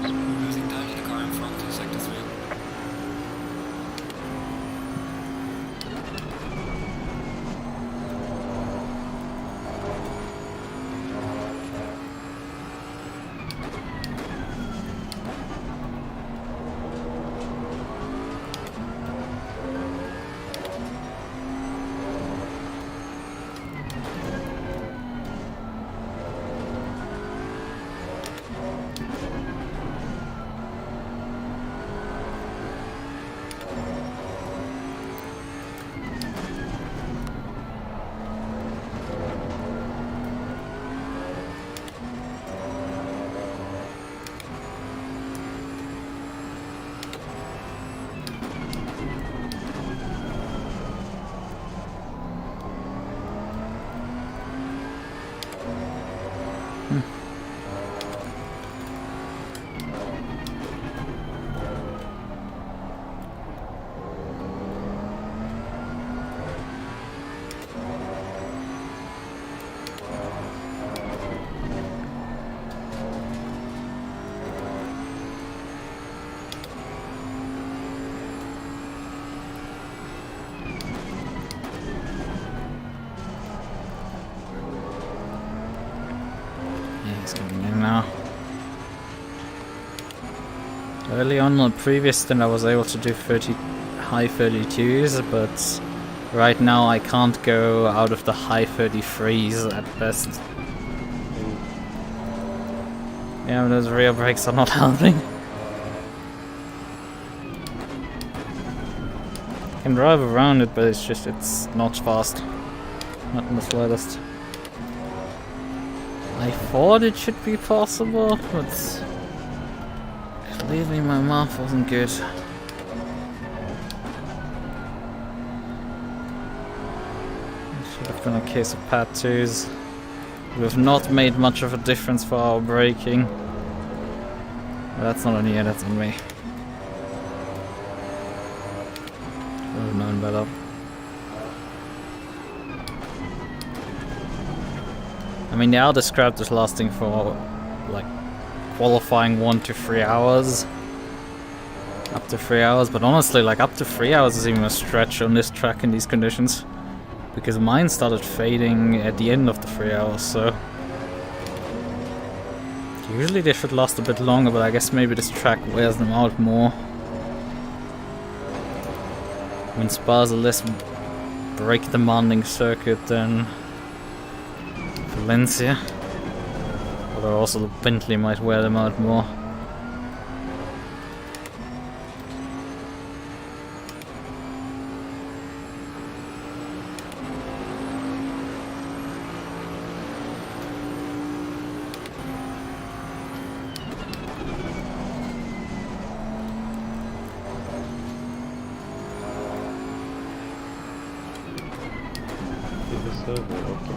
Losing time in the car in front to sector 3. He's coming in now. Early on the previous stint I was able to do high 32s, but right now I can't go out of the high 33s at best. Yeah, those rear brakes are not helping. I can drive around it, but it's not fast. Not in the slightest. I thought it should be possible, but clearly my math wasn't good. Should have been a case of pad 2s. We've not made much of a difference for our braking. But that's not on you, that's on me. Should have known better. I mean, they are described as lasting for, like, qualifying 1 to 3 hours. Up to 3 hours, but honestly, like, up to 3 hours is even a stretch on this track in these conditions. Because mine started fading at the end of the 3 hours, so... Usually they should last a bit longer, but I guess maybe this track wears them out more. I mean, Spa's a less brake-demanding circuit than Valencia, although also the Bentley might wear them out more. Is the server open?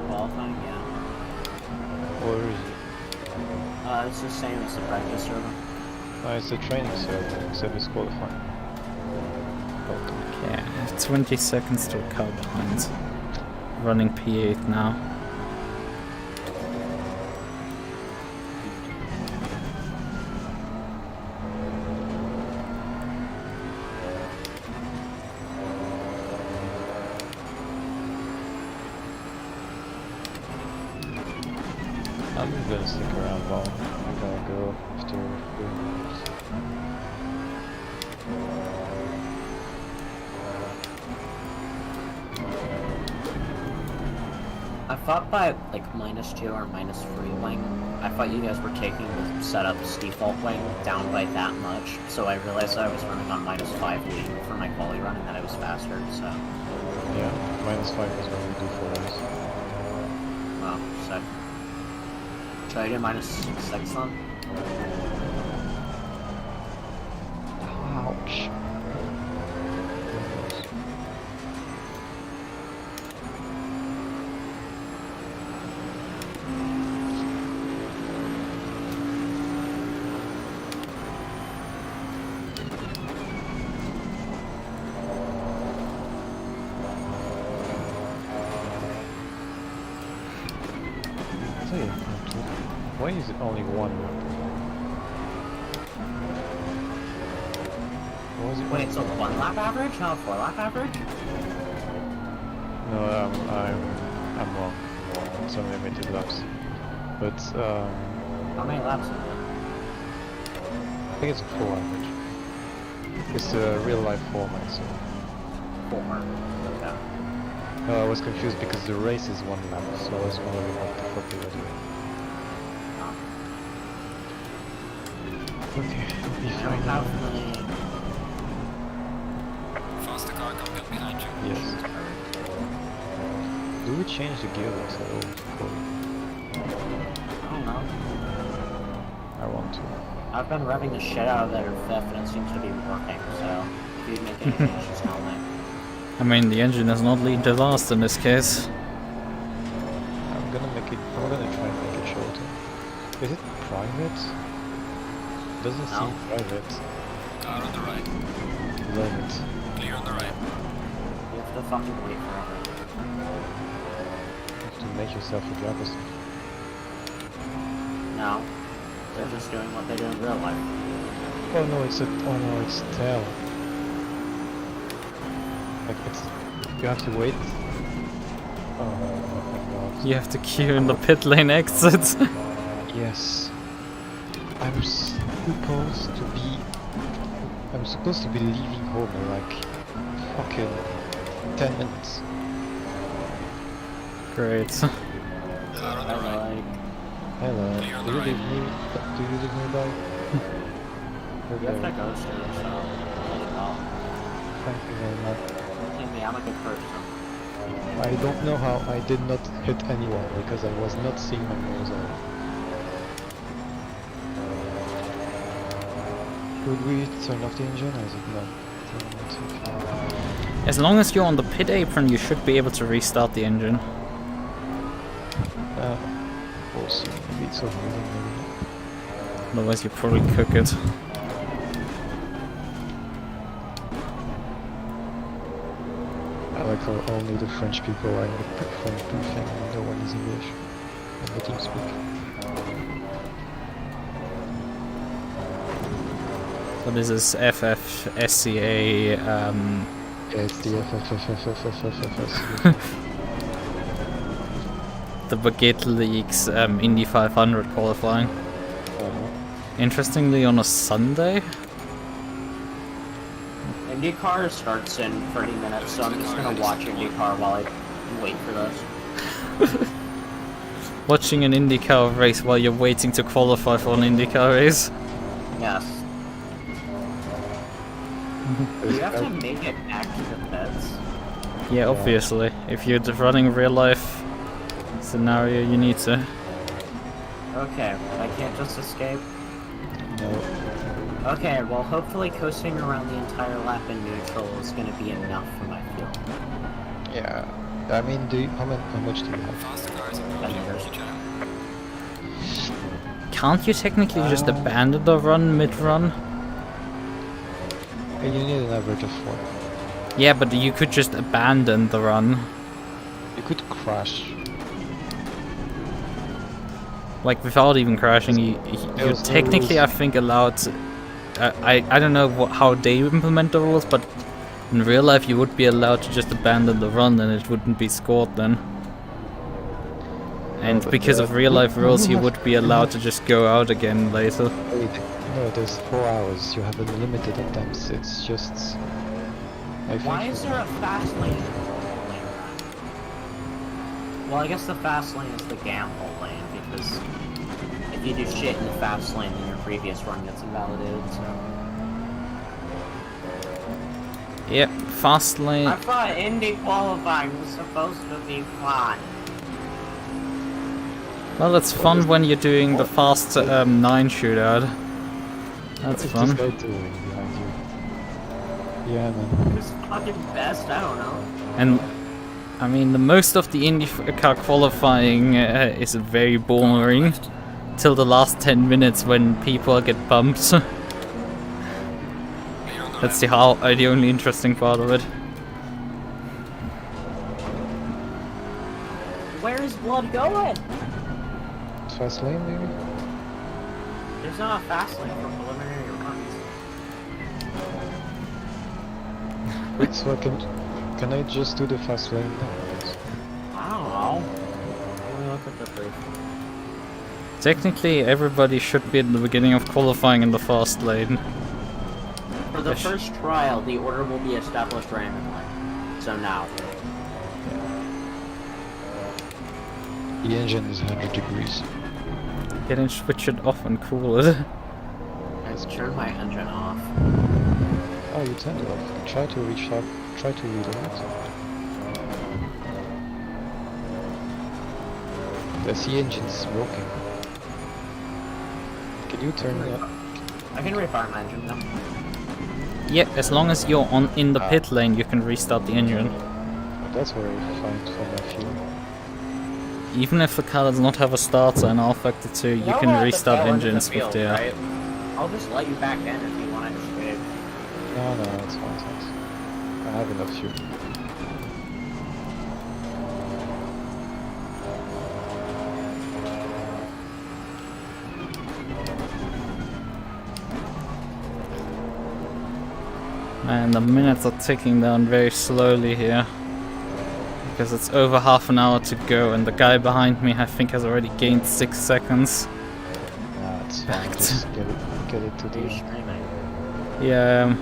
Qualifying, yeah. Or is it? It's the same as the practice server. It's a training server, except it's qualifying. Okay, I have 20 seconds to a car behind. Running P8 now. I'm gonna stick around long. I'm gonna go after 3 minutes. I thought by like -2 or -3 wing, I thought you guys were taking the setup's default wing down by that much, so I realized I was running on -5 wing for my quality run and that I was faster, so... Yeah, -5 is what we do for us. Wow, sick. Should I do -6 then? Ouch. So yeah, why is it only one lap? Why is it Wait, so 1 lap average, not a 4 lap average? No, I'm wrong. It's unlimited laps. But How many laps is it? I think it's a 4 average. It's a real life format, so. 4. Okay. No, I was confused because the race is 1 lap, so I was wondering what the fuck you were doing. Okay, it'll be I fine don't now. have the... Faster car coming up behind you. Yes. Do we change the gearbox at all? Qualy? I don't know. I want to. I've been revving the shit out of their fifth and it seems to be working, so if you make any changes, tell me. I mean, the engine does not lead to last in this case. I'm gonna try and make it shorter. Is it private? Doesn't No. seem private. Car on the right. Love it. Clear on the right. You have to fucking wait forever. You have to make yourself a driver. No. They're just doing what they do in real life. Oh no, it's tail. Like you have to wait. Oh my god. You have to queue in the pit lane exit. Yes. I'm supposed to be leaving home in like fucking 10 minutes. Great. Car on the right. Like, Hello. Clear on Do the you right. live nearby? you have to go to, so really well. Thank you very much. Believe me, I'm a good person. I don't know how I did not hit anyone because I was not seeing my nose out. Should we turn off the engine or is it no? It's okay. As long as you're on the pit apron, you should be able to restart the engine. We'll see. Maybe it's overheating, maybe not. Otherwise, you probably cook it. I like how only the French people are in the French briefing and no one is English in the team speak. So this is FFSCA. Yeah, it's the FFFFFFFS. The Baguette League's Indy 500 qualifying. Interestingly, on a Sunday. IndyCar starts in 30 minutes, so I'm just gonna watch IndyCar while I wait for this. Watching an IndyCar race while you're waiting to qualify for an IndyCar race. Yes. You have to make it back to the pits. Yeah, obviously. If you're running a real life scenario, you need to. Okay, I can't just escape. No. Okay, well hopefully coasting around the entire lap in neutral is gonna be enough for my fuel. Yeah. I mean, how much do you have? Faster cars are Ten moving years. each other. Can't you technically just abandon the run mid-run? You need an average of 4. Yeah, but you could just abandon the run. You could crash. Like, without even crashing, you're There's no technically, rules. I think, allowed to... I don't know how they implement the rules, but in real life you would be allowed to just abandon the run and it wouldn't be scored then. And but because of real life rules, you would be allowed to just go out again later. Wait, no, there's 4 hours. You have unlimited attempts. It's just. I Why think is there a fast lane? Well, I guess the fast lane is the gamble lane, because if you do shit in the fast lane, then your previous run gets invalidated, so... Yep, fast lane. I thought Indy qualifying was supposed to be fun. Well, it's fun when you're doing the fast 9 shootout. That's What's fun. this guy doing behind you? Yeah, man. Who's fucking best? I don't know. And I mean, the most of the IndyCar qualifying is very boring till the last 10 minutes when people get bumped. That's the only interesting part of it. Where is blood going? fast lane maybe? There's not a fast lane for preliminary runs. Wait, so can I just do the fast lane now? I don't know. Let me look at the brief. Technically, everybody should be at the beginning of qualifying in the fast lane. For the first trial, the order will be established randomly. So now. The engine is 100 degrees. Get in, switch it off and cool it. I've turned my engine off. Oh, you turned it off. Try to reach up. Try to reload it. The C engine smoking. Can you turn it up? I can refire my engine now. Yeah, as long as you're in the pit lane, you can restart the engine. That's where I find for my fuel. Even if the car does not have a starter in R-Factor 2, you can restart engines with the... Right? I'll just let you back in if you want to escape. No, it's fine, thanks. I have enough fuel. Man, the minutes are ticking down very slowly here. Because it's over half an hour to go, and the guy behind me, I think, has already gained 6 seconds. Nah, it's fine. Just get it to the end. Yeah.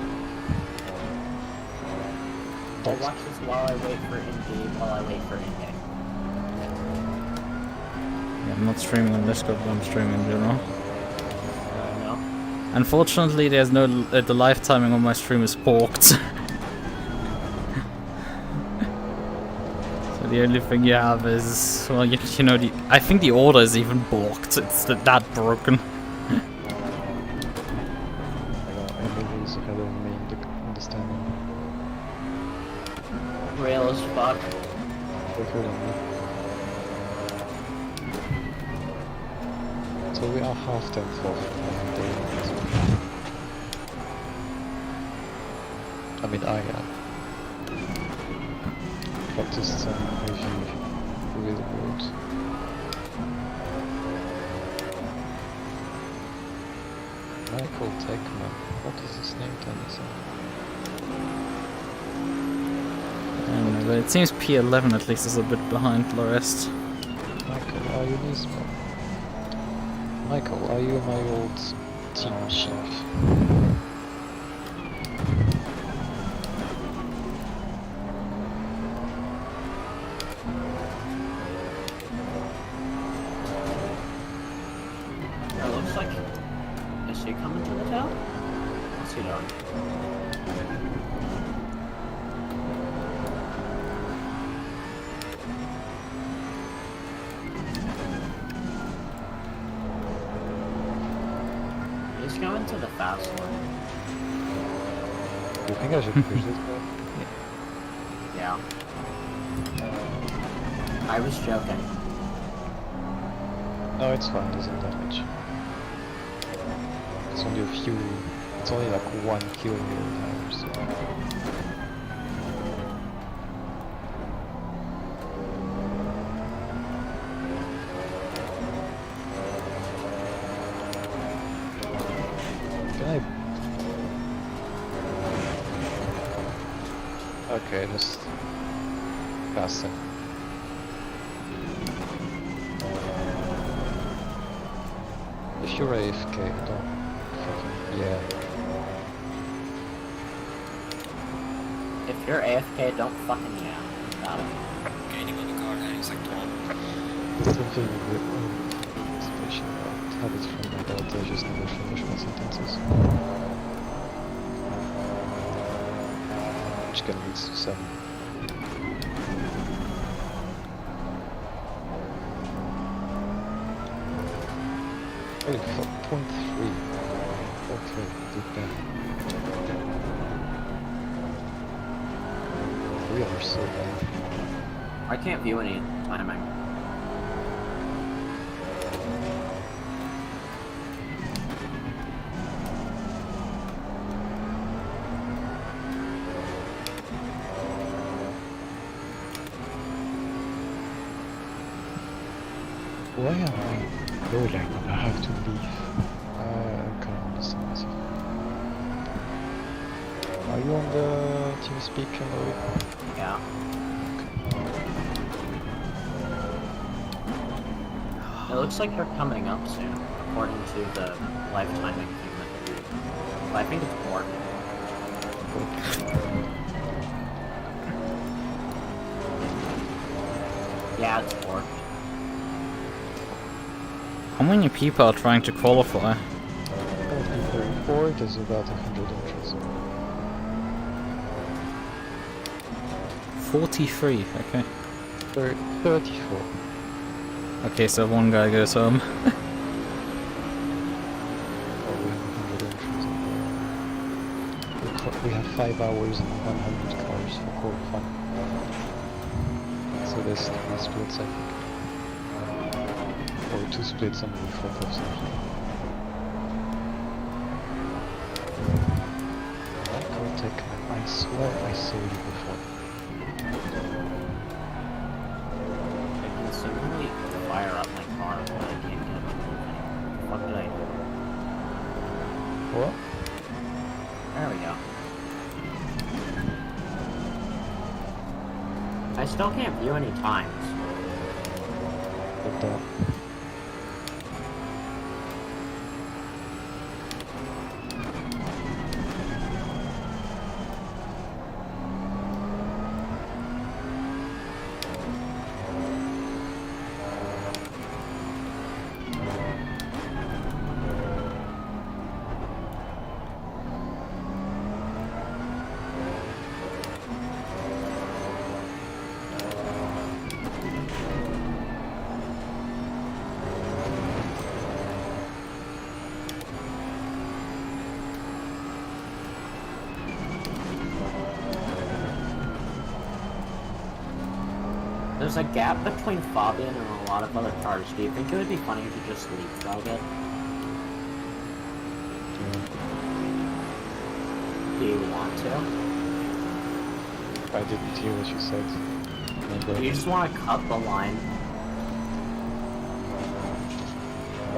I'll watch this while I wait for in-game, Yeah, I'm not streaming on Discord, but I'm streaming in general. No? Unfortunately, there's no the live timing on my stream is porked. So the only thing you have is, well, you know, I think the order is even borked. It's that broken. Emily is ahead of me in the understanding. Rail as fuck. Quicker than me. So we are half tenth off. I mean, I am. Practiced some heavy real world. Michael Techman. What is his name, Tennyson? I don't know, but it seems P11 at least is a bit behind the rest. Michael, are you Nismo? Michael, are you my old team chief? It looks like... Is he coming to the town? What's he doing? He's going to the fast one. Do you think I should push this guy? Yeah. I was joking. No, it's fine, doesn't damage. It's only a few... It's only like 1 kilometer an hour, so... Can I... Okay, just... pass him. If you're AFK, don't fucking... yeah. If you're AFK, don't fucking yeah. Got it. Gaining on the car heading sector 1. There's something special about habits from my dad, I just never finish my sentences. Which can lead to some... Wait, 4.3. Okay, did that. We are so bad. I can't view any timing. Why am I Loic, I have to leave. Can't understand this. Are you on the TeamSpeak, Loic? Yeah. It looks like they're coming up soon, according to the live timing thing that they do. But I think it's more. Yeah, it's forked. How many people are trying to qualify? 34, there's about 100 entries. 43, okay. 34. Okay, so one guy goes home. Oh, we have 100 entries. We have 5 hours and 100 cars for qualifying. So there's 3 splits, I think. Or 2 splits on the full course. I swear I saw you before. I can simply fire up my car, but I can't get it to move anymore. What did I do? What? There we go. I still can't view any times. But There's a gap between Fabian and a lot of other cars. Do you think it would be funny to just leapfrog it? Do you want to? I didn't hear what you said. You just want to cut the line?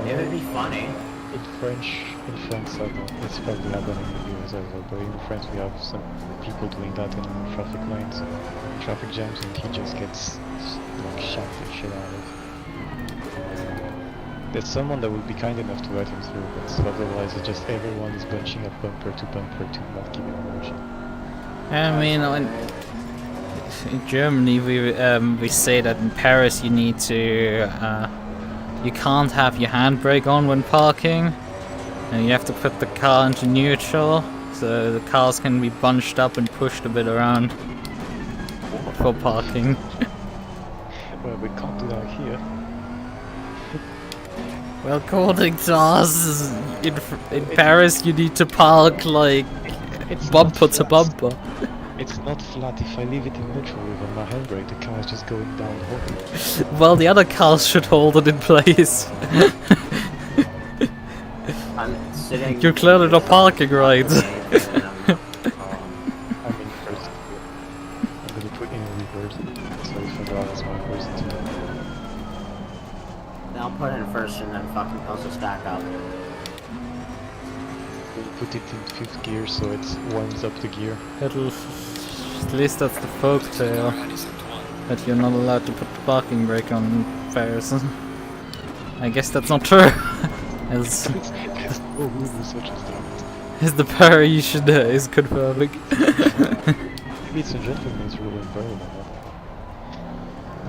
It would be funny. In France, I don't know, it's probably happening in the US as well, but in France we have some people doing that in traffic lines, traffic jams, and he just gets like shot the shit out of. There's someone that would be kind enough to let him through, but otherwise it's just everyone is bunching up bumper to not giving him motion. I mean, in Germany we say that in Paris you need to you can't have your handbrake on when parking, and you have to put the car into neutral, so the cars can be bunched up and pushed a bit around for parking. Well, we can't do that here. Well, according to us, in Paris you need to park like It's bumper not to flat. bumper. It's not flat. If I leave it in neutral with my handbrake, the car is just going down the whole. Well, the other cars should hold it in place. I'm sitting... You're clearly not parking right. I'm in first. I'm gonna put in reverse. So if I go out, it's my first too. I'll put it in first and then fucking post a stack up. Put it in 5th gear so it warms up the gear. At least that's the folktale, that you're not allowed to put the parking brake on in Paris. I guess that's not true. as There's no rule such as that. as the Parisian is confirming. Maybe it's a gentleman's rule in Berlin.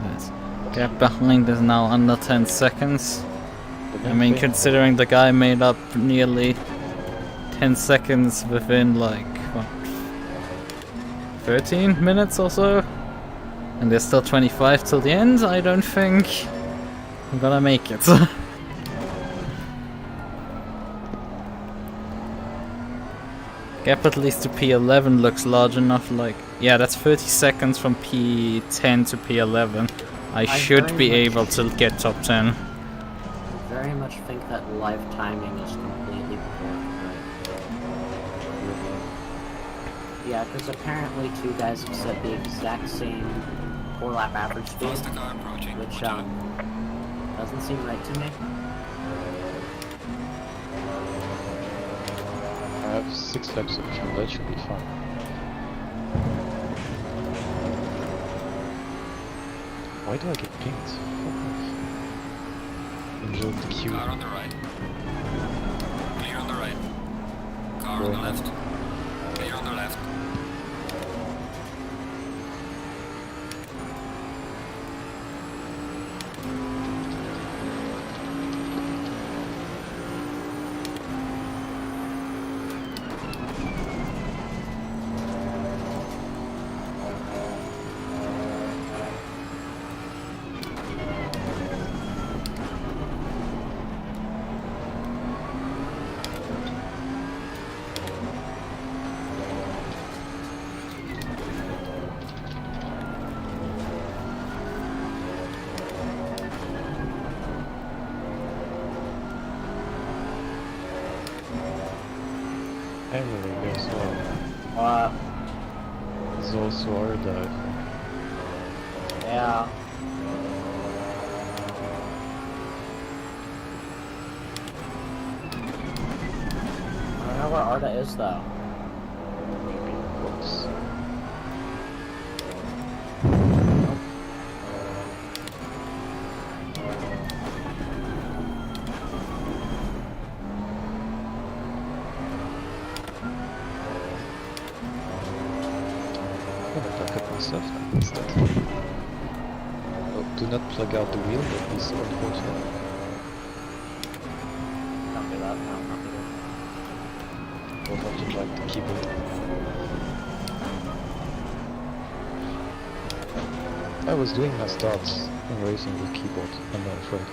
Yes. Gap behind is now under 10 seconds. I mean, considering the guy made up nearly 10 seconds within like, what, 13 minutes or so? And there's still 25 till the end, I don't think I'm gonna make it. Gap at least to P11 looks large enough, like, yeah, that's 30 seconds from P10 to P11. I should be able to get top 10. I very much think that live timing is completely correct. Yeah, because apparently 2 guys have said the exact same 4-lap average speed, which doesn't seem right to me. I have 6 laps of fuel, that should be fine. Why do I get pinged? Fuck off. Enjoy the queue. Car on the right. Clear on the right. Car on the left. Clear on the left. Everything goes well. What? There's also Arda, I think. Yeah. I don't know where Arda is though. Maybe close. I'm gonna back up myself now instead. Oh, do not plug out the wheel, that is so unfortunate. Don't do that. No, not do that. Or not to like the keyboard. I was doing my starts in racing with keyboard, I'm not afraid.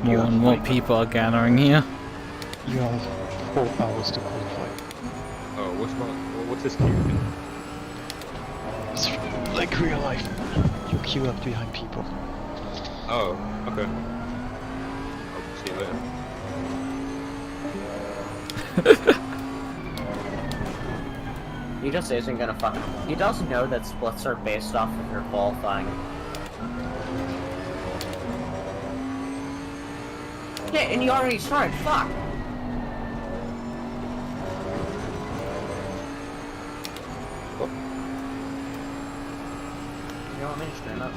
More and more people are gathering here. You have 4 hours to qualify. Oh, what's this queue thing? It's like real life. You queue up behind people. Oh, okay. I'll see you later. He just isn't gonna fucking. He does know that splits are based off of your qualifying. Yeah, and you already started. Fuck. You want me to stream up?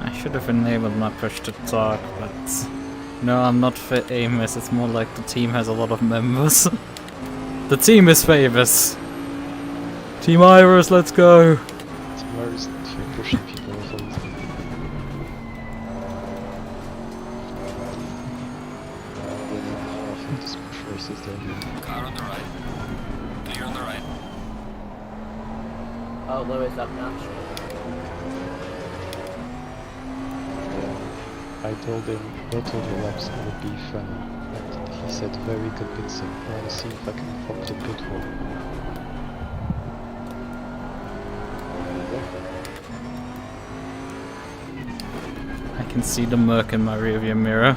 I should have enabled my push to talk, but no, I'm not famous. It's more like the team has a lot of members. The team is famous. Team Iris, let's go. Team Iris for pushing people off all the time. I think this push race is dangerous. Car on the right. Clear on the right. Oh, Louis up now. I told him not all the laps would be funny, and he said very convincing. I wanna see if I can pop the pitfall. I can see the murk in my rearview mirror.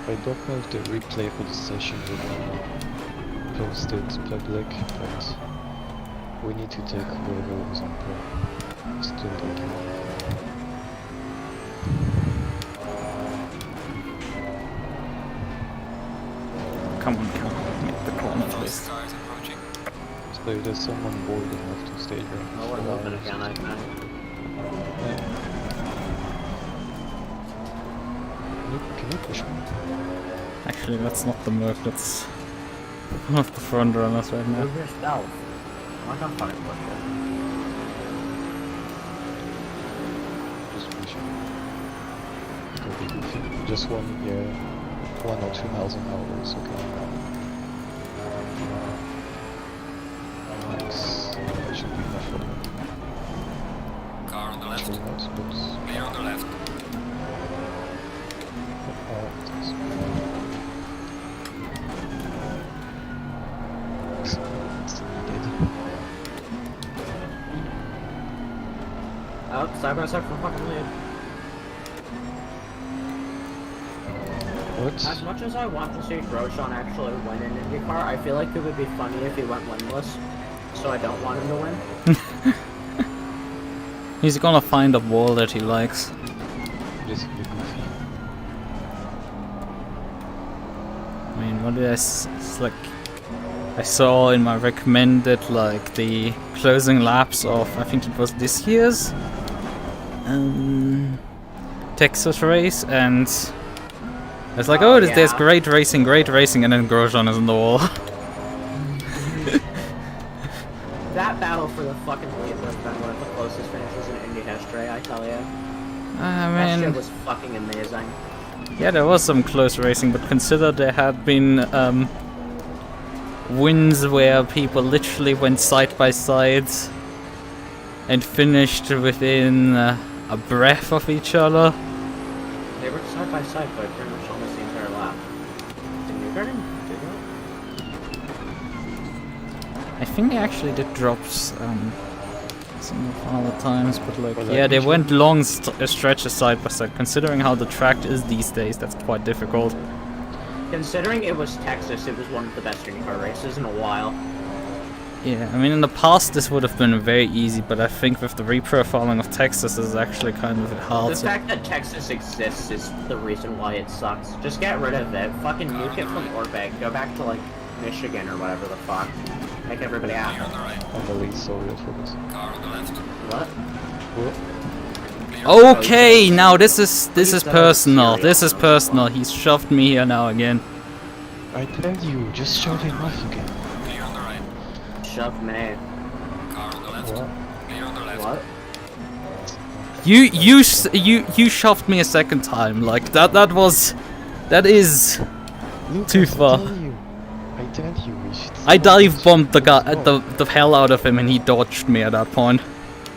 I don't know if the replay for the session will be posted public, but we need to take whatever was on pro. Let's do it again. Come on, make the corner, Close please. cars approaching. So if there's someone bored enough to stay here. Oh, we're moving again, I think. Look, Can you push me? Actually, that's not the move, that's one of the front runners right now. Move yourself. I'm not gonna fucking push it. Just push me. Go be goofy. Just 1 or 2 miles an hour is okay. Nice. That should be enough for me. Car on the left. Actually not, but... Clear on the left. Oh, side by side for fucking lead. What? As much as I want to see Grosjean actually win an IndyCar, I feel like it would be funny if he went winless. So I don't want him to win. He's gonna find a wall that he likes. Just be goofy. I mean, what did it's like... I saw in my recommended, like, the closing laps of, I think it was this year's Texas race, and I was like, Oh, there's yeah. great racing, and then Grosjean is on the wall. That battle for the fucking lead would have been one of the closest finishes in Indy history, I tell you. That shit Man, was fucking amazing. yeah, there was some close racing, but consider there had been wins where people literally went side by side and finished within a breath of each other. They were side by side for pretty much almost the entire lap. Didn't you, Garden? Did you? I think they actually did drops some of other times, but like, Was yeah, that they each went long stretches side by side. Considering how the track is these days, that's quite difficult. Considering it was Texas, it was one of the best IndyCar races in a while. Yeah, I mean, in the past this would have been very easy, but I think with the reprofiling of Texas, this is actually kind of hard. The fact that Texas exists is the reason why it sucks. Just get rid of it. Fucking nuke it from Orbeck. Go back to, like, Michigan or whatever the fuck. Make everybody Clear happy. on the right. I'm the lead, sorry for this. Car on the left. What? What? Clear on the Okay, now this is Please, personal. serious. This is personal. He's shoved me here now again. I tell you, just shove him off again. left. Clear on the right. Shove me. Car on the left. What? Clear on the left. What? You shoved me a second time. Like that is Lukas, too far. I tell you, we should I stop dive this. bombed the hell out of him, and he dodged me at that point.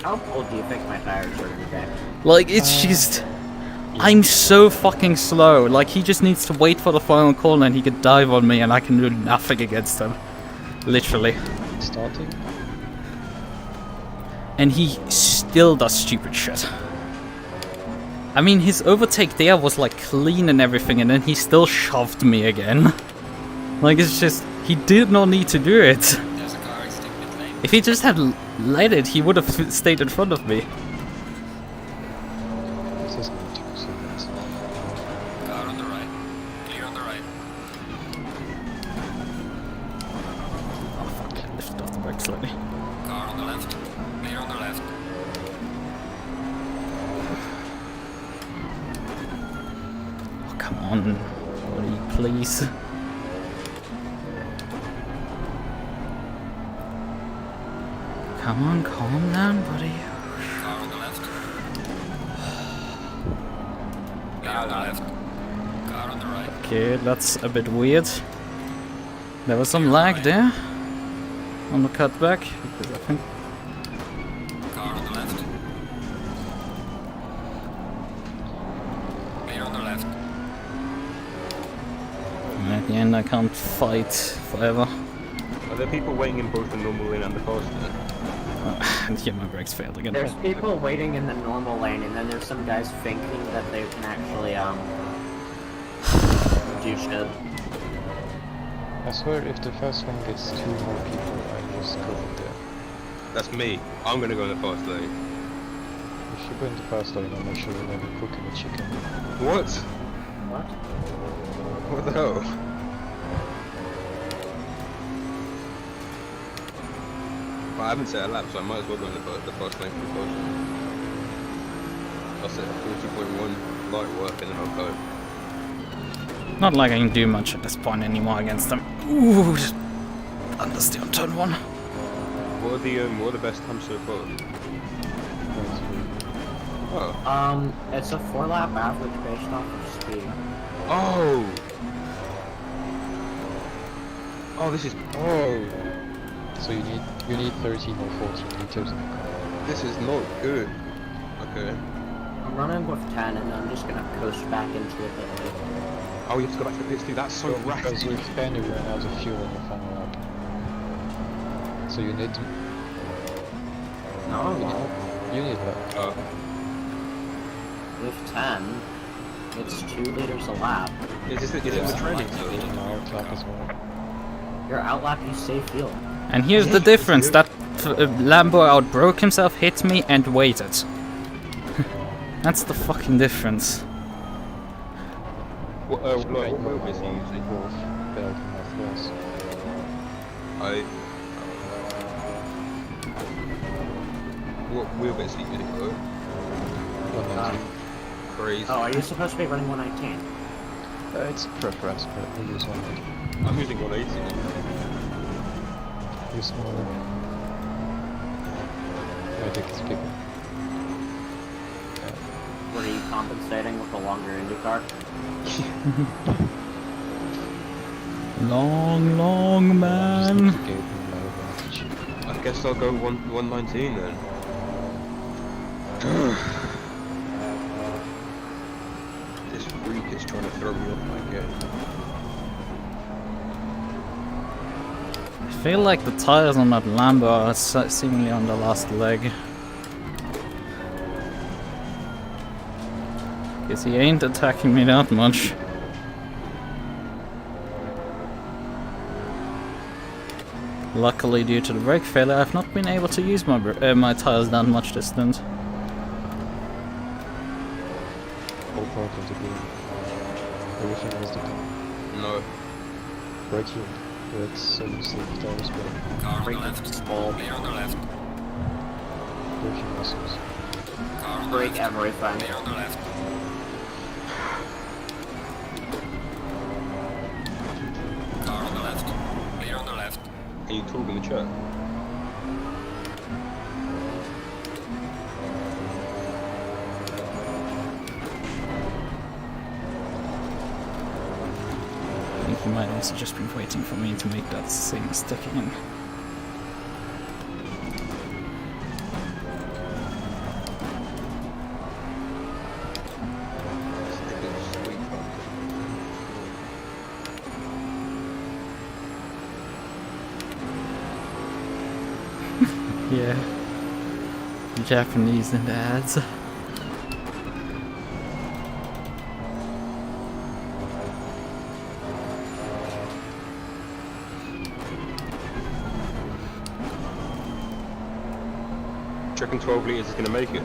How old do you think my tires are gonna be? Like, it's just... I'm so fucking slow. Like, he just needs to wait for the final call and he could dive on me and I can do nothing against him. Literally. Starting? And he still does stupid shit. I mean, his overtake there was, like, clean and everything, and then he still shoved me again. Like, it's just... He did not need to do it. There's a car exiting pit lane. If he just had let it, he would have stayed in front of me. This is not too serious. Car on the right. Clear on the right. Oh, fuck. I lifted off the brake slightly. Car on the left. Clear on the left. Oh, come on. Buddy, please. Come on, calm down, buddy. Car on the left. Clear on the left. Car on the right. Okay, that's a bit weird. There was some lag there on the cutback, because I think Car on the left. Clear on the left. at the end I can't fight forever. Are there people waiting in both the normal lane and the fast lane? Yeah, my brakes failed again. There's people waiting in the normal lane, and then there's some guys thinking that they can actually, do shit. I swear if the first one gets 2 more people, I just go in there. That's me. I'm gonna go in the fast lane. If you go in the fast lane, I'm not sure you'll never cook in a chicken. What? What? What the hell? Well, I haven't set a lap, so I might as well go in the fast lane for the fast lane. I'll set 40.1 light work and then I'll go. Not like I can do much at this point anymore against them. Ooh, just understeer on turn 1. What are the best times so far? Oh. It's a 4-lap average based off of speed. Oh! Oh, this is... Oh! So you need 13 or 14 liters in the car. This is not good. Okay. I'm running with 10 and I'm just gonna coast back into it a bit. Oh, you have to go back to the pits too. That's so Because ratty. with 10 you run out of fuel in the final lap. So you need... No, well, You need that. Oh. with 10, it's 2 liters a lap. Is it the training? Now lap as well. Your outlap, you save fuel. And here's the difference. That Lambo outbroke himself, hit me, and waited. That's the fucking difference. What wheelbase are you using? Belt and northwest. What wheelbase are you using, though? 190. Crazy. Oh, are you supposed to be running 119? It's a preference, but we use 190. I'm using 180. Use more. I think it's bigger. Were you compensating with a longer IndyCar? Long, long man. I guess I'll go 119 then. This freak is trying to throw me off my game. I feel like the tires on that Lambo are seemingly on the last leg. Because he ain't attacking me that much. Luckily, due to the brake failure, I've not been able to use my tires that much this stint. All part of the game. Everything was done. No. Right here. That's so safe tires, but Car on the Brake left. small. Clear on the left. braking muscles. Car on the Break left. everything. Clear on the left. Car on the left. Clear on the left. Can you talk in the chat? I think he might also just be waiting for me to make that thing stick in. Yeah. Japanese in the ads. Do you reckon 12 litres is going to make it?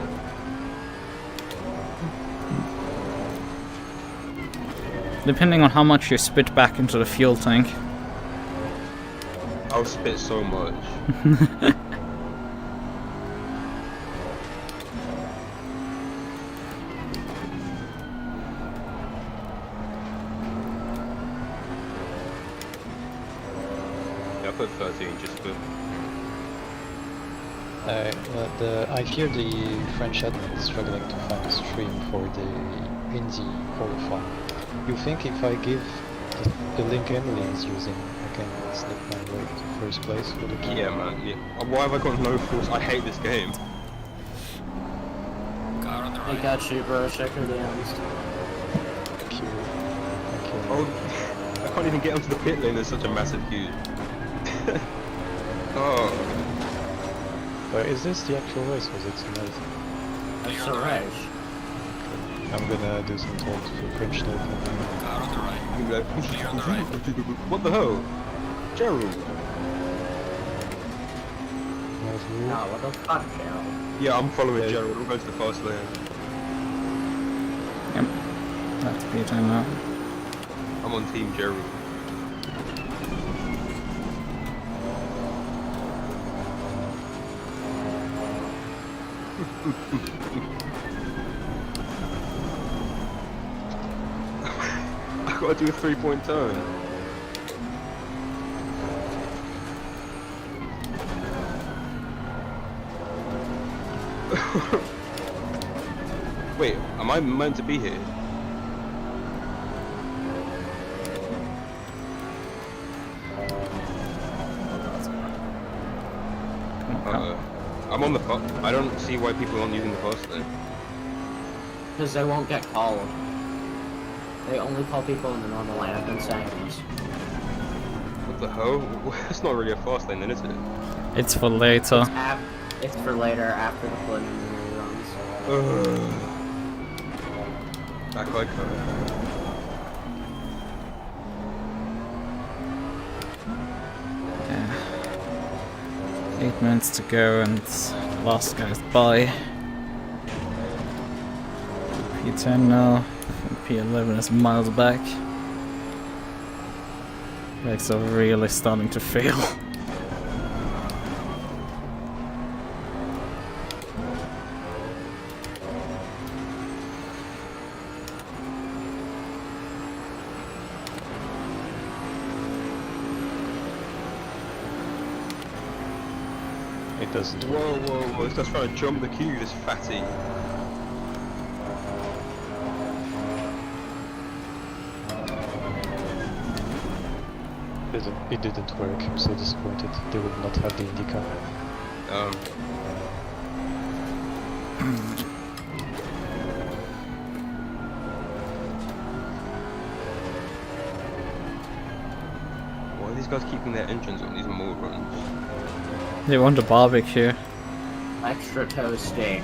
Depending on how much you spit back into the fuel tank. I'll spit so much. Yeah, I put 13 just for... I hear the French admin is struggling to find a stream for the Indy qualifying. You think if I give the link Emily is using, I can slip my way to first place for the game? Yeah, man, yeah. Why have I got no force? I hate this game. Car on the I right. got you, bro. Check her down. Thank you. Thank you. Oh, I can't even get onto the pit lane, there's such a massive queue. Oh. But is this the actual race or is it simulated? That's the race. I'm gonna do some talks for French stuff. Car on the right. Clear on the right. What the hell? Gerald? No, what the fuck, Gerald? Yeah, I'm following Yeah. Gerald. We'll go to the fast lane. Yep. Have to be a timeout. I'm on Team Gerald. Gotta do a 3-point turn. Wait, am I meant to be here? I'm on the pot. I don't see why people aren't using the fast lane. Because they won't get called. They only call people in the normal lane. I've been saying this. What the hell? That's not really a fast lane then, is it? It's for later. It's for later, after the preliminary runs. Back like that. Yeah. 8 minutes to go and the last guy's by. P10 now. P11 is miles back. Legs are really starting to fail. It doesn't. Whoa, he's just trying to jump the queue, this fatty. It didn't work, I'm so disappointed. They would not have the IndyCar. Why are these guys keeping their engines on these more runs? They want a barbecue. Extra toasty.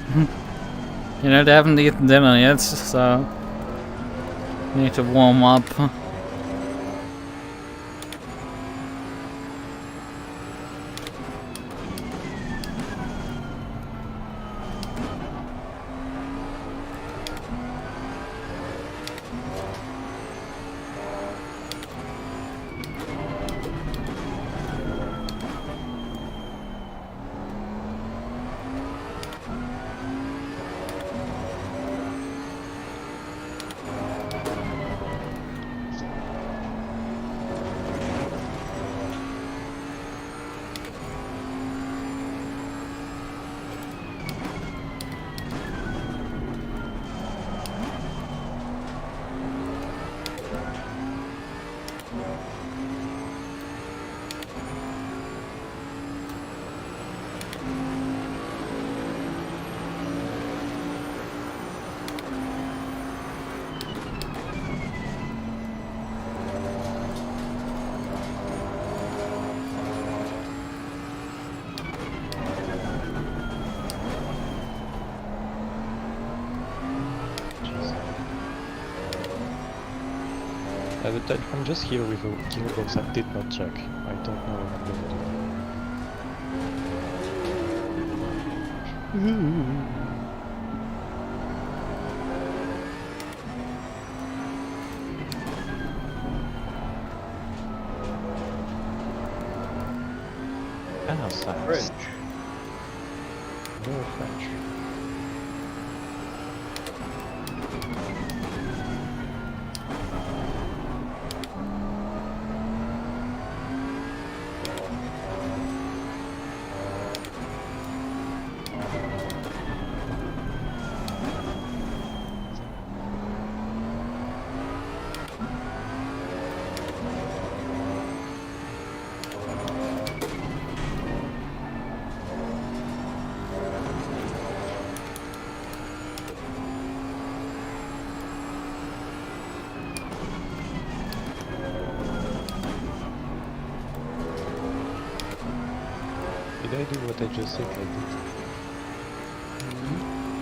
You know, they haven't eaten dinner yet, so need to warm up. I'm just here with a gearbox I did not check. I don't know what I'm gonna do. French. No French. Did I do what I just said I did?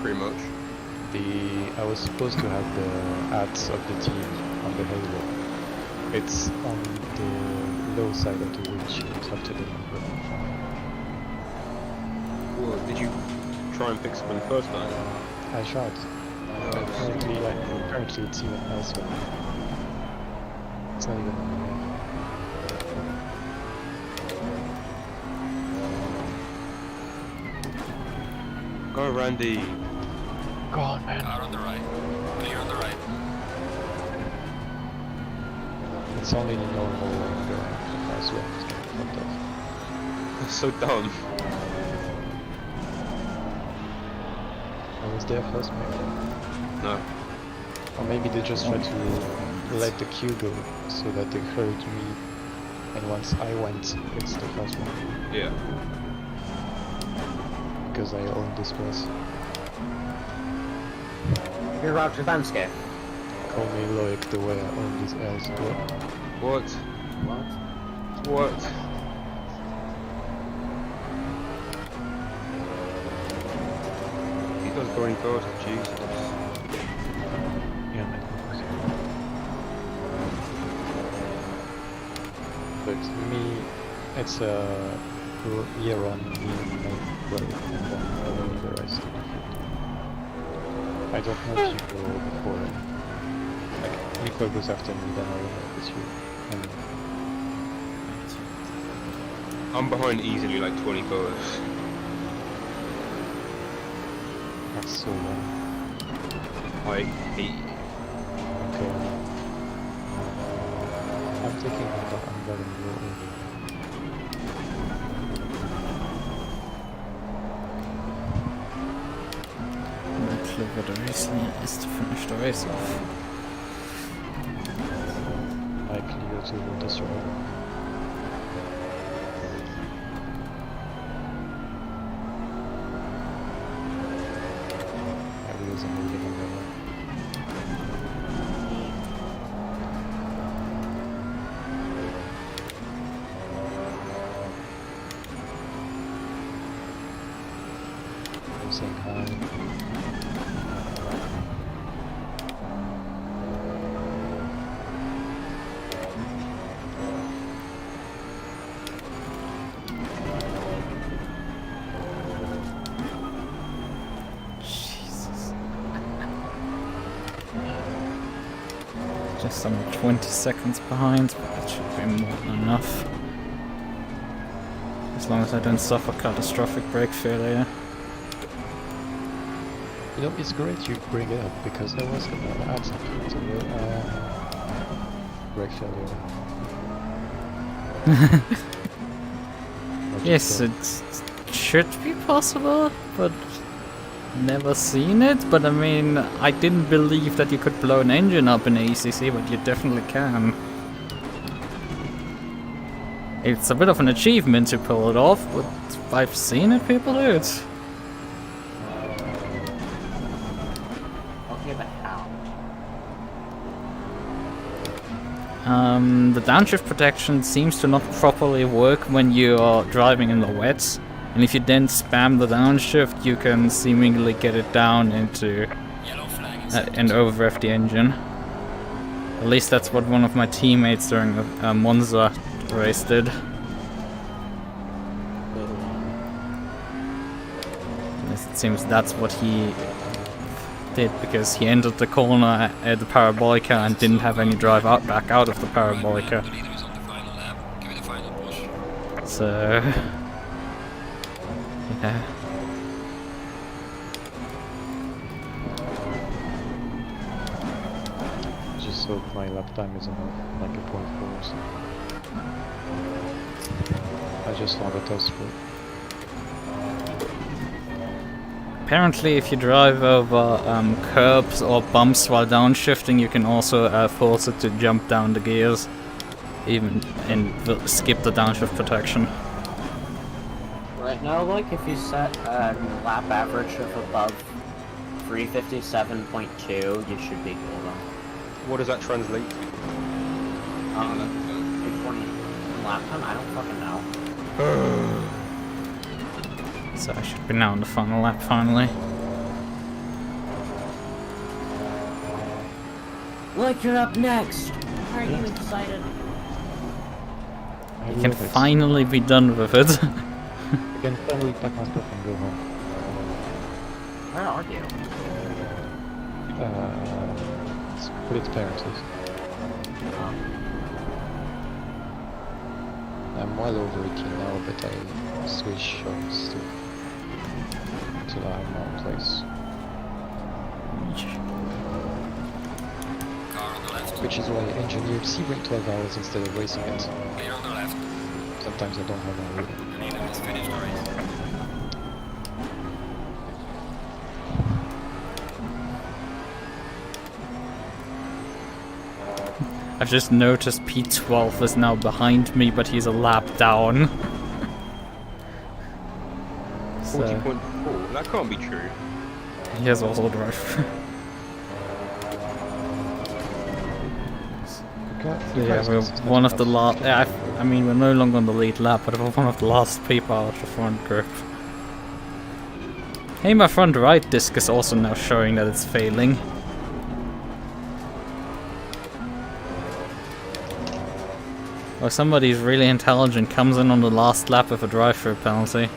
Pretty much. I was supposed to have the ads of the team on the halo. It's on the low side of the windshield after the number. Well, did you try and fix them the first time? I tried. Apparently it's even elsewhere. It's not even on the map. Go, Randy. Go on, man. Car on the right. Clear on the right. It's only the normal lane going as well. What the? That's so dumb. I was there first, maybe. No. Or maybe they just tried to let the queue go so that they heard me. And once I went, it's the first one. Yeah. Because I own this place. You're Roger Valencia. Call me Loic the way I own this ass. What? What? What? He does going first, Jesus. Yeah, man. But me, it's a year on me and my brother, and then the rest. I don't know if you go before. Like, Nico goes after me, then I don't know if it's you. And I'm behind easily like 20 cars. that's so long. I hate. Okay. I'm taking I'm letting you over. The clue for the race is to finish the race off. Likely to destroy. Wheels are moving on the line. I'm saying hi. Jesus. Just I'm 20 seconds behind, but that should be more than enough. As long as I don't suffer catastrophic brake failure. You know, it's great you bring it up because I was gonna add something to the brake failure. Yes, it should be possible, but never seen it. But I mean, I didn't believe that you could blow an engine up in ACC, but you definitely can. It's a bit of an achievement to pull it off, but I've seen it, people do it. Okay, but how? The downshift protection seems to not properly work when you are driving in the wet, and if you then spam the downshift, you can seemingly get it down into Yellow flag is and overrev the engine. At least that's what one of my teammates during the Monza race did. It seems that's what he did because he entered the corner at the Parabolica and didn't have any drive out back out of the Parabolica. The leader is on the final lap. Give it a final push. So yeah. Just hope my lap time is enough, like a 0.4 or something. I just want a test score. Apparently, if you drive over curbs or bumps while downshifting, you can also force it to jump down the gears, even and skip the downshift protection. Right now, like, if you set a lap average of above 357.2, you should be golden. What does that translate to? 220 lap time? I don't fucking know. So I should be now on the final lap finally. Look, you're up next! Are you excited? I You can love it. finally be done with it. I can finally pack my stuff and go home. Where are you? Split parentheses. I'm well over 18 now, but I switch shots until I'm out place. Car on the left. which is why I engineered Sabrent 12 hours instead of racing it. Clear on the left. Sometimes I don't have one really. Lichten is finished the race. I've just noticed P12 is now behind me, but he's a lap down. So 40.4? That can't be true. he has also drive. Yeah, we're one of the last. I mean, we're no longer on the lead lap, but we're one of the last people out of the front group. Hey, my front right disc is also now showing that it's failing. Or somebody's really intelligent comes in on the last lap with a drive-through penalty.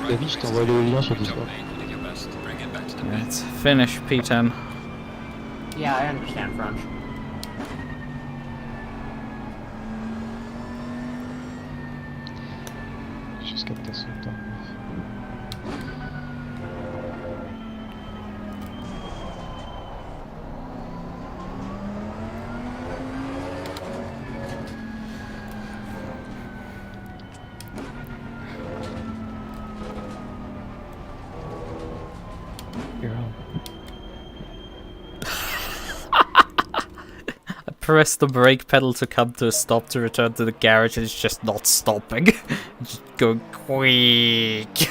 David, je t'envoie le lien sur Discord. Let's finish P10. Yeah, I understand French. Just get this one done. You're home. I press the brake pedal to come to a stop to return to the garage and it's just not stopping. Just going quick.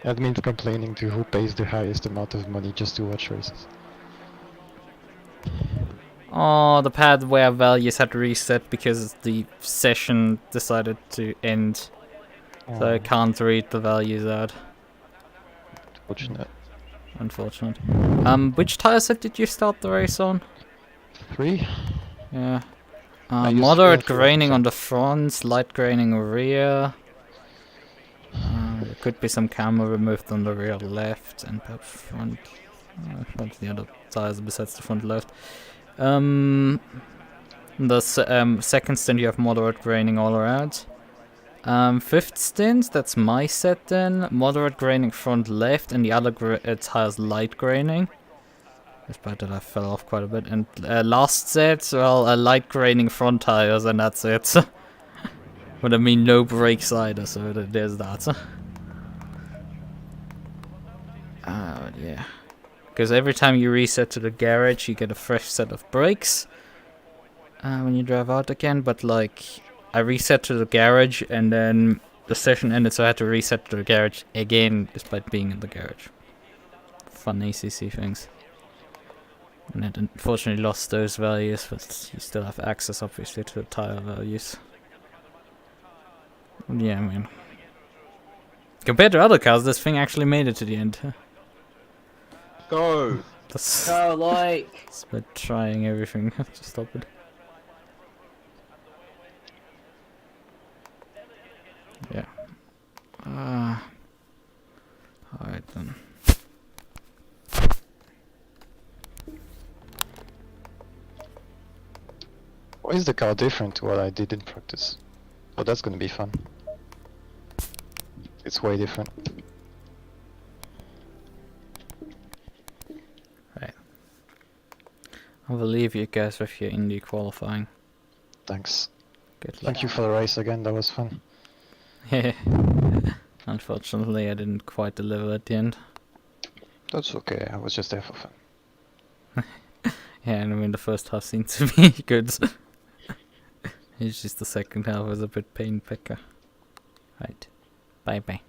Admin's complaining to who pays the highest amount of money just to watch races. Oh, the pad where values had reset because the session decided to end. So I can't read the values out. Fortunate. Unfortunate. Which tire set did you start the race on? 3? Yeah. I used Moderate 3 graining on front. the front, light graining rear. There could be some camera removed on the rear left and perhaps front. Front the other tires besides the front left. The second stint you have moderate graining all around. Fifth stint, that's my set then. Moderate graining front left and the other tires light graining. Despite that I fell off quite a bit. And last set, well, light graining front tires and that's it. But I mean no brakes either, so there's that. Yeah. Because every time you reset to the garage, you get a fresh set of brakes when you drive out again. But like, I reset to the garage and then the session ended, so I had to reset to the garage again, despite being in the garage. Fun ACC things. And it unfortunately lost those values, but you still have access, obviously, to the tire values. Yeah, I mean, compared to other cars, this thing actually made it to the end. Go! That's Go, Loic! despite trying everything to stop it. Yeah. Alright then. Why is the car different to what I did in practice? Oh, that's gonna be fun. It's way different. Right. I will leave you guys with your indie qualifying. Thanks. Good luck. Thank you for the race again, that was fun. Unfortunately, I didn't quite deliver at the end. That's okay, I was just there for fun. Yeah, and I mean the first half seemed to be good. It's just the second half was a bit pain picker. Right. Bye bye.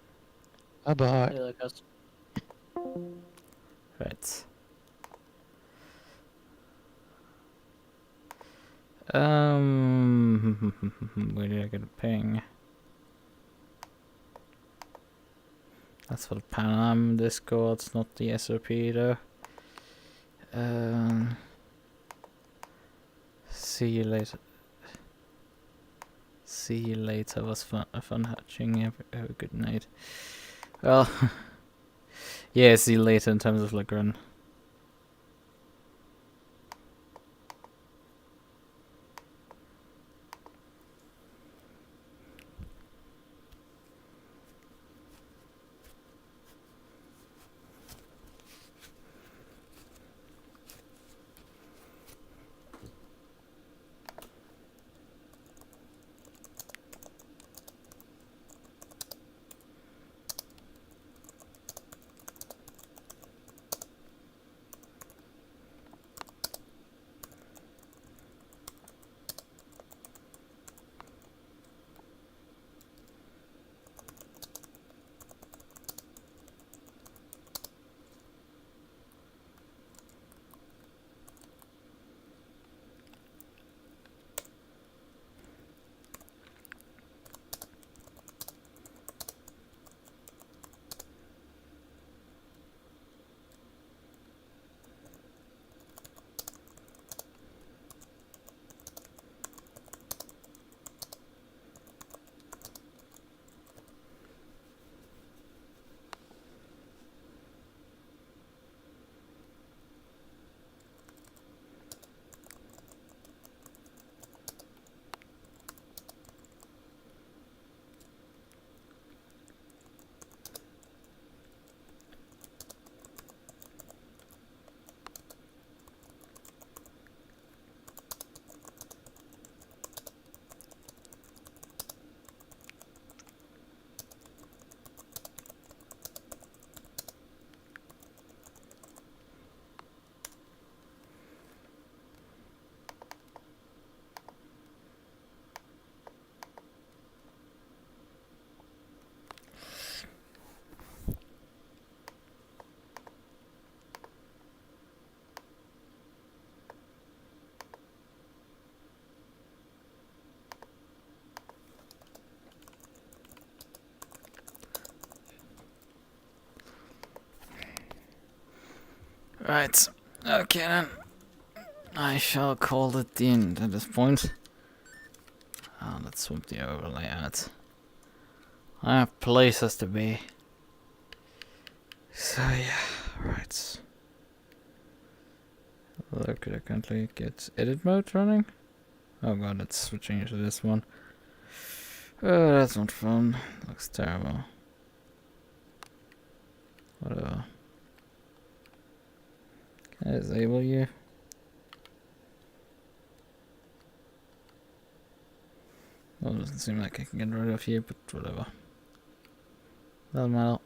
Bye bye. Hey, Lukas. Right. Where did I get a ping? That's for the Pan Am Discord, it's not the SOP though. See you later. See you later. Was fun hatching. Have a good night. Well, yeah. See you later in terms of like run. Right. Okay then. I shall call it the end at this point. Let's swap the overlay out. I have places to be. So yeah, right. Look, I can't get edit mode running. Oh god, it's switching to this one. Oh, that's not fun. Looks terrible. Whatever. Can I disable you? Well, it doesn't seem like I can get rid of you, but whatever. Doesn't matter.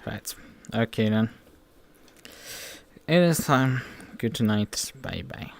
Right. Okay then. It is time. Good night. Bye bye.